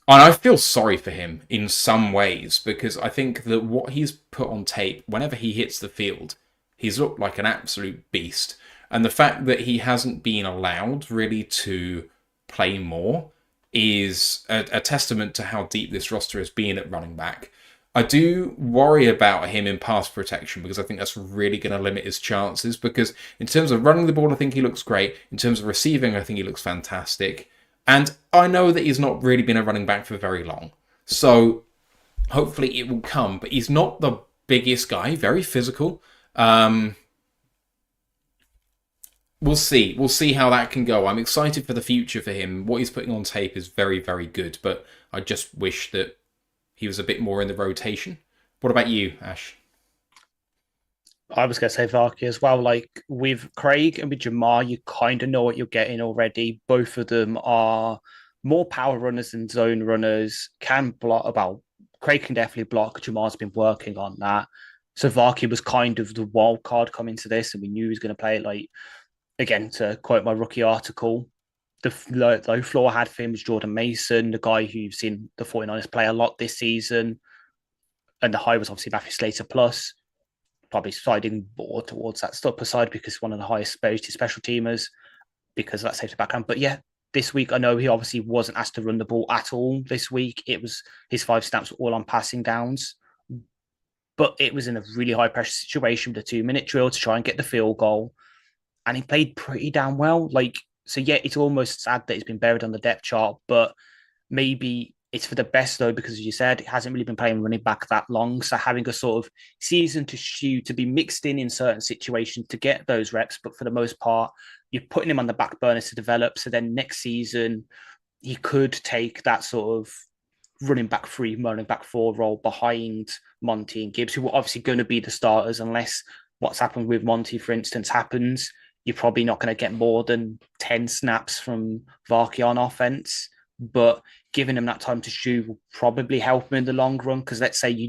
I feel sorry for him in some ways, because I think that what he's put on tape, whenever he hits the field, he's looked like an absolute beast. And the fact that he hasn't been allowed really to play more is a testament to how deep this roster has been at running back. I do worry about him in pass protection, because I think that's really going to limit his chances, because in terms of running the ball, I think he looks great. In terms of receiving, I think he looks fantastic. And I know that he's not really been a running back for very long, so hopefully it will come, but he's not the biggest guy, very physical. We'll see. We'll see how that can go. I'm excited for the future for him. What he's putting on tape is very, very good, but I just wish that he was a bit more in the rotation. What about you, Ash? I was going to say Varky as well. Like with Craig and with Jamar, you kind of know what you're getting already. Both of them are more power runners than zone runners, can block. About Craig can definitely block. Jamar's been working on that. So Varky was kind of the wild card coming to this, and we knew he was going to play it like, again, to quote my rookie article, the low floor had for him was Jordan Mason, the guy who you've seen the 49ers play a lot this season. And the high was obviously Matthew Slater plus, probably siding more towards that stopper side because one of the highest special teamers because of that safety background. But yeah, this week, I know he obviously wasn't asked to run the ball at all this week. It was his 5 snaps were all on passing downs. But it was in a really high pressure situation with a 2-minute drill to try and get the field goal. And he played pretty damn well. So yeah, it's almost sad that he's been buried on the depth chart, but maybe it's for the best though, because as you said, it hasn't really been playing running back that long. So having a sort of season to be mixed in certain situations to get those reps, but for the most part, you're putting him on the back burner to develop. So then next season, he could take that sort of running back 3, running back 4 role behind Monty and Gibbs, who are obviously going to be the starters unless what's happened with Monty, for instance, happens. You're probably not going to get more than 10 snaps from Varkey on offense, but giving him that time to shoot will probably help him in the long run. Because let's say we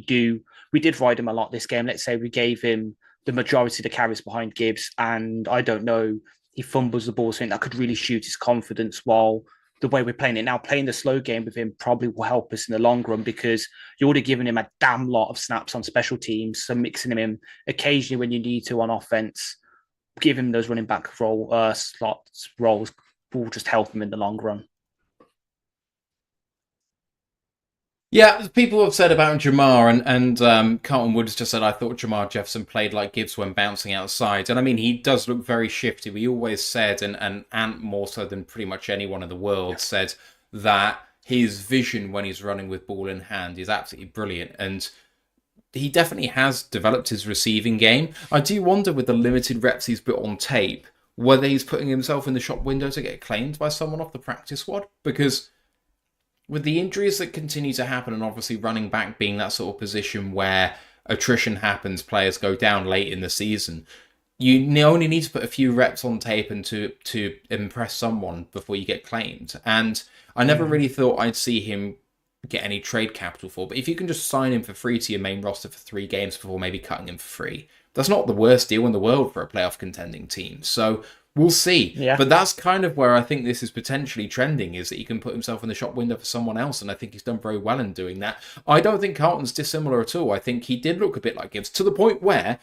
did ride him a lot this game. Let's say we gave him the majority of the carries behind Gibbs, and I don't know, he fumbles the ball, something that could really shoot his confidence. While the way we're playing it now, playing the slow game with him probably will help us in the long run, because you're already giving him a damn lot of snaps on special teams. So mixing him in occasionally when you need to on offense, give him those running back slots roles will just help him in the long run. Yeah, people have said about Jamar, and Carlton Woods just said, I thought Jamar Jefferson played like Gibbs when bouncing outside. And I mean, he does look very shifty. We always said, and Ant more so than pretty much anyone in the world said, that his vision when he's running with ball in hand is absolutely brilliant. And he definitely has developed his receiving game. I do wonder, with the limited reps he's put on tape, whether he's putting himself in the shop window to get claimed by someone off the practice squad. Because with the injuries that continue to happen, and obviously running back being that sort of position where attrition happens, players go down late in the season, you only need to put a few reps on tape and to impress someone before you get claimed. And I never really thought I'd see him get any trade capital for, but if you can just sign him for free to your main roster for 3 games before maybe cutting him for free, that's not the worst deal in the world for a playoff contending team. So we'll see. Yeah. But that's kind of where I think this is potentially trending, is that he can put himself in the shop window for someone else, and I think he's done very well in doing that. I don't think Carlton's dissimilar at all. I think he did look a bit like Gibbs, to the point where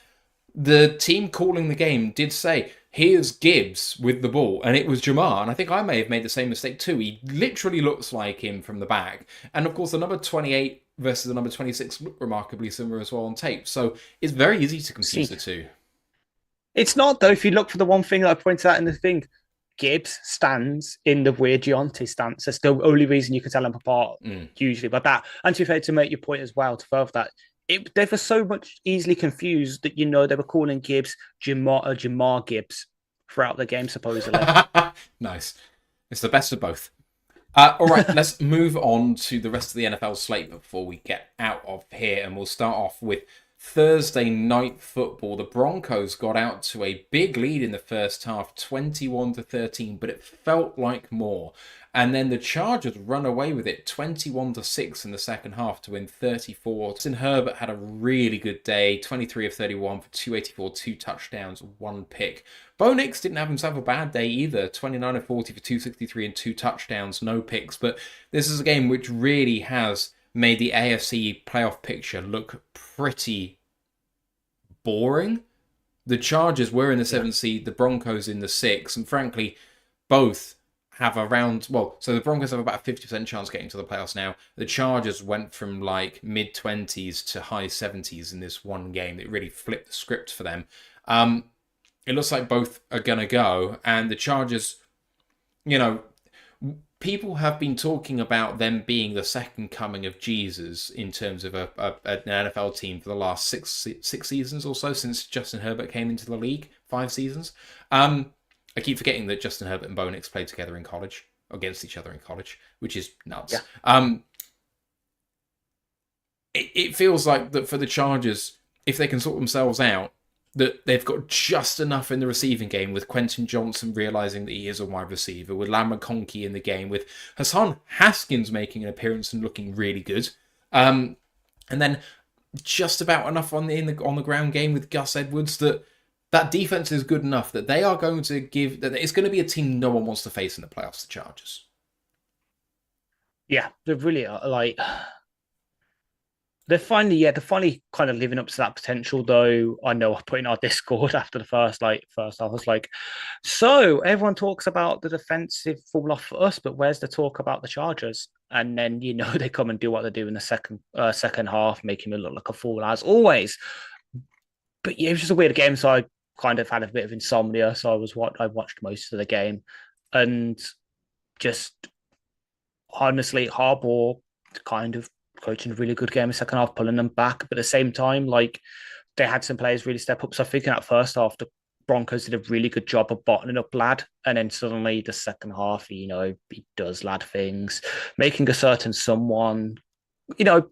the team calling the game did say, here's Gibbs with the ball, and it was Jamar. And I think I may have made the same mistake too. He literally looks like him from the back. And of course, the number 28 versus the number 26 look remarkably similar as well on tape. So it's very easy to confuse the two. It's not, though, if you look for the one thing that I pointed out in the thing. Gibbs stands in the weird Gianti stance. That's the only reason you can tell them apart, usually. But that, and to be fair, to make your point as well, to further that, they were so much easily confused that, they were calling Gibbs Jamar Gibbs throughout the game, supposedly. Nice. It's the best of both. All right, let's move on to the rest of the NFL slate before we get out of here. And we'll start off with Thursday night football. The Broncos got out to a big lead in the first half, 21-13, but it felt like more. And then the Chargers run away with it, 21-6 in the second half to win 34. Justin Herbert had a really good day, 23 of 31 for 284, 2 touchdowns, 1 pick. Bo Nix didn't have himself a bad day either, 29 of 40 for 263 and 2 touchdowns, no picks. But this is a game which really has made the AFC playoff picture look pretty boring. The Chargers were in the 7th seed, the Broncos in the 6th, and frankly, both have so the Broncos have about a 50% chance of getting to the playoffs now. The Chargers went from like mid-20s to high 70s in this one game. It really flipped the script for them. It looks like both are going to go, and the Chargers, people have been talking about them being the second coming of Jesus in terms of an NFL team for the last six seasons or so, since Justin Herbert came into the league, 5 seasons. I keep forgetting that Justin Herbert and Bo Nix played together in college, against each other in college, which is nuts. Yeah. It feels like that for the Chargers, if they can sort themselves out, that they've got just enough in the receiving game, with Quentin Johnson realizing that he is a wide receiver, with Lam McConkey in the game, with Hassan Haskins making an appearance and looking really good, and then just about enough on the ground game with Gus Edwards that defense is good enough that they are going to that it's going to be a team no one wants to face in the playoffs, the Chargers. Yeah, they really are. They're finally kind of living up to that potential, though. I know I put in our Discord after the first half. I was like, so everyone talks about the defensive fall off for us, but where's the talk about the Chargers? And then, they come and do what they do in the second half, making me look like a fool as always. But yeah, it was just a weird game. So I kind of had a bit of insomnia. So I watched most of the game, and just honestly, Harbaugh kind of coaching a really good game in the second half, pulling them back. But at the same time, they had some players really step up. So I think in that first half, the Broncos did a really good job of bottling up Lad. And then suddenly the second half, he does Lad things, making a certain someone,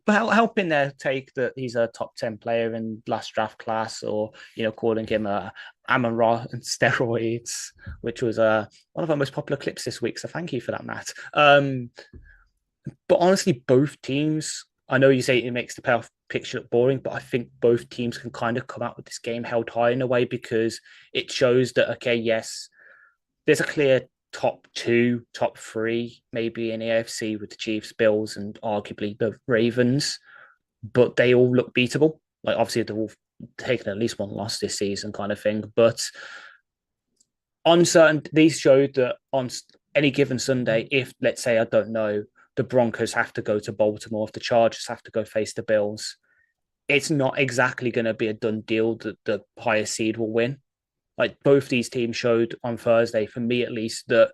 helping their take that he's a top 10 player in last draft class, or, calling him a Amon-Ra and steroids, which was one of our most popular clips this week. So thank you for that, Matt. But honestly, both teams, I know you say it makes the playoff picture look boring, but I think both teams can kind of come out with this game held high in a way, because it shows that, okay, yes, there's a clear top 2, top 3, maybe in the AFC with the Chiefs, Bills, and arguably the Ravens, but they all look beatable. Obviously, they've all taken at least one loss this season kind of thing. But these showed that on any given Sunday, if, let's say, I don't know, the Broncos have to go to Baltimore, if the Chargers have to go face the Bills, it's not exactly going to be a done deal that the highest seed will win. Like both these teams showed on Thursday, for me at least, that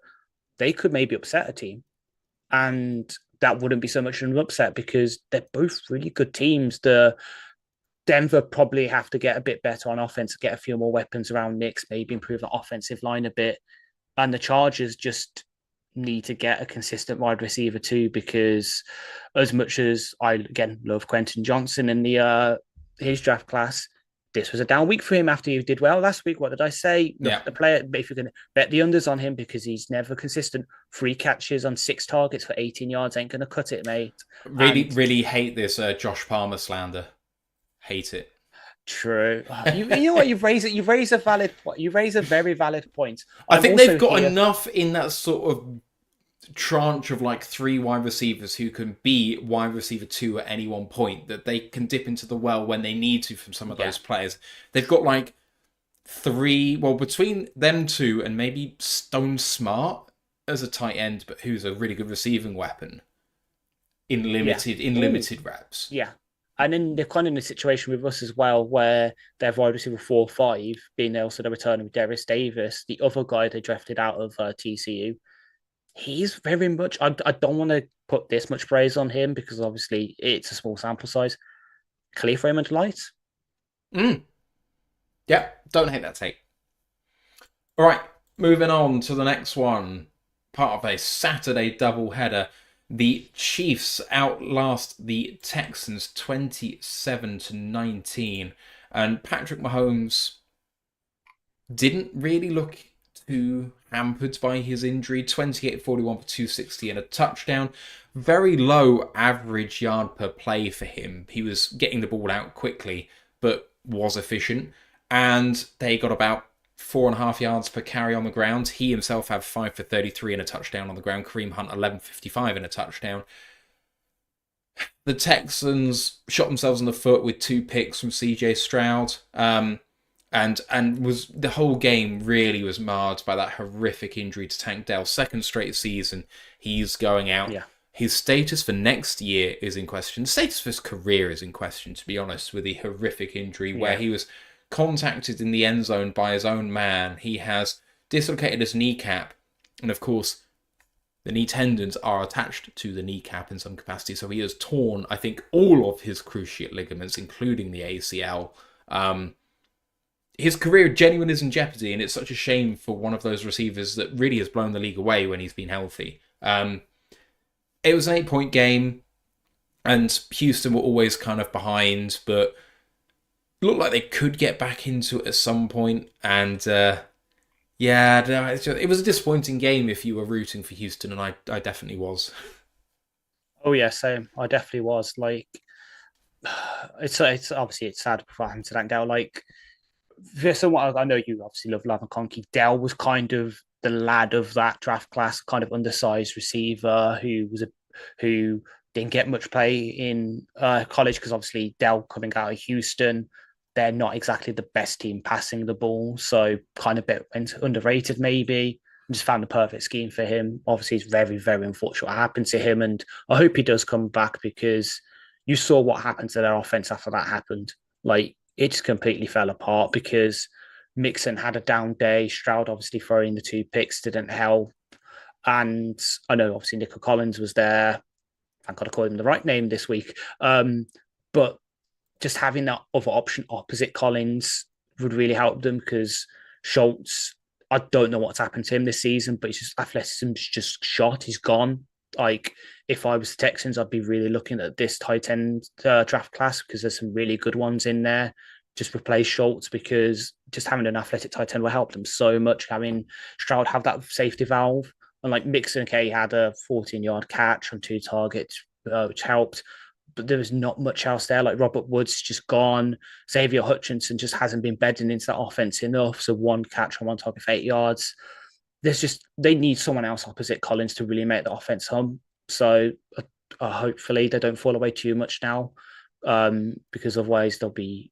they could maybe upset a team. And that wouldn't be so much an upset because they're both really good teams. The Denver probably have to get a bit better on offense, get a few more weapons around Knicks, maybe improve the offensive line a bit. And the Chargers just need to get a consistent wide receiver too, because as much as I again love Quentin Johnson in the his draft class, this was a down week for him after he did well last week. What did I say? Look at the player, but if you're going to bet the unders on him because he's never consistent, 3 catches on 6 targets for 18 yards ain't going to cut it, mate. Really hate this Josh Palmer slander. Hate it. True. You know what? You've raised a valid point. You raise a very valid point. I think they've got enough in that sort of tranche of like 3 wide receivers who can be wide receiver 2 at any one point that they can dip into the well when they need to from some of those players. They've got like 3, well, between them 2 and maybe Stone Smart as a tight end, but who's a really good receiving weapon in limited reps. Yeah. And then they're kind of in a situation with us as well, where they have wide receiver 4 or 5, being also the return with Darius Davis, the other guy they drafted out of TCU. He's very much, I don't want to put this much praise on him because obviously it's a small sample size. Khalif Raymond Light. Yeah, don't hate that take. All right, moving on to the next one. Part of a Saturday doubleheader. The Chiefs outlast the Texans 27-19. And Patrick Mahomes didn't really look too hampered by his injury. 28-41 for 260 and a touchdown. Very low average yard per play for him. He was getting the ball out quickly, but was efficient. And they got about 4.5 yards per carry on the ground. He himself had 5 for 33 and a touchdown on the ground. Kareem Hunt 11-55 and a touchdown. The Texans shot themselves in the foot with 2 picks from CJ Stroud. And was the whole game really was marred by that horrific injury to Tank Dell. 2nd straight season he's going out. Yeah. His status for next year is in question. Status for his career is in question, to be honest, with the horrific injury where he was contacted in the end zone by his own man. He has dislocated his kneecap, and of course the knee tendons are attached to the kneecap in some capacity, so he has torn, I think, all of his cruciate ligaments, including the ACL. His career genuinely is in jeopardy, and it's such a shame for one of those receivers that really has blown the league away when he's been healthy. It was an 8-point game, and Houston were always kind of behind, but looked like they could get back into it at some point. And it was a disappointing game if you were rooting for Houston, and I definitely was. Oh yeah, same. I definitely was. Like, it's obviously it's sad for him to that Dell. Like, what I know you obviously love Lavin Conkey. Dell was kind of the lad of that draft class, kind of undersized receiver who didn't get much play in college because obviously Dell coming out of Houston, they're not exactly the best team passing the ball, so kind of a bit underrated maybe. Just found the perfect scheme for him. Obviously, it's very, very unfortunate what happened to him, and I hope he does come back because you saw what happened to their offense after that happened. Like, it just completely fell apart because Mixon had a down day. Stroud obviously throwing the 2 picks didn't help. And I know obviously Nico Collins was there. Thank God I called him the right name this week. But just having that other option opposite Collins would really help them because Schultz, I don't know what's happened to him this season, but it's just athleticism's just shot. He's gone. Like, if I was the Texans, I'd be really looking at this tight end draft class because there's some really good ones in there. Just replace Schultz because just having an athletic tight end will help them so much. Having Stroud have that safety valve. And like Mixon, okay, he had a 14-yard catch on 2 targets, which helped. But there was not much else there. Like Robert Woods just gone. Xavier Hutchinson just hasn't been bedding into that offense enough. So 1 catch on 1 target for 8 yards. They need someone else opposite Collins to really make the offense hum. So hopefully they don't fall away too much now, because otherwise they'll be.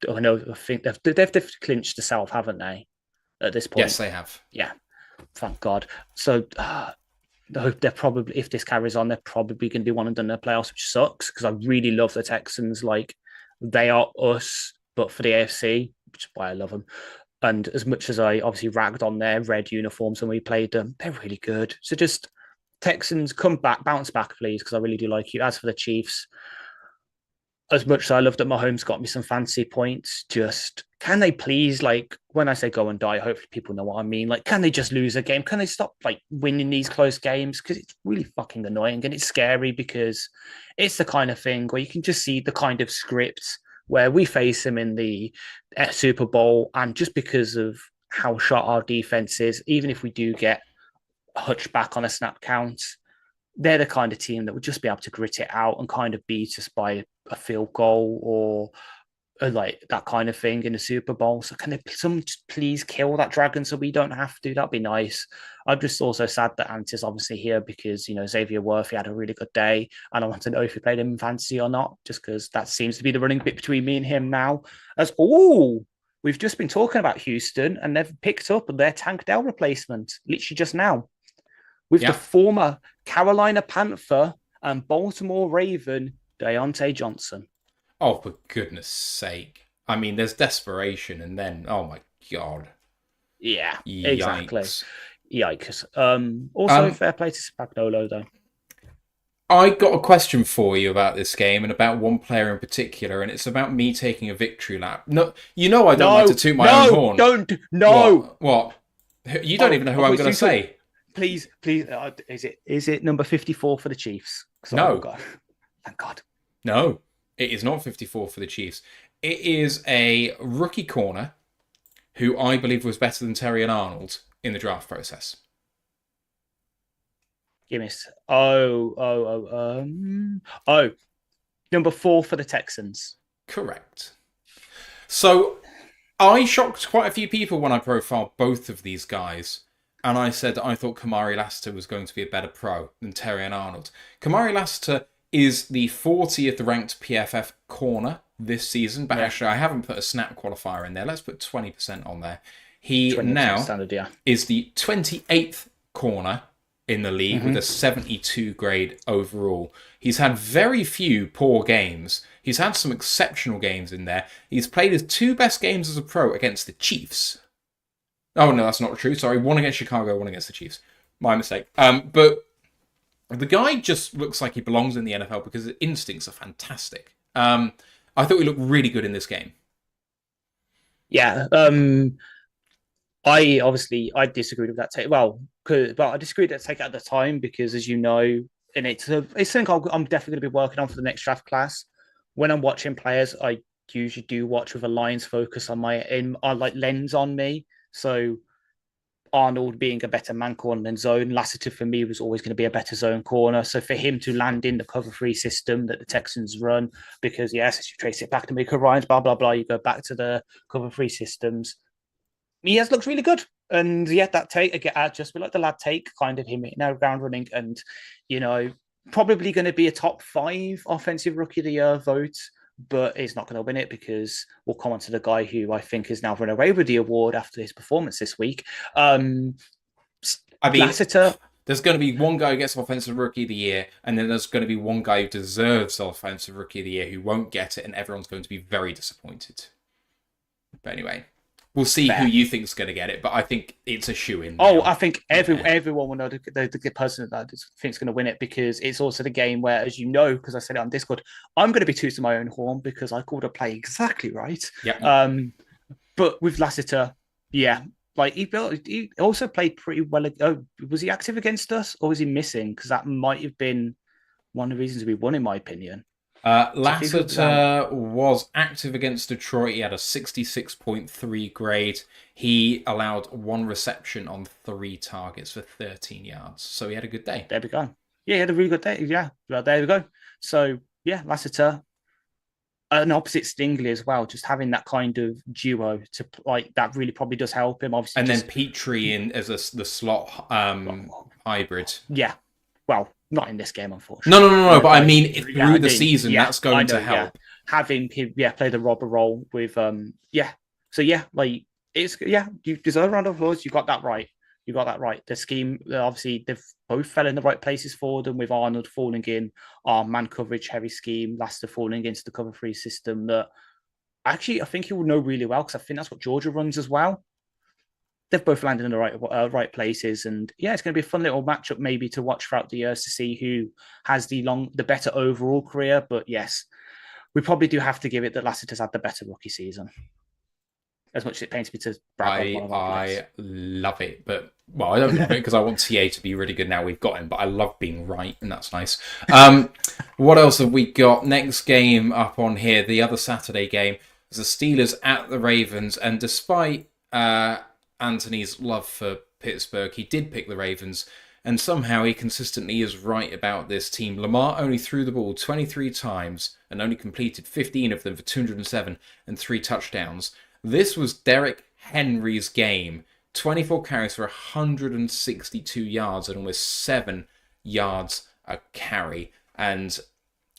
I think they've clinched the South, haven't they? At this point, Yes, they have. Yeah, thank God. So they're probably, if this carries on, they're probably going to be one and done in the playoffs, which sucks because I really love the Texans. Like, they are us, but for the AFC, which is why I love them. And as much as I obviously ragged on their red uniforms when we played them, they're really good. So just Texans, come back, bounce back, please, because I really do like you. As for the Chiefs, as much as I love that Mahomes got me some fancy points, just can they please, like, when I say go and die, hopefully people know what I mean. Like, can they just lose a game? Can they stop like winning these close games? Because it's really fucking annoying and it's scary because it's the kind of thing where you can just see the kind of script where we face them in the Super Bowl, and just because of how shot our defense is, even if we do get hutched back on a snap count, they're the kind of team that would just be able to grit it out and kind of beat us by a field goal or like that kind of thing in the Super Bowl. So can they someone just please kill that dragon so we don't have to? That'd be nice. I'm just also sad that Ant is obviously here because, you know, Xavier Worthy had a really good day and I want to know if he played him in fantasy or not, just because that seems to be the running bit between me and him now. We've just been talking about Houston and they've picked up their Tank Dell replacement literally just now with the former Carolina Panther and Baltimore Raven, Deontay Johnson. Oh, for goodness sake. I mean, there's desperation and then, oh my God. Yeah, Yikes. Exactly. Yikes. Also, fair play to Spagnuolo, though. I got a question for you about this game and about one player in particular, and it's about me taking a victory lap. No, you know I don't like to toot my own horn. What? You don't even know who I'm going to say. Please, is it number 54 for the Chiefs? No. Thank God. No, it is not 54 for the Chiefs. It is a rookie corner who I believe was better than Terry and Arnold in the draft process. Give me. Number 4 for the Texans. Correct. So I shocked quite a few people when I profiled both of these guys. And I said that I thought Kamari Lassiter was going to be a better pro than Terry and Arnold. Kamari Lassiter is the 40th ranked PFF corner this season, but actually I haven't put a snap qualifier in there. Let's put 20% on there. He now is the 28th corner in the league with a 72 grade overall. He's had very few poor games. He's had some exceptional games in there. He's played his 2 best games as a pro against the Chiefs. Oh, no, that's not true. Sorry, 1 against Chicago, 1 against the Chiefs. My mistake. But the guy just looks like he belongs in the NFL because his instincts are fantastic. I thought he looked really good in this game. Yeah. I disagreed with that take. Well, I disagreed with that take at the time because, as you know, and it's something I'm definitely going to be working on for the next draft class. When I'm watching players, I usually do watch with a Lions focus on my lens on me. So Arnold being a better man corner than zone, Lassiter for me was always going to be a better zone corner. So for him to land in the cover 3 system that the Texans run, because yes, as you trace it back to Mika Ryans, blah, blah, blah, you go back to the cover 3 systems. He has looked really good. And yeah, that take, again, I just feel like the lad take, kind of him now ground running and, you know, probably going to be a top 5 offensive rookie of the year vote. But he's not going to win it because we'll come on to the guy who I think has now run away with the award after his performance this week. Lassiter. There's going to be one guy who gets Offensive Rookie of the Year, and then there's going to be one guy who deserves Offensive Rookie of the Year who won't get it, and everyone's going to be very disappointed. But anyway, we'll see who you think is going to get it, but I think it's a shoo-in. I think everyone will know the person that thinks going to win it because it's also the game where, as you know, because I said it on Discord, I'm going to be tooting my own horn because I called a play exactly right. Yep. But with Lassiter, yeah, like he also played pretty well. Was he active against us or was he missing? Because that might have been one of the reasons we won, in my opinion. Lassiter was active against Detroit. He had a 66.3 grade. He allowed 1 reception on 3 targets for 13 yards. So he had a good day. There we go. Yeah, he had a really good day. Yeah, well, there we go. So yeah, Lassiter, an opposite Stingley as well. Just having that kind of duo to like that really probably does help him. Obviously, and then Petrie in as the slot hybrid. Yeah, well. Not in this game, unfortunately. No. But I mean, through the season, that's going to help. Yeah. Having him, play the robber role with, So yeah, like you deserve a round of applause. You got that right. You got that right. The scheme, obviously, they've both fell in the right places for them, with Arnold falling in our man coverage heavy scheme, Leicester falling into the cover three system that actually I think he will know really well, because I think that's what Georgia runs as well. They've both landed in the right places, and yeah, it's going to be a fun little matchup maybe to watch throughout the years to see who has the better overall career. But yes, we probably do have to give it that Lassiter's had the better rookie season. As much as it pains me to brag on one of our players. I love it, but well, I don't love it because I want TA to be really good now we've got him, but I love being right, and that's nice. What else have we got? Next game up on here, the other Saturday game, is the Steelers at the Ravens, and despite Anthony's love for Pittsburgh, he did pick the Ravens, and somehow he consistently is right about this team. Lamar only threw the ball 23 times and only completed 15 of them for 207 and 3 touchdowns. This was Derrick Henry's game. 24 carries for 162 yards and almost 7 yards a carry. And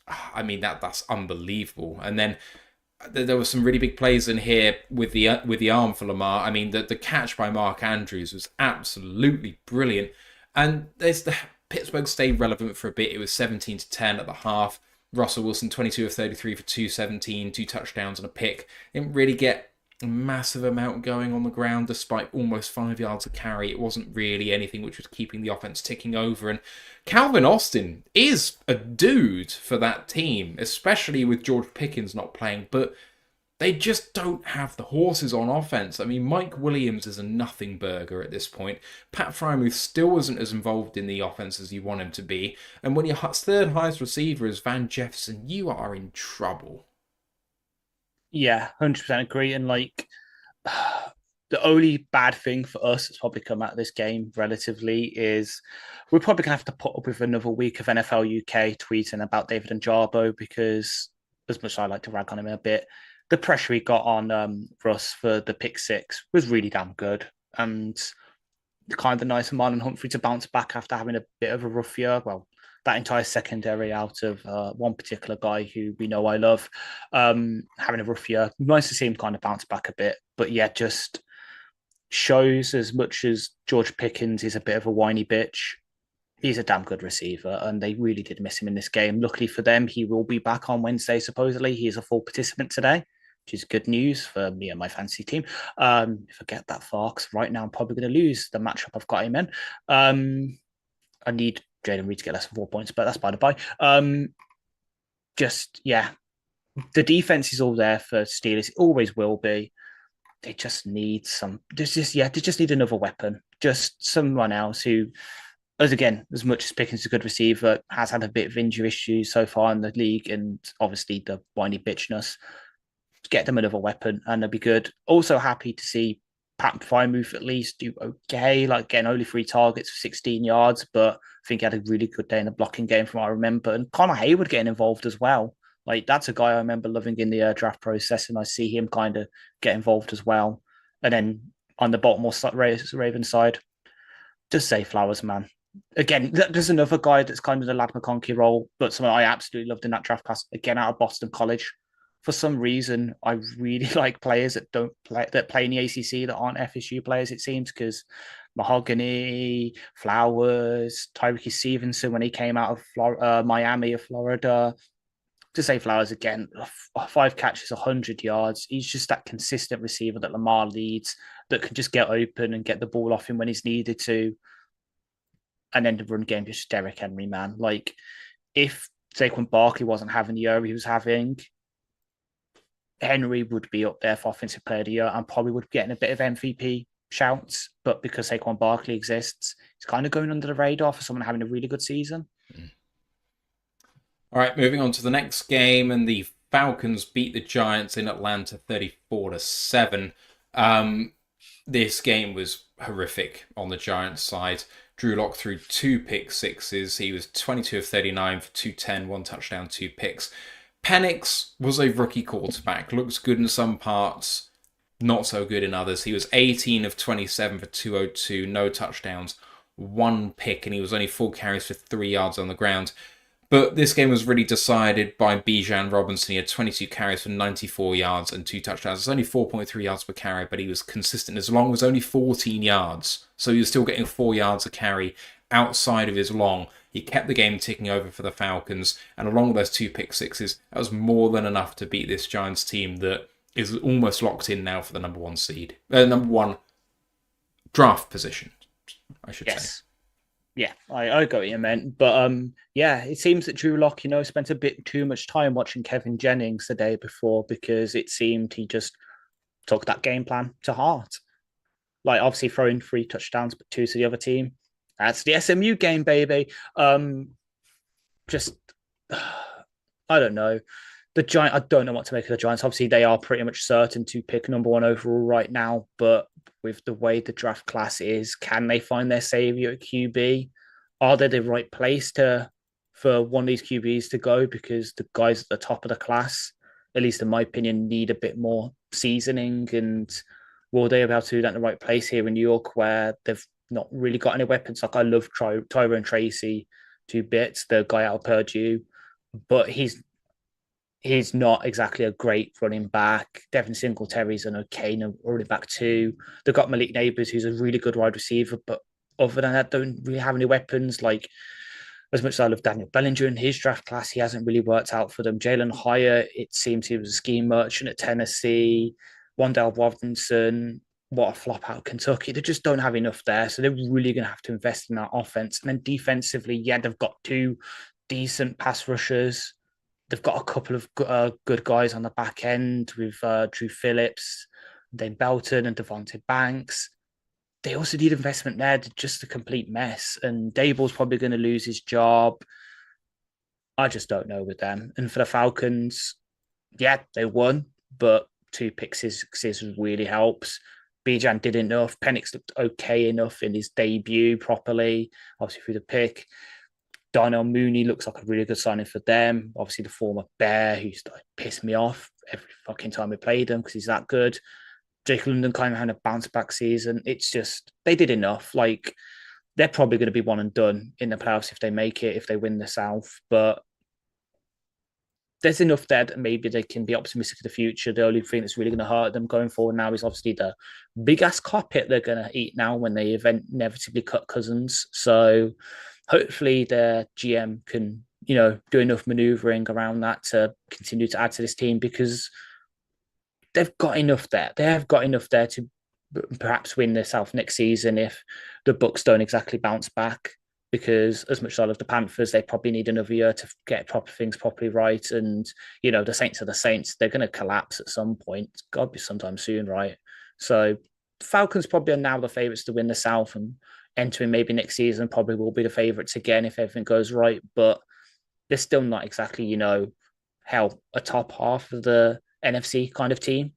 I mean, that's unbelievable. And then there were some really big plays in here with the arm for Lamar. I mean, the catch by Mark Andrews was absolutely brilliant. And Pittsburgh stayed relevant for a bit. It was 17-10 at the half. Russell Wilson, 22 of 33 for 217, 2 touchdowns and a pick. Didn't really get a massive amount going on the ground despite almost 5 yards a carry. It wasn't really anything which was keeping the offense ticking over. And Calvin Austin is a dude for that team, especially with George Pickens not playing, but they just don't have the horses on offense. I mean, Mike Williams is a nothing burger at this point. Pat Frymuth still isn't as involved in the offense as you want him to be. And when your third highest receiver is Van Jefferson, you are in trouble. Yeah, 100% agree. And like, the only bad thing for us that's probably come out of this game relatively is we're probably going to have to put up with another week of NFL UK tweeting about David Njoku, because as much as I like to rag on him a bit, the pressure he got on Russ for the pick 6 was really damn good. And kind of nice of Marlon Humphrey to bounce back after having a bit of a rough year. Well, that entire secondary out of one particular guy who we know I love, having a rough year. Nice to see him kind of bounce back a bit. But yeah, just shows as much as George Pickens is a bit of a whiny bitch, he's a damn good receiver, and they really did miss him in this game. Luckily for them, he will be back on Wednesday, supposedly. He is a full participant today, which is good news for me and my fantasy team. If I get that far, because right now I'm probably going to lose the matchup I've got him in. I need Jalen Reed to get less than 4 points, but that's by the by. Yeah, the defense is all there for Steelers. It always will be. They just need they just need another weapon. Just someone else who, as much as Pickens is a good receiver, has had a bit of injury issues so far in the league, and obviously the whiny bitchness. Get them another weapon and they'll be good. Also happy to see Pat Frymuth at least do okay, like getting only 3 targets for 16 yards, but I think he had a really good day in the blocking game from what I remember. And Connor Hayward getting involved as well. Like, that's a guy I remember loving in the draft process, and I see him kind of get involved as well. And then on the Baltimore Ravens side, just say Flowers, man. Again, there's another guy that's kind of the Lad McConkey role, but someone I absolutely loved in that draft class, again, out of Boston College. For some reason, I really like players that play in the ACC that aren't FSU players, it seems, because Mahogany, Flowers, Tyreek Stevenson when he came out of Miami of Florida. To say Flowers again, 5 catches, 100 yards. He's just that consistent receiver that Lamar leads, that can just get open and get the ball off him when he's needed to. And then the run game, just Derrick Henry, man. Like, if Saquon Barkley wasn't having the year he was having, Henry would be up there for Offensive Player of the Year and probably would be getting a bit of MVP shouts. But because Saquon Barkley exists, he's kind of going under the radar for someone having a really good season. All right, moving on to the next game, and the Falcons beat the Giants in Atlanta 34-7. This game was horrific on the Giants side. Drew Lock threw 2 pick sixes. He was 22 of 39 for 210, 1 touchdown, 2 picks. Penix was a rookie quarterback. Looks good in some parts, not so good in others. He was 18 of 27 for 202, no touchdowns, 1 pick, and he was only 4 carries for 3 yards on the ground. But this game was really decided by Bijan Robinson. He had 22 carries for 94 yards and 2 touchdowns. It's only 4.3 yards per carry, but he was consistent. His long was only 14 yards. So he was still getting 4 yards a carry outside of his long. He kept the game ticking over for the Falcons. And along with those 2 pick sixes, that was more than enough to beat this Giants team that is almost locked in now for the number 1 seed. Number 1 draft position, I should say. Yeah, I got what you meant. But yeah, it seems that Drew Lock, spent a bit too much time watching Kevin Jennings the day before because it seemed he just took that game plan to heart. Like, obviously throwing 3 touchdowns, but 2 to the other team. That's the SMU game, baby. Just, I don't know. I don't know what to make of the Giants. Obviously, they are pretty much certain to pick number 1 overall right now, but with the way the draft class is, can they find their savior at QB? Are they the right place for one of these QBs to go? Because the guys at the top of the class, at least in my opinion, need a bit more seasoning. And will they be able to do that in the right place here in New York, where they've not really got any weapons? Like, I love Tyrone Tracy to bits, the guy out of Purdue, but he's not exactly a great running back. Devin Singletary's an okay running back too. They've got Malik Neighbors, who's a really good wide receiver, but other than that, don't really have any weapons. Like, as much as I love Daniel Bellinger in his draft class, he hasn't really worked out for them. Jalen Hyatt, it seems he was a scheme merchant at Tennessee. Wandale Robinson, what a flop out of Kentucky. They just don't have enough there. So they're really going to have to invest in that offense. And then defensively, yeah, they've got 2 decent pass rushers. They've got a couple of good guys on the back end with Drew Phillips, Dane Belton, and Devontae Banks. They also need investment there. They're just a complete mess. And Dable's probably going to lose his job. I just don't know with them. And for the Falcons, yeah, they won, but 2 pick sixes really helps. Bijan did enough. Penix looked okay enough in his debut properly, obviously through the pick. Darnell Mooney looks like a really good signing for them. Obviously, the former Bear, who used to piss me off every fucking time we played him because he's that good. Jake London kind of had a bounce back season. It's just, they did enough. Like, they're probably going to be one and done in the playoffs if they make it, if they win the South. But there's enough there that maybe they can be optimistic for the future. The only thing that's really going to hurt them going forward now is obviously the big ass carpet they're going to eat now when they inevitably cut Cousins. So hopefully their GM can, do enough maneuvering around that to continue to add to this team, because they've got enough there. They have got enough there to perhaps win the South next season if the Bucks don't exactly bounce back. Because as much as I love the Panthers, they probably need another year to get things properly right. And, the Saints are the Saints. They're going to collapse at some point. It's got to be sometime soon, right? So Falcons probably are now the favourites to win the South, and entering maybe next season probably will be the favourites again if everything goes right. But they're still not exactly, a top half of the NFC kind of team.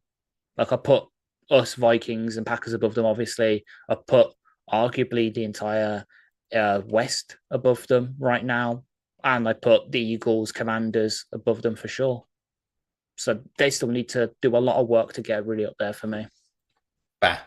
Like, I put us, Vikings and Packers above them, obviously. I put arguably the entire West above them right now. And I put the Eagles, Commanders above them for sure. So they still need to do a lot of work to get really up there for me. Fair.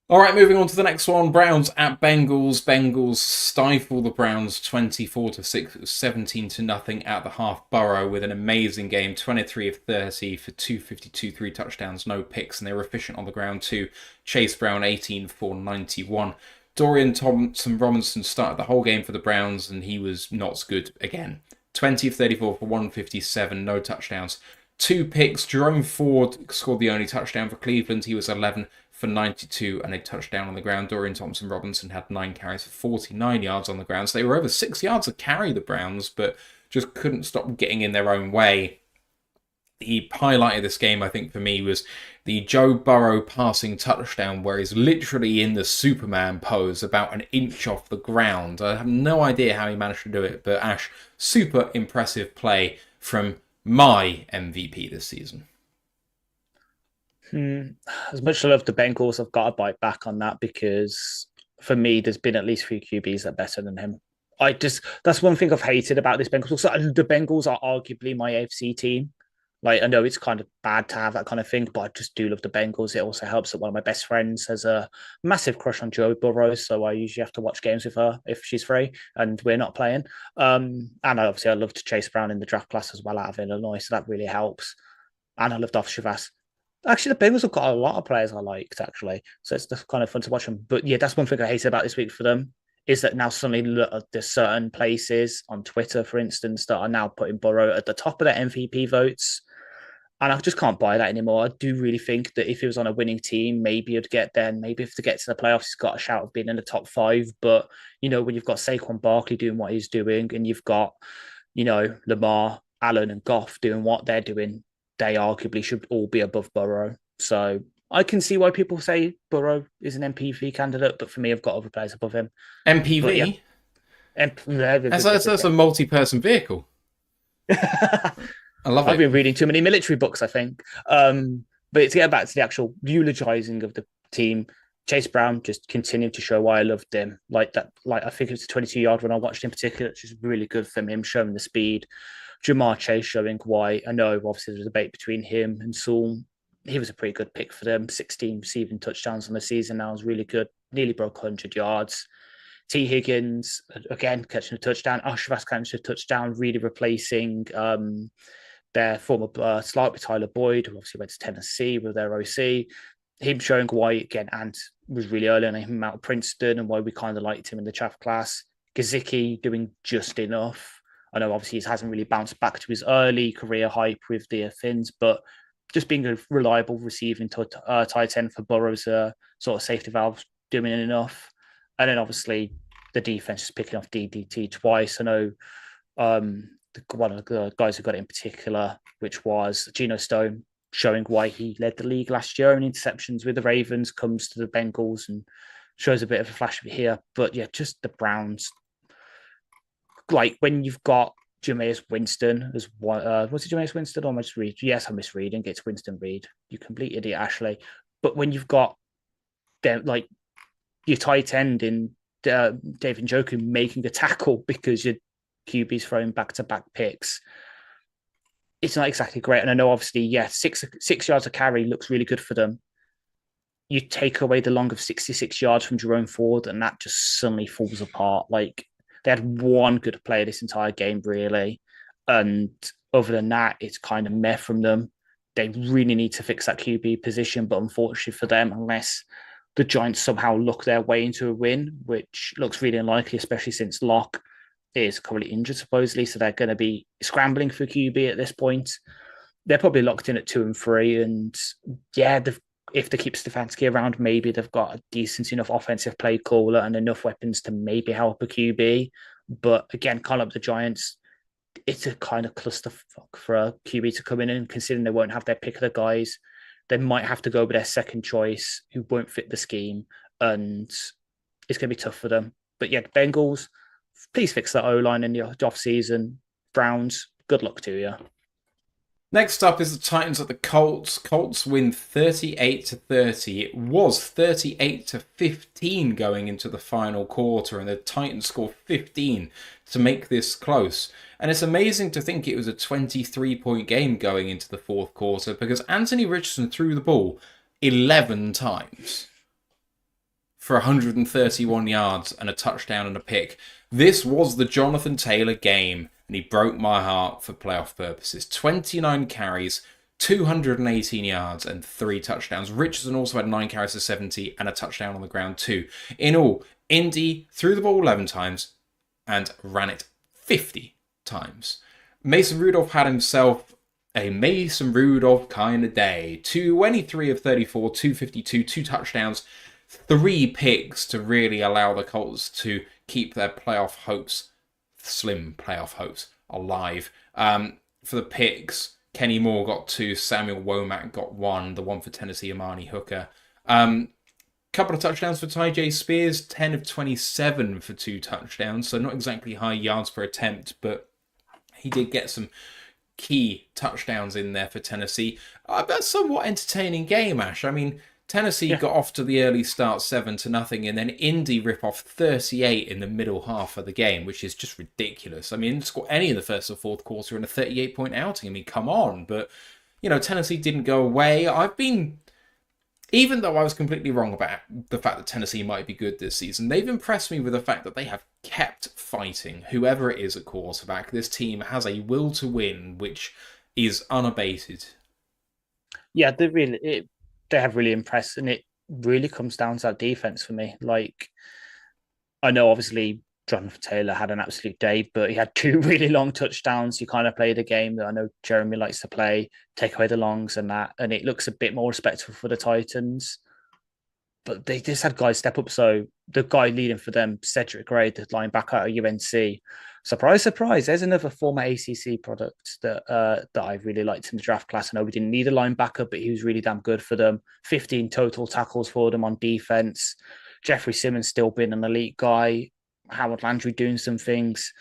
All right, moving on to the next one. Browns at Bengals. Bengals stifle the Browns 24-6. It was 17-0 at the half. Burrow with an amazing game, 23 of 30 for 252, 3 touchdowns, no picks, and they were efficient on the ground too. Chase Brown 18 for 91. Dorian Thompson-Robinson started the whole game for the Browns, and he was not good again. 20 of 34 for 157, no touchdowns, 2 picks. Jerome Ford scored the only touchdown for Cleveland. He was 11 for 92 and a touchdown on the ground. Dorian Thompson-Robinson had 9 carries for 49 yards on the ground. So they were over 6 yards to carry the Browns, but just couldn't stop getting in their own way. The highlight of this game, I think, for me, was the Joe Burrow passing touchdown, where he's literally in the Superman pose, about an inch off the ground. I have no idea how he managed to do it, but Ash, super impressive play from my MVP this season. As much as I love the Bengals, I've got to bite back on that, because for me, there's been at least 3 QBs that are better than him. That's one thing I've hated about this Bengals. Also, the Bengals are arguably my AFC team. Like, I know it's kind of bad to have that kind of thing, but I just do love the Bengals. It also helps that one of my best friends has a massive crush on Joe Burrow, so I usually have to watch games with her if she's free and we're not playing. And obviously, I love to Chase Brown in the draft class as well out of Illinois, so that really helps. And I loved off Shavas. Actually, the Bengals have got a lot of players I liked, actually. So it's just kind of fun to watch them. But yeah, that's one thing I hated about this week for them is that now suddenly there's certain places on Twitter, for instance, that are now putting Burrow at the top of their MVP votes. And I just can't buy that anymore. I do really think that if he was on a winning team, maybe he'd get there. Maybe if to get to the playoffs, he's got a shout of being in the top five. But, when you've got Saquon Barkley doing what he's doing and you've got, Lamar, Allen and Goff doing what they're doing, they arguably should all be above Burrow. So I can see why people say Burrow is an MPV candidate, but for me, I've got other players above him. MPV? But yeah, that's a multi-person vehicle. I love it. I've been reading too many military books, I think. But to get back to the actual eulogizing of the team, Chase Brown just continued to show why I loved him. Like that, I think it was a 22-yard when I watched in particular. It's just really good from him showing the speed. Jamar Chase showing why. I know obviously there's a debate between him and Saul. He was a pretty good pick for them. 16 receiving touchdowns on the season now is really good. Nearly broke 100 yards. T. Higgins, again, catching a touchdown. Ashras catching a touchdown, really replacing their former slot with Tyler Boyd, who obviously went to Tennessee with their OC. Him showing why, again, Ant was really early on him out of Princeton and why we kind of liked him in the draft class. Gesicki doing just enough. I know obviously he hasn't really bounced back to his early career hype with the Finns, but just being a reliable receiving tight end for Burrow's sort of safety valve, doing enough. And then obviously the defense is picking off DDT twice. I know one of the guys who got it in particular, which was Geno Stone, showing why he led the league last year in interceptions with the Ravens, comes to the Bengals and shows a bit of a flash of it here. But yeah, just the Browns. Like when you've got Jameis Winston as one, was it Jameis Winston or am I just reading? Yes, I'm misreading. It's Winston Reed. You complete idiot, Ashley. But when you've got them, like your tight end in David Njoku making a tackle because your QB's throwing back-to-back picks, it's not exactly great. And I know obviously, yeah, six yards of carry looks really good for them. You take away the long of 66 yards from Jerome Ford, and that just suddenly falls apart. Like they had one good player this entire game, really. And other than that, it's kind of meh from them. They really need to fix that QB position, but unfortunately for them, unless the Giants somehow look their way into a win, which looks really unlikely, especially since Locke is currently injured, supposedly. So they're going to be scrambling for QB at this point. They're probably locked in at 2 and 3. And yeah, if they keep Stefanski around, maybe they've got a decent enough offensive play caller and enough weapons to maybe help a QB. But again, call up the Giants. It's a kind of clusterfuck for a QB to come in, and considering they won't have their pick of the guys, they might have to go with their second choice who won't fit the scheme, and it's going to be tough for them. But yeah, Bengals, please fix that O-line in the off-season. Browns, good luck to you. Next up is the Titans at the Colts. Colts win 38-30. It was 38-15 going into the final quarter, and the Titans scored 15 to make this close. And it's amazing to think it was a 23-point game going into the fourth quarter because Anthony Richardson threw the ball 11 times for 131 yards and a touchdown and a pick. This was the Jonathan Taylor game, and he broke my heart for playoff purposes. 29 carries, 218 yards, and 3 touchdowns. Richardson also had 9 carries for 70 and a touchdown on the ground too. In all, Indy threw the ball 11 times and ran it 50 times. Mason Rudolph had himself a Mason Rudolph kind of day. 23 of 34, 252, 2 touchdowns, 3 picks to really allow the Colts to keep their playoff hopes, slim playoff hopes, alive. For the picks, Kenny Moore got 2, Samuel Womack got 1, the one for Tennessee, Amani Hooker. Couple of touchdowns for Ty J. Spears, 10 of 27 for 2 touchdowns, so not exactly high yards per attempt, but he did get some key touchdowns in there for Tennessee. That's a somewhat entertaining game, Ash. I mean, Tennessee Yeah. got off to the early start 7-0, and then Indy rip off 38 in the middle half of the game, which is just ridiculous. I mean, didn't score any in the first or fourth quarter in a 38-point outing. I mean, come on. But, Tennessee didn't go away. Even though I was completely wrong about the fact that Tennessee might be good this season, they've impressed me with the fact that they have kept fighting. Whoever it is at quarterback, this team has a will to win, which is unabated. Yeah, they have really impressed, and it really comes down to that defense for me. Like, I know obviously Jonathan Taylor had an absolute day, but he had two really long touchdowns. You kind of played a game that I know Jeremy likes to play, take away the longs and that, and it looks a bit more respectful for the Titans. But they just had guys step up. So the guy leading for them, Cedric Gray, the linebacker at UNC. Surprise, surprise. There's another former ACC product that I really liked in the draft class. I know we didn't need a linebacker, but he was really damn good for them. 15 total tackles for them on defense. Jeffrey Simmons still being an elite guy. Howard Landry doing some things.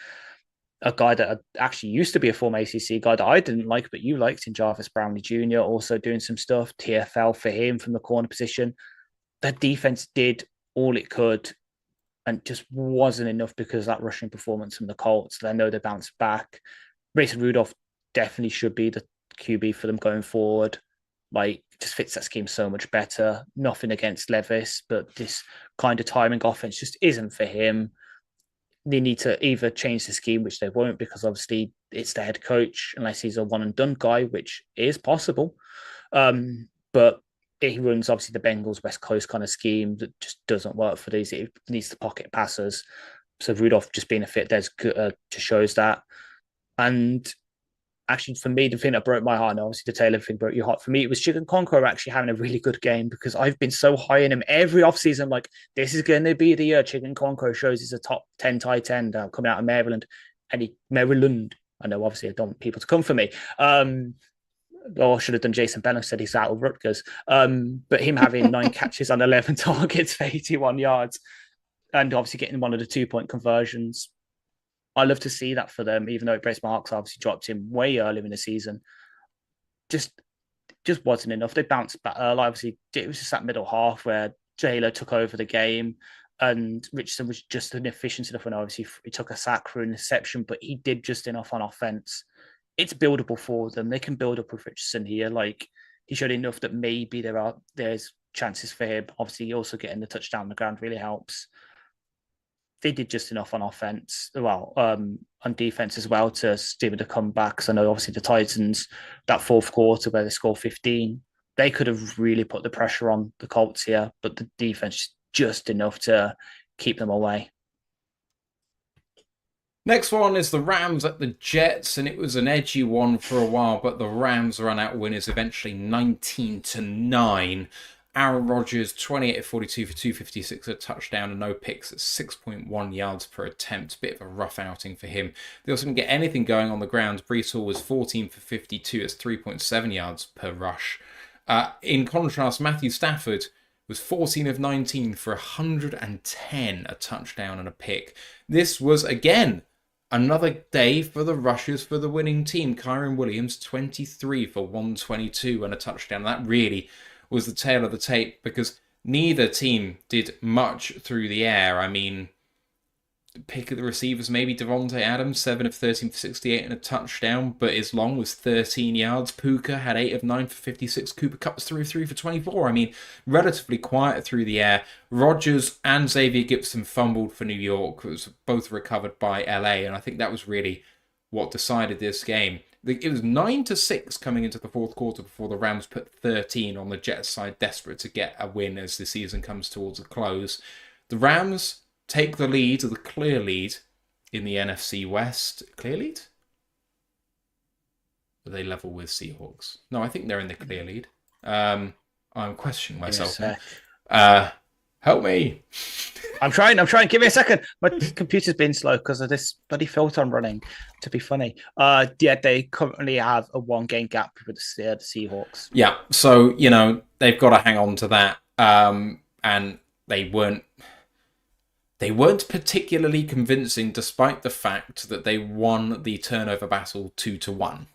A guy that actually used to be a former ACC guy that I didn't like, but you liked in Jarvis Brownlee Jr., also doing some stuff. TFL for him from the corner position. That defense did all it could and just wasn't enough because of that rushing performance from the Colts. I know they bounced back. Mason Rudolph definitely should be the QB for them going forward. Like, just fits that scheme so much better. Nothing against Levis, but this kind of timing offense just isn't for him. They need to either change the scheme, which they won't, because obviously it's the head coach, unless he's a one and done guy, which is possible. But he runs obviously the Bengals West Coast kind of scheme that just doesn't work for these. It needs the pocket passers. So Rudolph just being a fit there's just shows that. And actually, for me, the thing that broke my heart, and obviously the Taylor thing broke your heart, for me, it was Chicken Conqueror actually having a really good game, because I've been so high in him every offseason. I'm like, this is going to be the year Chicken Conqueror shows he's a top 10 tight end coming out of Maryland. Maryland. I know, obviously, I don't want people to come for me. Or should have done Jason Bennett, said he's out of Rutgers. But him having 9 catches on 11 targets for 81 yards, and obviously getting one of the 2-point conversions. I love to see that for them, even though it breaks my heart because I obviously dropped him way earlier in the season. Just wasn't enough. They bounced back. Obviously, it was just that middle half where Taylor took over the game, and Richardson was just inefficient enough when obviously he took a sack for an interception, but he did just enough on offense. It's buildable for them. They can build up with Richardson here. Like, he showed enough that maybe there's chances for him. Obviously, also getting the touchdown on the ground really helps. They did just enough on offense, on defense as well, to stimulate the comebacks. I know obviously the Titans, that fourth quarter where they scored 15, they could have really put the pressure on the Colts here, but the defense just enough to keep them away. Next one is the Rams at the Jets, and it was an edgy one for a while, but the Rams run out winners eventually 19-9. Aaron Rodgers, 28 of 42 for 256, a touchdown and no picks at 6.1 yards per attempt. Bit of a rough outing for him. They also didn't get anything going on the ground. Brees Hall was 14 for 52, it's 3.7 yards per rush. In contrast, Matthew Stafford was 14 of 19 for 110, a touchdown and a pick. This was, again, another day for the rushers for the winning team. Kyren Williams, 23 for 122 and a touchdown. That really was the tail of the tape because neither team did much through the air. I mean, pick of the receivers, maybe Devontae Adams, 7 of 13 for 68 and a touchdown, but his long was 13 yards. Puka had 8 of 9 for 56. Cooper Kupp was 3 of 3 for 24. I mean, relatively quiet through the air. Rodgers and Xavier Gibson fumbled for New York. It was both recovered by LA, and I think that was really what decided this game. It was 9-6 coming into the fourth quarter before the Rams put 13 on the Jets side, desperate to get a win as the season comes towards a close. The Rams take the lead, the clear lead, in the NFC West. Clear lead? Are they level with Seahawks? No, I think they're in the clear lead. I'm questioning myself. Help me. I'm trying. Give me a second. My computer's been slow because of this bloody filter I'm running, to be funny. Yeah, they currently have a 1-game gap with the Seahawks. Yeah, so, they've got to hang on to that. And they weren't particularly convincing, despite the fact that they won the turnover battle 2-1.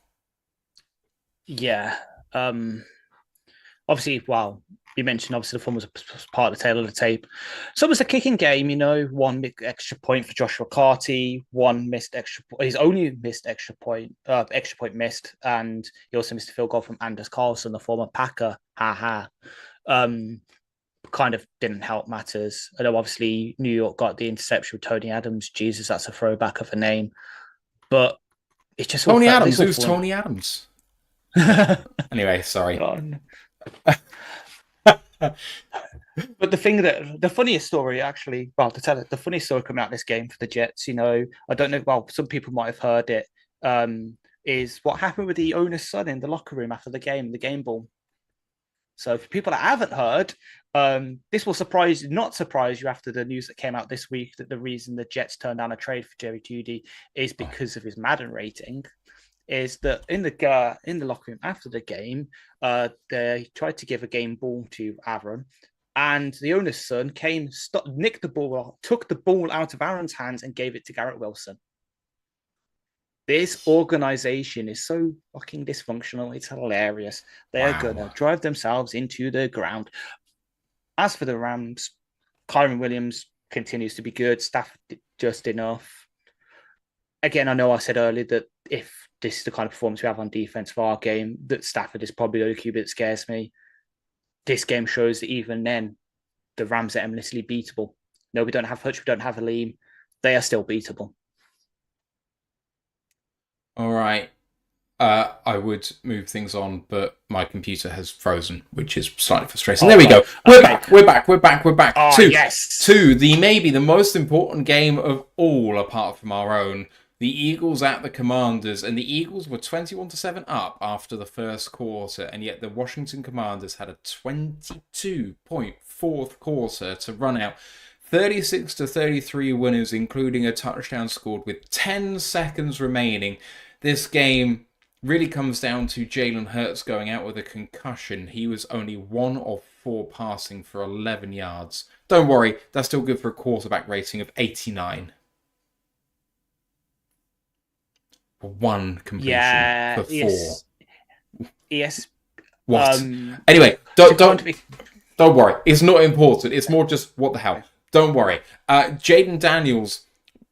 Yeah. Obviously, you mentioned obviously the fun was part of the tail of the tape. So it was a kicking game, one extra point for Joshua Carty, one missed extra point. He's only missed extra point missed, and he also missed a field goal from Anders Carlson, the former Packer. Kind of didn't help matters. I know obviously New York got the interception with Tony Adams. Jesus, that's a throwback of a name. But it's just Tony Adams. Who's Tony Adams? Anyway, sorry. But the funniest story actually, well, to tell it, the funniest story coming out of this game for the Jets, I don't know, well, some people might have heard it, is what happened with the owner's son in the locker room after the game ball. So for people that haven't heard, this will not surprise you after the news that came out this week that the reason the Jets turned down a trade for Jerry Jeudy is because of his Madden rating. Is that in the locker room after the game, they tried to give a game ball to Aaron, and the owner's son nicked the ball, took the ball out of Aaron's hands, and gave it to Garrett Wilson. This organization is so fucking dysfunctional. It's hilarious. They are going to drive themselves into the ground. As for the Rams, Kyron Williams continues to be good. Stafford just enough. Again, I know I said earlier that if this is the kind of performance we have on defense for our game, that Stafford is probably the only QB that scares me. This game shows that even then, the Rams are endlessly beatable. No, we don't have Hutch, we don't have Aleem. They are still beatable. All right. I would move things on, but my computer has frozen, which is slightly frustrating. There we go. We're back. Oh, yes. To maybe the most important game of all, apart from our own. The Eagles at the Commanders, and the Eagles were 21-7 up after the first quarter, and yet the Washington Commanders had a 22-point fourth quarter to run out 36-33 winners, including a touchdown scored with 10 seconds remaining. This game really comes down to Jalen Hurts going out with a concussion. He was only 1 of 4 passing for 11 yards. Don't worry, that's still good for a quarterback rating of 89. For 1 completion for 4. Yes. What? Anyway, don't worry. It's not important. It's more just what the hell. Don't worry. Jaden Daniels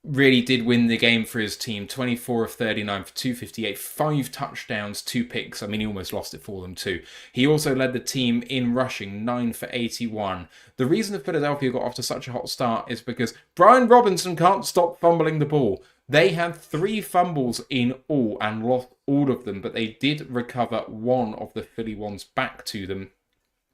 really did win the game for his team. 24 of 39 for 258, 5 touchdowns, 2 picks. I mean, he almost lost it for them too. He also led the team in rushing, 9 for 81. The reason that Philadelphia got off to such a hot start is because Brian Robinson can't stop fumbling the ball. They had 3 fumbles in all and lost all of them, but they did recover one of the Philly ones back to them.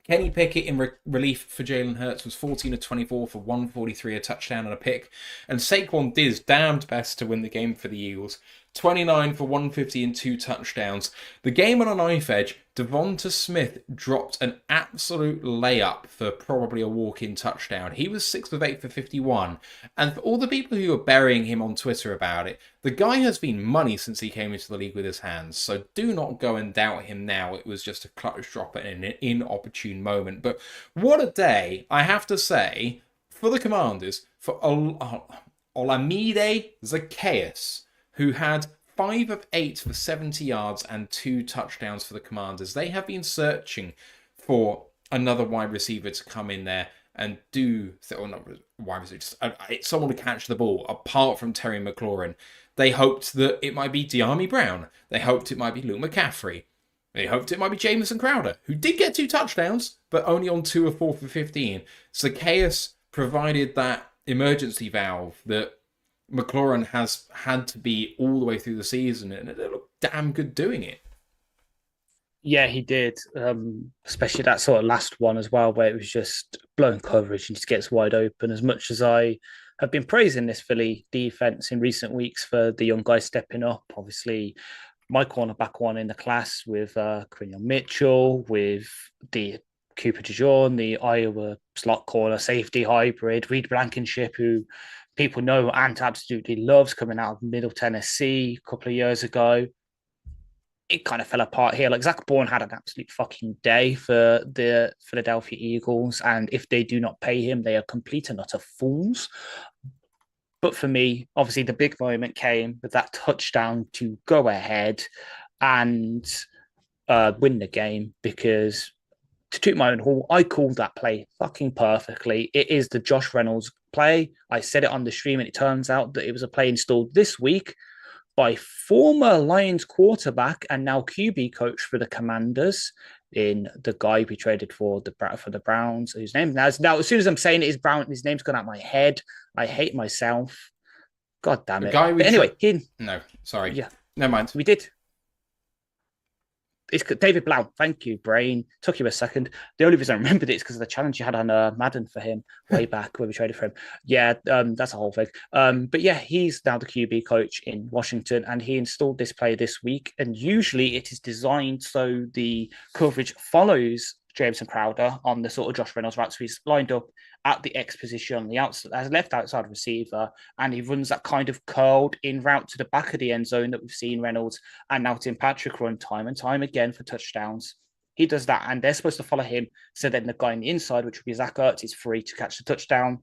Kenny Pickett in relief for Jalen Hurts was 14 of 24 for 143, a touchdown and a pick. And Saquon Diz damned best to win the game for the Eagles. 29 for 150 and 2 touchdowns. The game on a knife edge, Devonta Smith dropped an absolute layup for probably a walk-in touchdown. He was 6 of 8 for 51. And for all the people who are burying him on Twitter about it, the guy has been money since he came into the league with his hands. So do not go and doubt him now. It was just a clutch drop at an inopportune moment. But what a day, I have to say, for the Commanders, for Olamide Zacchaeus, who had 5 of 8 for 70 yards and 2 touchdowns for the Commanders. They have been searching for another wide receiver to come in there and someone to catch the ball apart from Terry McLaurin. They hoped that it might be De'Ami Brown. They hoped it might be Luke McCaffrey. They hoped it might be Jamison Crowder, who did get 2 touchdowns, but only on 2 of 4 for 15. Zacchaeus provided that emergency valve that McLaurin has had to be all the way through the season, and it looked damn good doing it. Yeah, he did. Especially that sort of last one as well, where it was just blown coverage and just gets wide open. As much as I have been praising this Philly defense in recent weeks for the young guys stepping up, obviously my cornerback one in the class with Quinion Mitchell, with the Cooper DeJean, the Iowa slot corner safety hybrid, Reed Blankenship, who people know Ant absolutely loves, coming out of Middle Tennessee a couple of years ago. It kind of fell apart here. Like, Zach Bourne had an absolute fucking day for the Philadelphia Eagles, and if they do not pay him, they are complete and utter fools. But for me, obviously, the big moment came with that touchdown to go ahead and win the game, because to toot my own horn, I called that play fucking perfectly. It is the Josh Reynolds play. I said it on the stream, and it turns out that it was a play installed this week by former Lions quarterback and now QB coach for the Commanders, in the guy we traded for the Browns, whose name now as soon as I'm saying it is Brown, his name's gone out my head. I hate myself. God damn The it. guy we But anyway, no, sorry. yeah, Never mind. we did. It's David Blount. Thank you, brain. Took you a second. The only reason I remembered it is because of the challenge you had on Madden for him way back when we traded for him. Yeah, that's a whole thing. But yeah, he's now the QB coach in Washington, and he installed this play this week. And usually it is designed so the coverage follows Jameson Crowder on the sort of Josh Reynolds route. So he's lined up at the X position on the outside, as left outside receiver, and he runs that kind of curled in route to the back of the end zone that we've seen Reynolds and now Tim Patrick run time and time again for touchdowns. He does that, and they're supposed to follow him. So then the guy on the inside, which would be Zach Ertz, is free to catch the touchdown.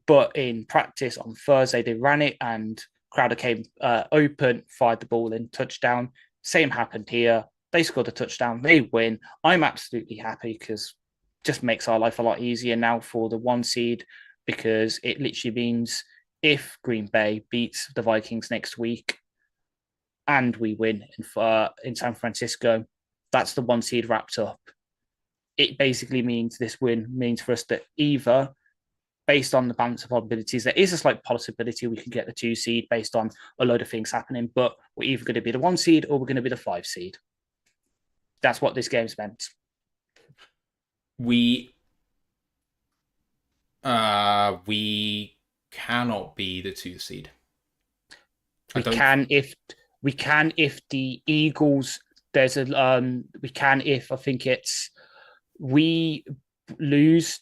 But in practice on Thursday, they ran it, and Crowder came open, fired the ball in, touchdown. Same happened here. They scored a touchdown. They win. I'm absolutely happy because just makes our life a lot easier now for the 1 seed, because it literally means if Green Bay beats the Vikings next week and we win in San Francisco, that's the 1 seed wrapped up. It basically means this win means for us that either, based on the balance of probabilities, there is a slight possibility we can get the 2 seed based on a load of things happening, but we're either going to be the 1 seed or we're going to be the 5 seed. That's what this game's meant. We cannot be the 2 seed. We can if the Eagles. There's a we can if I think it's we lose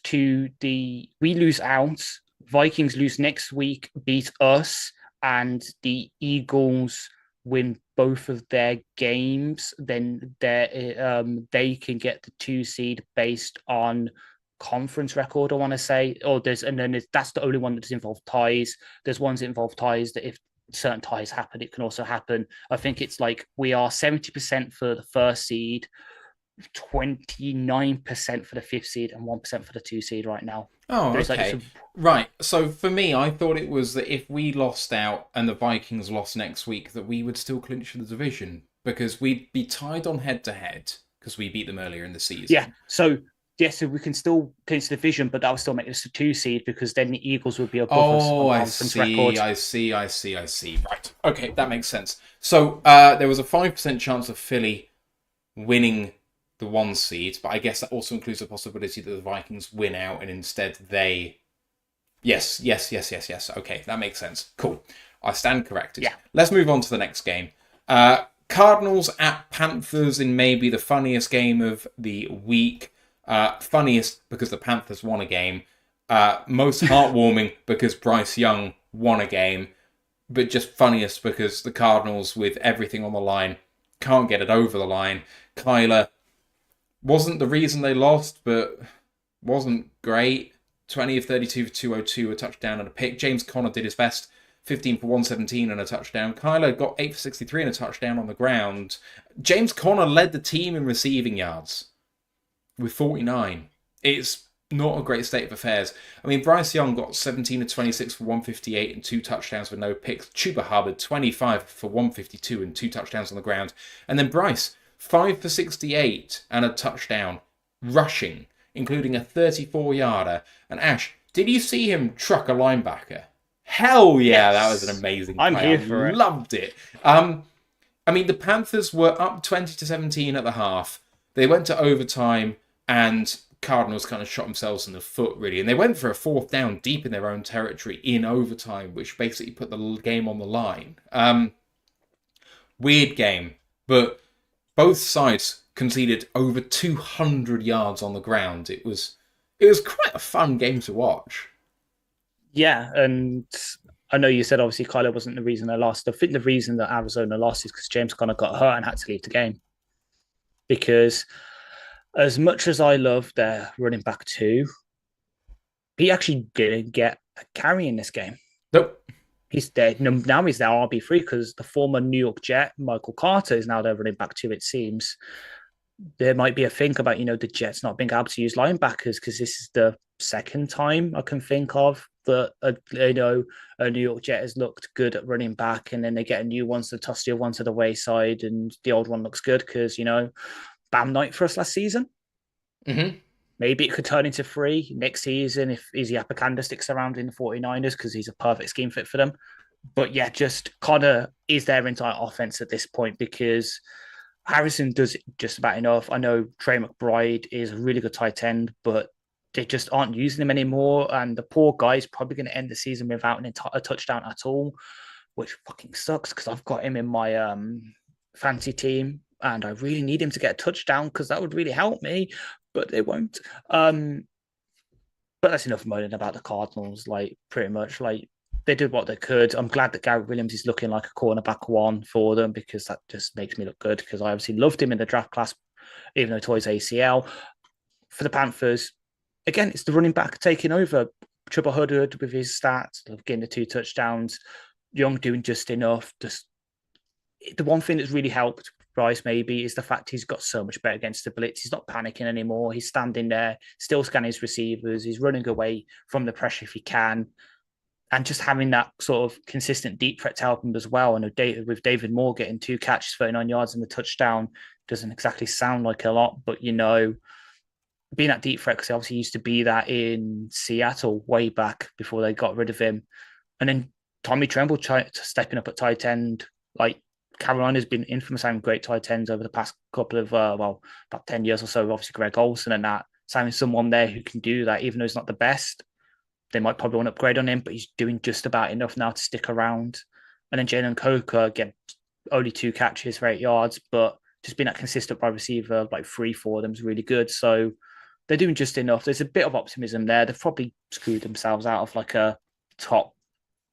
out. Vikings lose next week, beat us, and the Eagles win both of their games, then they can get the 2 seed based on conference record, I want to say. That's the only one that does involve ties. There's ones that involve ties that if certain ties happen, it can also happen. I think it's like we are 70% for the 1st seed, 29% for the 5th seed, and 1% for the 2 seed right now. Oh, okay. Right. So for me, I thought it was that if we lost out and the Vikings lost next week, that we would still clinch the division because we'd be tied on head-to-head because we beat them earlier in the season. Yeah. So we can still clinch the division, but that would still make us a 2 seed because then the Eagles would be above us on conference record. I see. Right. Okay, that makes sense. So there was a 5% chance of Philly winning the 1 seed, but I guess that also includes the possibility that the Vikings win out and instead they... Yes. Okay, that makes sense. Cool. I stand corrected. Yeah. Let's move on to the next game. Cardinals at Panthers in maybe the funniest game of the week. Funniest because the Panthers won a game. Most heartwarming because Bryce Young won a game. But just funniest because the Cardinals, with everything on the line, can't get it over the line. Kyler wasn't the reason they lost, but wasn't great. 20 of 32 for 202, a touchdown and a pick. James Conner did his best, 15 for 117 and a touchdown. Kyler got 8 for 63 and a touchdown on the ground. James Conner led the team in receiving yards with 49. It's not a great state of affairs. I mean, Bryce Young got 17 of 26 for 158 and 2 touchdowns with no picks. Chuba Hubbard, 25 for 152 and 2 touchdowns on the ground. And then Bryce, 5 for 68 and a touchdown rushing, including a 34-yarder. And Ash, did you see him truck a linebacker? Hell yeah, yes. That was an amazing play. I'm here for it. Loved it. I mean, the Panthers were up 20-17 at the half. They went to overtime and Cardinals kind of shot themselves in the foot, really. And they went for a 4th down deep in their own territory in overtime, which basically put the game on the line. Weird game, but both sides conceded over 200 yards on the ground. It was quite a fun game to watch. Yeah, and I know you said obviously Kyler wasn't the reason they lost. I think the reason that Arizona lost is because James Conner got hurt and had to leave the game. Because as much as I love their running back 2, he actually didn't get a carry in this game. Nope. He's there. Now he's their RB3 because the former New York Jet, Michael Carter, is now their running back 2, it seems. there might be a think about, the Jets not being able to use linebackers because this is the second time I can think of that, a New York Jet has looked good at running back and then they get a new one, so toss the other one to the wayside and the old one looks good because, Bam night for us last season. Mm-hmm. Maybe it could turn into 3 next season if Izzy Apicanda sticks around in the 49ers because he's a perfect scheme fit for them. But yeah, just Connor is their entire offense at this point because Harrison does just about enough. I know Trey McBride is a really good tight end, but they just aren't using him anymore. And the poor guy is probably going to end the season without a touchdown at all, which fucking sucks because I've got him in my fancy team and I really need him to get a touchdown because that would really help me, but they won't. But that's enough moaning about the Cardinals. Like, pretty much, like, they did what they could. I'm glad that Garrett Williams is looking like a cornerback 1 for them because that just makes me look good because I obviously loved him in the draft class, even though it was ACL. For the Panthers, again, it's the running back taking over. Chuba Hubbard with his stats, getting the 2 touchdowns. Young doing just enough. Just the one thing that's really helped Bryce maybe is the fact he's got so much better against the blitz. He's not panicking anymore. He's standing there, still scanning his receivers. He's running away from the pressure if he can. And just having that sort of consistent deep threat to help him as well. I know with David Moore getting 2 catches, 39 yards and the touchdown doesn't exactly sound like a lot, but being that deep threat, because he obviously used to be that in Seattle way back before they got rid of him. And then Tommy Tremble stepping up at tight end. Like, Carolina's been infamous having great tight ends over the past couple of, about 10 years or so. Obviously, Greg Olsen and that. So having someone there who can do that, even though he's not the best, they might probably want to upgrade on him, but he's doing just about enough now to stick around. And then Jalen Coker, again, only 2 catches for 8 yards, but just being that consistent wide receiver, like 3 for them is really good. So they're doing just enough. There's a bit of optimism there. They've probably screwed themselves out of like a top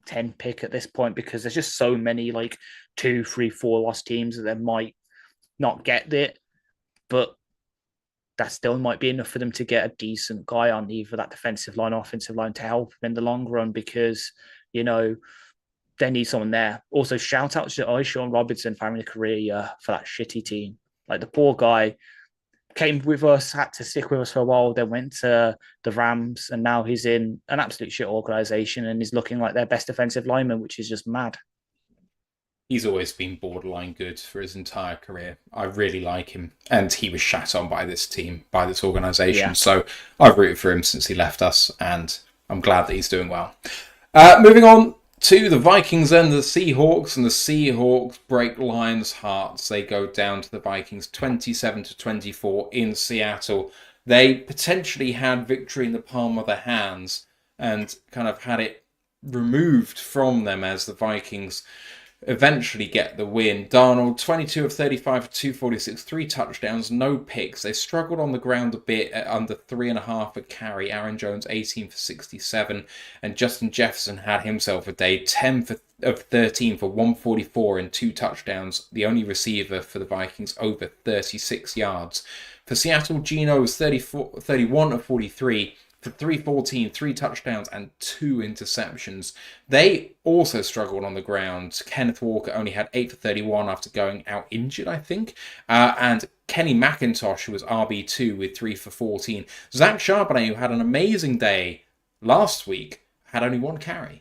10 pick at this point because there's just so many like 2, 3, 4 lost teams that they might not get it, but that still might be enough for them to get a decent guy on either that defensive line or offensive line to help them in the long run because, they need someone there. Also, shout out to Sean Robinson for having a career for that shitty team. Like, the poor guy came with us, had to stick with us for a while, then went to the Rams, and now he's in an absolute shit organization and he's looking like their best defensive lineman, which is just mad. He's always been borderline good for his entire career. I really like him. And he was shat on by this team, by this organisation. Yeah. So I've rooted for him since he left us, and I'm glad that he's doing well. Moving on to the Vikings and the Seahawks, and the Seahawks break Lions' hearts. They go down to the Vikings 27-24 in Seattle. They potentially had victory in the palm of their hands and kind of had it removed from them as the Vikings eventually get the win. Darnold, 22 of 35 for 246, 3 touchdowns, no picks. They struggled on the ground a bit at under 3.5 a carry. Aaron Jones, 18 for 67. And Justin Jefferson had himself a day, 10 of 13 for 144 and 2 touchdowns. The only receiver for the Vikings over 36 yards. For Seattle, Geno was 31 of 43. For 314, 3 touchdowns and 2 interceptions. They also struggled on the ground. Kenneth Walker only had 8 for 31 after going out injured, I think. And Kenny McIntosh was RB2 with 3 for 14. Zach Charbonnet, who had an amazing day last week, had only 1 carry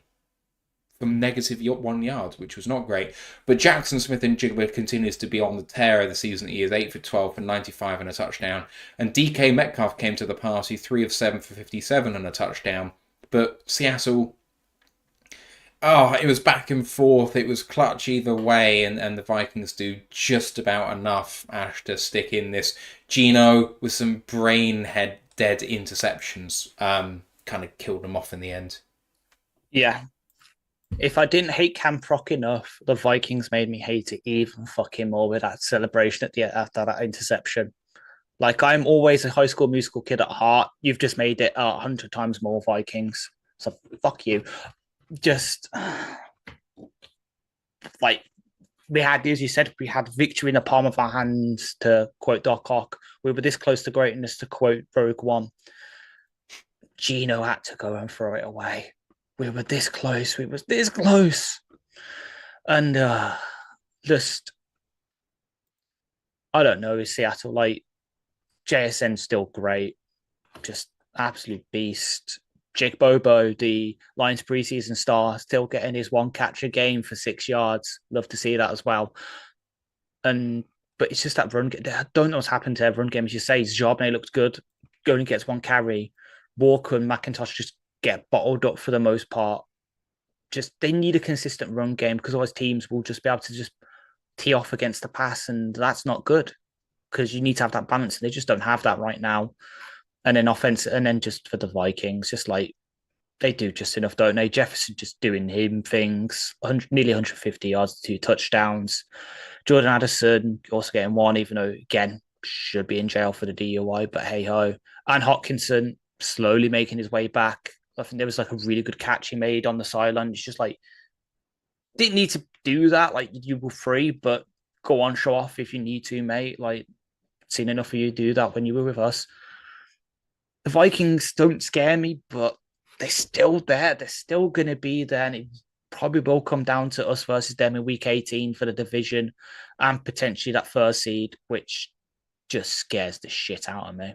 from negative 1 yard, which was not great. But Jackson Smith-Njigba continues to be on the tear of the season. He is 8 for 12 for 95 and a touchdown. And DK Metcalf came to the party, 3 of 7 for 57 and a touchdown. But Seattle, it was back and forth. It was clutch either way, and the Vikings do just about enough, Ash, to stick in this. Geno, with some brain-dead interceptions, kind of killed them off in the end. Yeah. If I didn't hate Camp Rock enough, the Vikings made me hate it even fucking more with that celebration after that interception. Like, I'm always a High School Musical kid at heart. You've just made it 100 times more Vikings. So fuck you. Just like we had, as you said, we had victory in the palm of our hands, to quote Doc Ock. We were this close to greatness, to quote Rogue One. Geno had to go and throw it away. We were this close. We was this close. And just, I don't know, is Seattle like, JSN's still great, just absolute beast. Jake Bobo, the Lions preseason star, still getting his one catch a game for 6 yards. Love to see that as well. But it's just that run. I don't know what's happened to their run game. As you say, Jarbonnet looks good, only gets one carry. Walker and McIntosh just get bottled up for the most part. Just they need a consistent run game because otherwise teams will just be able to just tee off against the pass, and that's not good because you need to have that balance, and they just don't have that right now. And then offense, and then just for the Vikings, just like they do just enough, don't they? Jefferson just doing him things, nearly 150 yards, 2 touchdowns. Jordan Addison also getting one, even though, again, should be in jail for the DUI, but hey-ho. And Hopkinson slowly making his way back. I think there was like a really good catch he made on the sideline. It's just like, didn't need to do that. Like, you were free, but go on, show off if you need to, mate. Like, seen enough of you do that when you were with us. The Vikings don't scare me, but they're still there. They're still going to be there. And it probably will come down to us versus them in week 18 for the division and potentially that first seed, which just scares the shit out of me.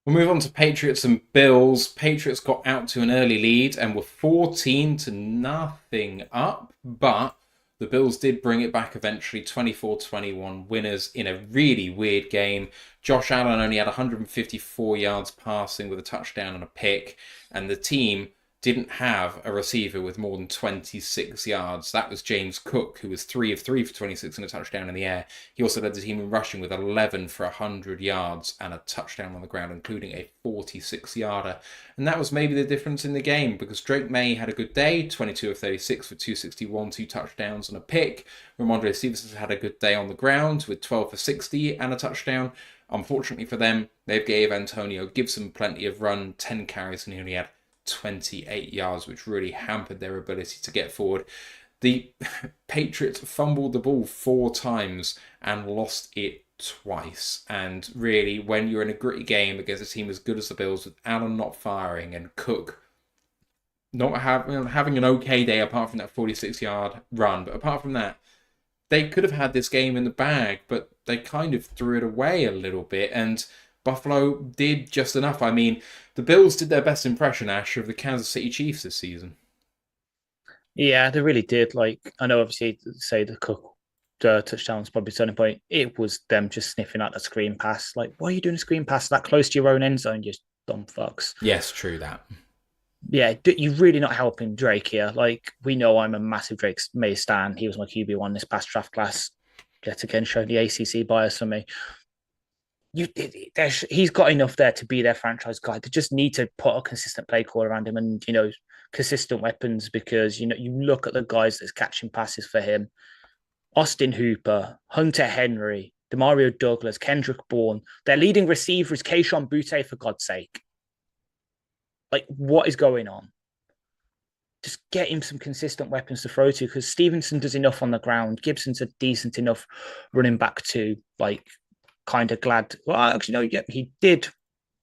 We'll move on to Patriots and Bills. Patriots got out to an early lead and were 14-0 up, but the Bills did bring it back eventually, 24-21 winners in a really weird game. Josh Allen only had 154 yards passing with a touchdown and a pick, and the team didn't have a receiver with more than 26 yards. That was James Cook, who was 3 of 3 for 26 and a touchdown in the air. He also led the team in rushing with 11 for 100 yards and a touchdown on the ground, including a 46-yarder. And that was maybe the difference in the game, because Drake May had a good day, 22 of 36 for 261, 2 touchdowns and a pick. Ramondre Stevenson had a good day on the ground with 12 for 60 and a touchdown. Unfortunately for them, they gave Antonio Gibson plenty of run, 10 carries, and he only had 28 yards, which really hampered their ability to get forward. The Patriots fumbled the ball 4 times and lost it twice. And really, when you're in a gritty game against a team as good as the Bills, with Allen not firing and Cook not having an okay day apart from that 46-yard run, but apart from that, they could have had this game in the bag, but they kind of threw it away a little bit, and Buffalo did just enough. I mean, the Bills did their best impression, Ash, of the Kansas City Chiefs this season. Yeah, they really did. Like, I know obviously say the Cook touchdown's probably the turning point. It was them just sniffing out the screen pass. Like, why are you doing a screen pass that close to your own end zone, you dumb fucks? Yes, true that. Yeah, you're really not helping Drake here. Like, we know I'm a massive Drake May stan. He was my QB1 this past draft class. Yet again, showing the ACC bias for me. He's got enough there to be their franchise guy. They just need to put a consistent play call around him and, consistent weapons, because, you look at the guys that's catching passes for him. Austin Hooper, Hunter Henry, Demario Douglas, Kendrick Bourne. Their leading receiver is Kayshon Boutte, for God's sake. Like, what is going on? Just get him some consistent weapons to throw to, because Stevenson does enough on the ground. Gibson's a decent enough running back too. Like, kind of glad. Well, actually, no, yeah, he did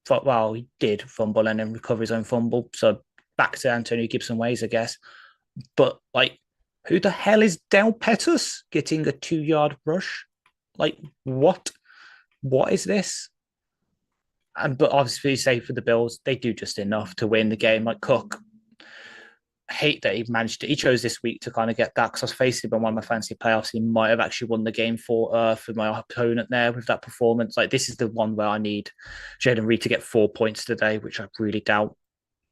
fumble and then recover his own fumble. So back to Antonio Gibson ways, I guess. But, like, who the hell is Del Pettis getting a 2-yard rush? Like, what? What is this? But obviously, say for the Bills, they do just enough to win the game. Like Cook, I hate that he chose this week to kind of get that, because I was facing him in one of my fantasy playoffs. He might have actually won the game for my opponent there with that performance. Like, this is the one where I need Jaden Reed to get 4 points today, which I really doubt.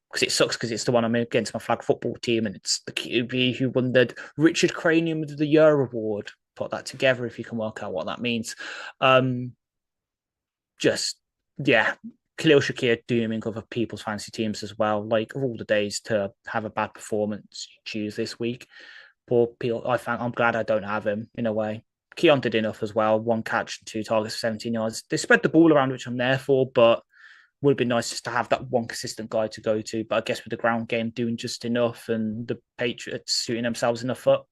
Because it sucks, because it's the one I'm against my flag football team, and it's the QB who won the Richard Cranium of the Year award. Put that together if you can work out what that means. Khalil Shakir dooming other people's fantasy teams as well. Like, of all the days to have a bad performance, you choose this week. Poor Peel, I'm glad I don't have him in a way. Keon did enough as well. 1 catch and 2 targets for 17 yards. They spread the ball around, which I'm there for, but would have been nice just to have that one consistent guy to go to. But I guess with the ground game doing just enough and the Patriots shooting themselves in the foot,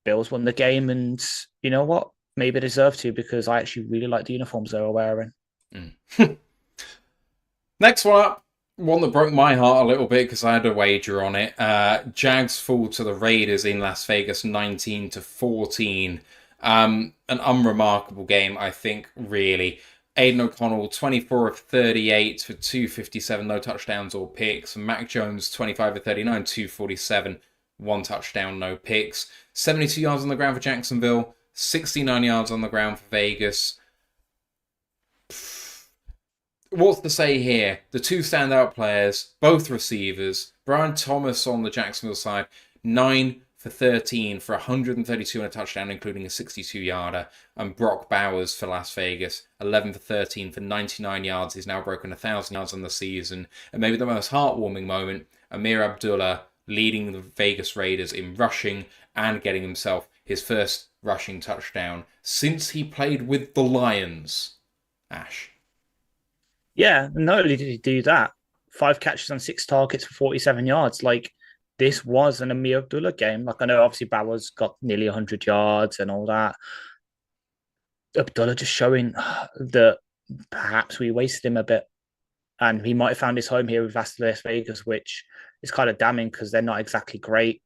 Bills won the game, and you know what? Maybe they deserve to, because I actually really like the uniforms they were wearing. Next one up, one that broke my heart a little bit because I had a wager on it. Jags fall to the Raiders in Las Vegas 19-14. An unremarkable game, I think, really. Aidan O'Connell, 24 of 38 for 257, no touchdowns or picks. Mac Jones, 25 of 39, 247, one touchdown, no picks. 72 yards on the ground for Jacksonville, 69 yards on the ground for Vegas. What's to say here? The two standout players, both receivers. Brian Thomas on the Jacksonville side, 9 for 13 for 132 and a touchdown, including a 62-yarder. And Brock Bowers for Las Vegas, 11 for 13 for 99 yards. He's now broken 1,000 yards on the season. And maybe the most heartwarming moment, Amir Abdullah leading the Vegas Raiders in rushing and getting himself his first rushing touchdown since he played with the Lions. Ash. Yeah, not only did he do that, 5 catches on 6 targets for 47 yards. Like, this was an Amir Abdullah game. Like, I know obviously Bowers got nearly 100 yards and all that. Abdullah just showing that perhaps we wasted him a bit. And he might have found his home here with Las Vegas, which is kind of damning because they're not exactly great.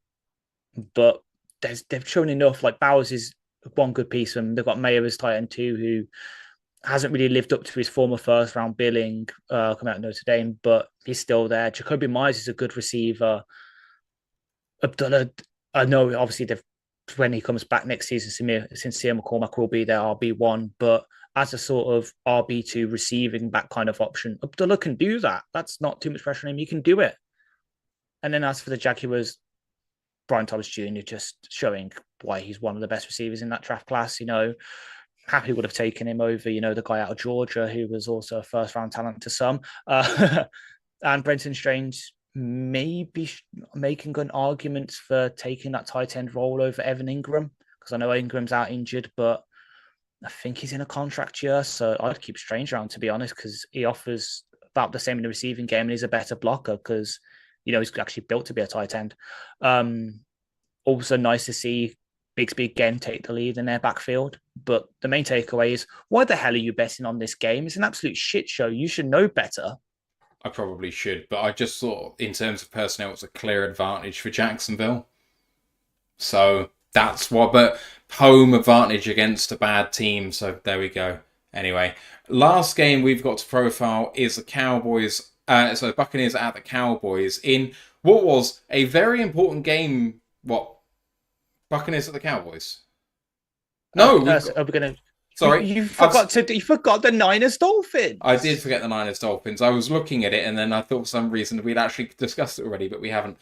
But they've shown enough. Like, Bowers is one good piece of them. They've got Mayer as tight end too, who hasn't really lived up to his former first-round billing coming out of Notre Dame, but he's still there. Jacoby Myers is a good receiver. Abdullah, I know obviously when he comes back next season, Sincere McCormack will be their RB1, but as a sort of RB2 receiving back kind of option, Abdullah can do that. That's not too much pressure on him. He can do it. And then as for the Jaguars, Brian Thomas Jr. just showing why he's one of the best receivers in that draft class. Happy would have taken him over, the guy out of Georgia who was also a first-round talent to some. And Brenton Strange maybe making an argument for taking that tight end role over Evan Ingram, because I know Ingram's out injured, but I think he's in a contract year, so I'd keep Strange around, to be honest, because he offers about the same in the receiving game and he's a better blocker because, he's actually built to be a tight end. Also nice to see Bigsby again take the lead in their backfield. But the main takeaway is, why the hell are you betting on this game? It's an absolute shit show. You should know better. I probably should, but I just thought in terms of personnel, it's a clear advantage for Jacksonville. So that's what, but home advantage against a bad team. So there we go. Anyway, last game we've got to profile is the Cowboys. So Buccaneers at the Cowboys in what was a very important game. Buccaneers at the Cowboys? No, we're gonna. Sorry, you forgot the Niners Dolphins. I did forget the Niners Dolphins. I was looking at it and then I thought for some reason we'd actually discussed it already, but we haven't.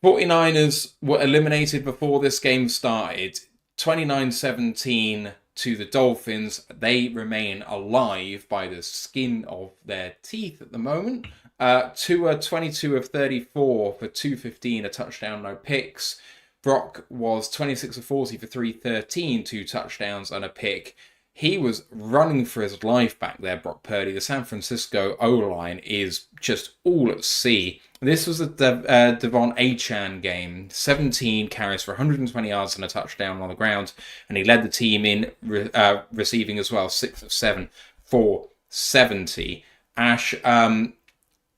49ers were eliminated before this game started. 29-17 to the Dolphins. They remain alive by the skin of their teeth at the moment. Tua 22 of 34 for 215, a touchdown, no picks. Brock was 26 of 40 for 313, 2 touchdowns and a pick. He was running for his life back there, Brock Purdy. The San Francisco O-line is just all at sea. This was a Devon Achane game. 17 carries for 120 yards and a touchdown on the ground. And he led the team in receiving as well. 6 of 7 for 70. Ash, there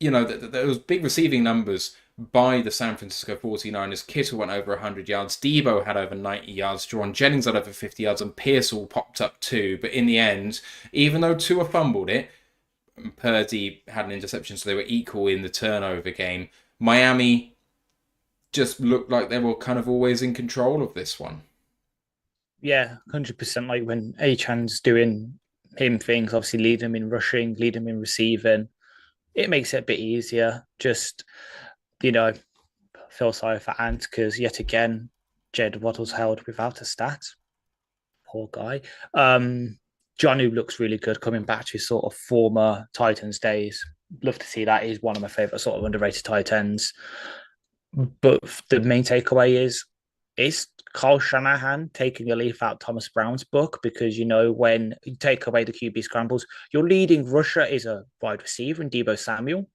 was big receiving numbers by the San Francisco 49ers. Kittle went over 100 yards. Debo had over 90 yards. Jawan Jennings had over 50 yards. And Pierce all popped up too. But in the end, even though Tua fumbled it, Purdy had an interception, so they were equal in the turnover game. Miami just looked like they were kind of always in control of this one. Yeah, 100%. Like when Achane's doing him things, obviously lead him in rushing, lead him in receiving, it makes it a bit easier. Just, feel sorry for Ant because yet again, Jed Waddle's held without a stat. Poor guy. Jonnu looks really good coming back to his sort of former Titans days. Love to see that. He's one of my favourite sort of underrated tight ends. But the main takeaway is Kyle Shanahan taking a leaf out Thomas Brown's book because, when you take away the QB scrambles, your leading rusher is a wide receiver in Deebo Samuel.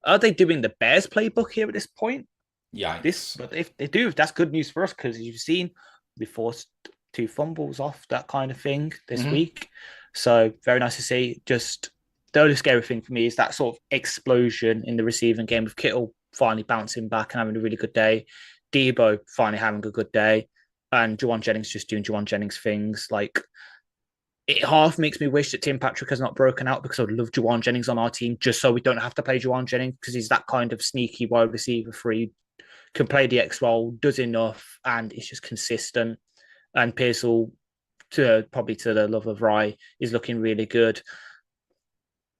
Are they doing the Bears playbook here at this point? Yeah. But if they do, that's good news for us because you've seen we forced 2 fumbles off, that kind of thing this week. So very nice to see. Just the only scary thing for me is that sort of explosion in the receiving game of Kittle finally bouncing back and having a really good day. Debo finally having a good day. and Juwan Jennings just doing Juwan Jennings things. Like, it half makes me wish that Tim Patrick has not broken out, because I'd love Juwan Jennings on our team just so we don't have to play Juwan Jennings, because he's that kind of sneaky wide receiver free, can play the X role, does enough, and is just consistent. And Pearsall, probably to the love of Rye, is looking really good.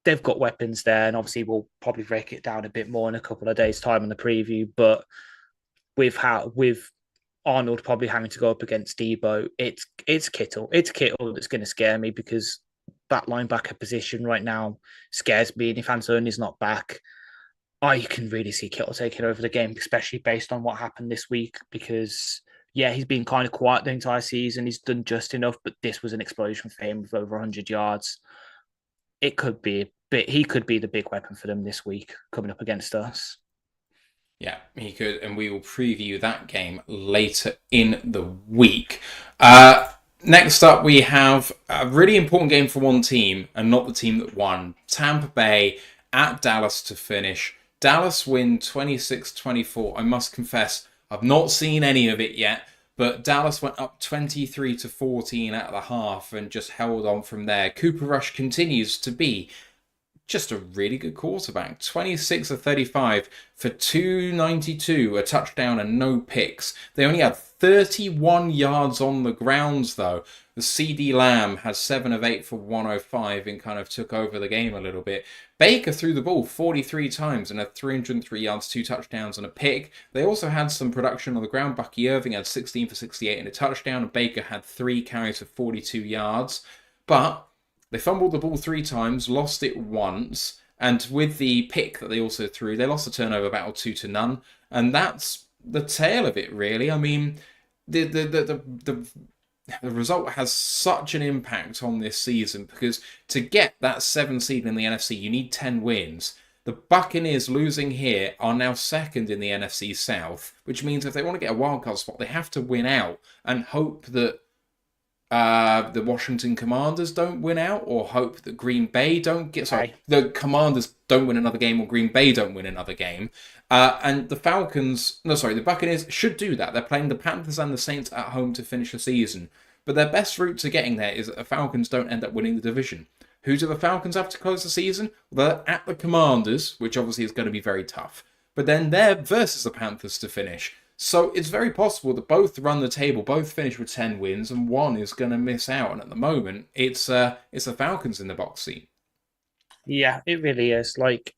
They've got weapons there, and obviously we'll probably break it down a bit more in a couple of days' time in the preview. But with Arnold probably having to go up against Debo, it's Kittle. It's Kittle that's going to scare me, because that linebacker position right now scares me. And if Anzoni's not back, I can really see Kittle taking over the game, especially based on what happened this week. Because yeah, he's been kind of quiet the entire season. He's done just enough, but this was an explosion for him with over 100 yards. It could be, but he could be the big weapon for them this week coming up against us. Yeah, he could, and we will preview that game later in the week. Next up, we have a really important game for one team, and not the team that won. Tampa Bay at Dallas to finish. Dallas win 26-24. I must confess, I've not seen any of it yet, but Dallas went up 23-14 at the half and just held on from there. Cooper Rush continues to be just a really good quarterback. 26 of 35 for 292, a touchdown and no picks. They only had 31 yards on the grounds though. The CD Lamb has 7 of 8 for 105 and kind of took over the game a little bit. Baker threw the ball 43 times and had 303 yards, 2 touchdowns and a pick. They also had some production on the ground. Bucky Irving had 16 for 68 and a touchdown, and Baker had 3 carries for 42 yards. But they fumbled the ball 3 times, lost it once, and with the pick that they also threw, they lost the turnover battle 2-0, and that's the tail of it, really. I mean, the result has such an impact on this season, because to get that 7 seed in the NFC, you need 10 wins. The Buccaneers losing here are now second in the NFC South, which means if they want to get a wildcard spot, they have to win out and hope that the Washington Commanders don't win out, or hope that Green Bay don't get... Sorry, the Commanders don't win another game, or Green Bay don't win another game. And the the Buccaneers should do that. They're playing the Panthers and the Saints at home to finish the season. But their best route to getting there is that the Falcons don't end up winning the division. Who do the Falcons have to close the season? They're at the Commanders, which obviously is going to be very tough. But then they're versus the Panthers to finish. So it's very possible that both run the table, both finish with 10 wins, and one is going to miss out. And at the moment, it's the Falcons in the box seat. Yeah, it really is. Like,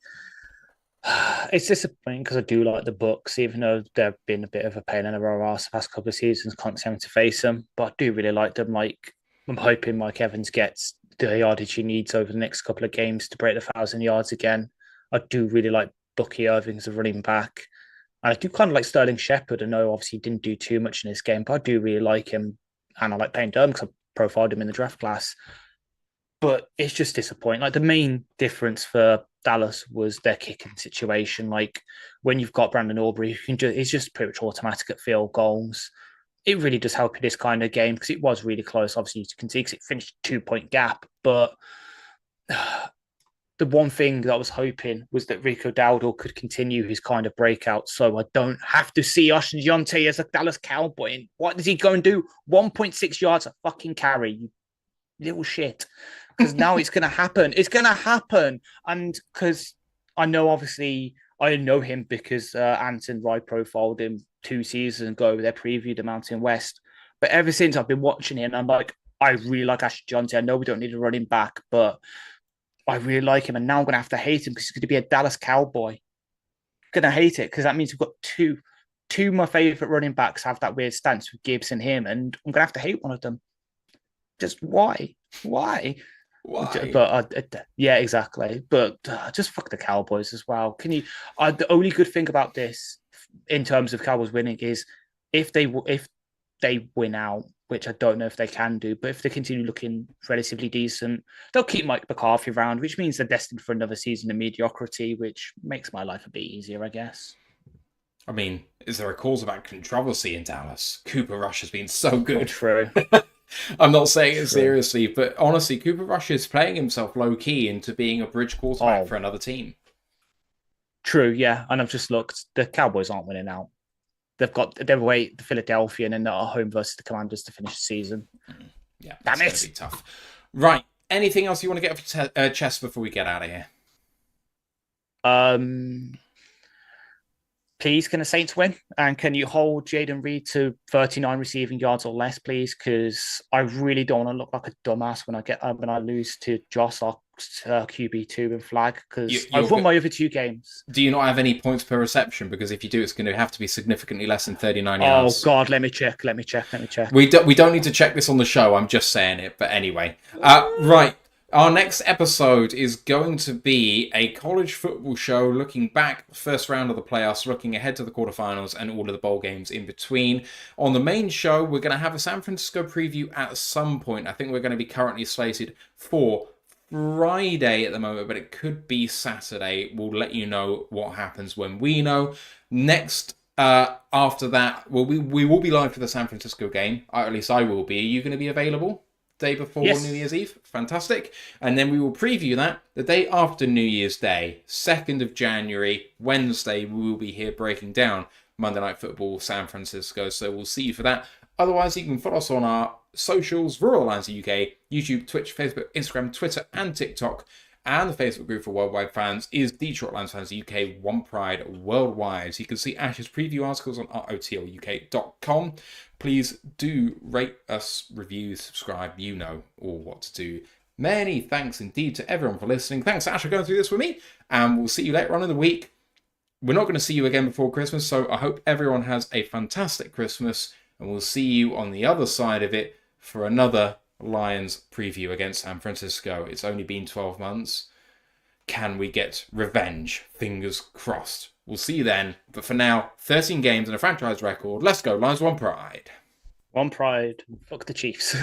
it's disappointing, because I do like the Bucks, even though they've been a bit of a pain in the real ass the past couple of seasons, constantly having to face them. But I do really like them. Like, I'm hoping Mike Evans gets the yardage he needs over the next couple of games to break the 1,000 yards again. I do really like Bucky Irving as a running back. And I do kind of like Sterling Shepard. I know obviously he didn't do too much in this game, but I do really like him. And I like Payne Durham, because I profiled him in the draft class. But it's just disappointing. Like, the main difference for Dallas was their kicking situation. Like, when you've got Brandon Aubrey, it's just pretty much automatic at field goals. It really does help you this kind of game, because it was really close. Obviously, you can see, because it finished a 2-point gap. But the one thing that I was hoping was that Rico Dowdle could continue his kind of breakout, so I don't have to see Austin Deontay as a Dallas Cowboy. And what does he go and do? 1.6 yards a fucking carry, you little shit. Because now it's going to happen. It's going to happen. And because I know, obviously, I know him because Anton Wright profiled him 2 seasons ago. They previewed the Mountain West. But ever since I've been watching him, I'm like, I really like Ashton Johnson. I know we don't need a running back, but I really like him. And now I'm going to have to hate him, because he's going to be a Dallas Cowboy. I'm going to hate it, because that means we've got two of my favorite running backs have that weird stance with Gibbs and him, and I'm going to have to hate one of them. Just why? But yeah, exactly. But just fuck the Cowboys as well. Can you? The only good thing about this, in terms of Cowboys winning, is if they win out, which I don't know if they can do, but if they continue looking relatively decent, they'll keep Mike McCarthy around, which means they're destined for another season of mediocrity, which makes my life a bit easier, I guess. I mean, is there a quarterback controversy in Dallas? Cooper Rush has been so good. Oh, true. I'm not saying it seriously, but honestly, Cooper Rush is playing himself low-key into being a bridge quarterback for another team. True, yeah. And I've just looked. The Cowboys aren't winning out. they're away the Philadelphia and then they're at home versus the Commanders to finish the season. Yeah, Damn that's it! going to be tough. Right. Anything else you want to get off your chest before we get out of here? Please, can the Saints win? And can you hold Jaden Reed to 39 receiving yards or less, please? Because I really don't want to look like a dumbass when I lose to Josh, our QB2 in flag. Because I've won my other 2 games. Do you not have any points per reception? Because if you do, it's going to have to be significantly less than 39 yards. Oh God, let me check. We don't need to check this on the show. I'm just saying it. But anyway, right. Our next episode is going to be a college football show looking back first round of the playoffs, looking ahead to the quarterfinals and all of the bowl games in between. On the main show, we're going to have a San Francisco preview at some point. I think we're going to be currently slated for Friday at the moment, but it could be Saturday. We'll let you know what happens when we know. Next, after that, we will be live for the San Francisco game. Or at least I will be. Are you going to be available? Day before New Year's Eve. Fantastic. And then we will preview that the day after New Year's Day, 2nd of January, Wednesday. We will be here breaking down Monday Night Football, San Francisco. So we'll see you for that. Otherwise, you can follow us on our socials, Rural Lines UK, YouTube, Twitch, Facebook, Instagram, Twitter, and TikTok. And the Facebook group for worldwide fans is Detroit Lions Fans UK, One Pride Worldwide. So you can see Ash's preview articles on ROTLUK.com. Please do rate us, review, subscribe. You know all what to do. Many thanks indeed to everyone for listening. Thanks, Ash, for going through this with me. And we'll see you later on in the week. We're not going to see you again before Christmas, so I hope everyone has a fantastic Christmas. And we'll see you on the other side of it for another Lions preview against San Francisco. It's only been 12 months. Can we get revenge? Fingers crossed. We'll see you then. But for now, 13 games and a franchise record. Let's go, Lions. One Pride. One Pride. Fuck the Chiefs.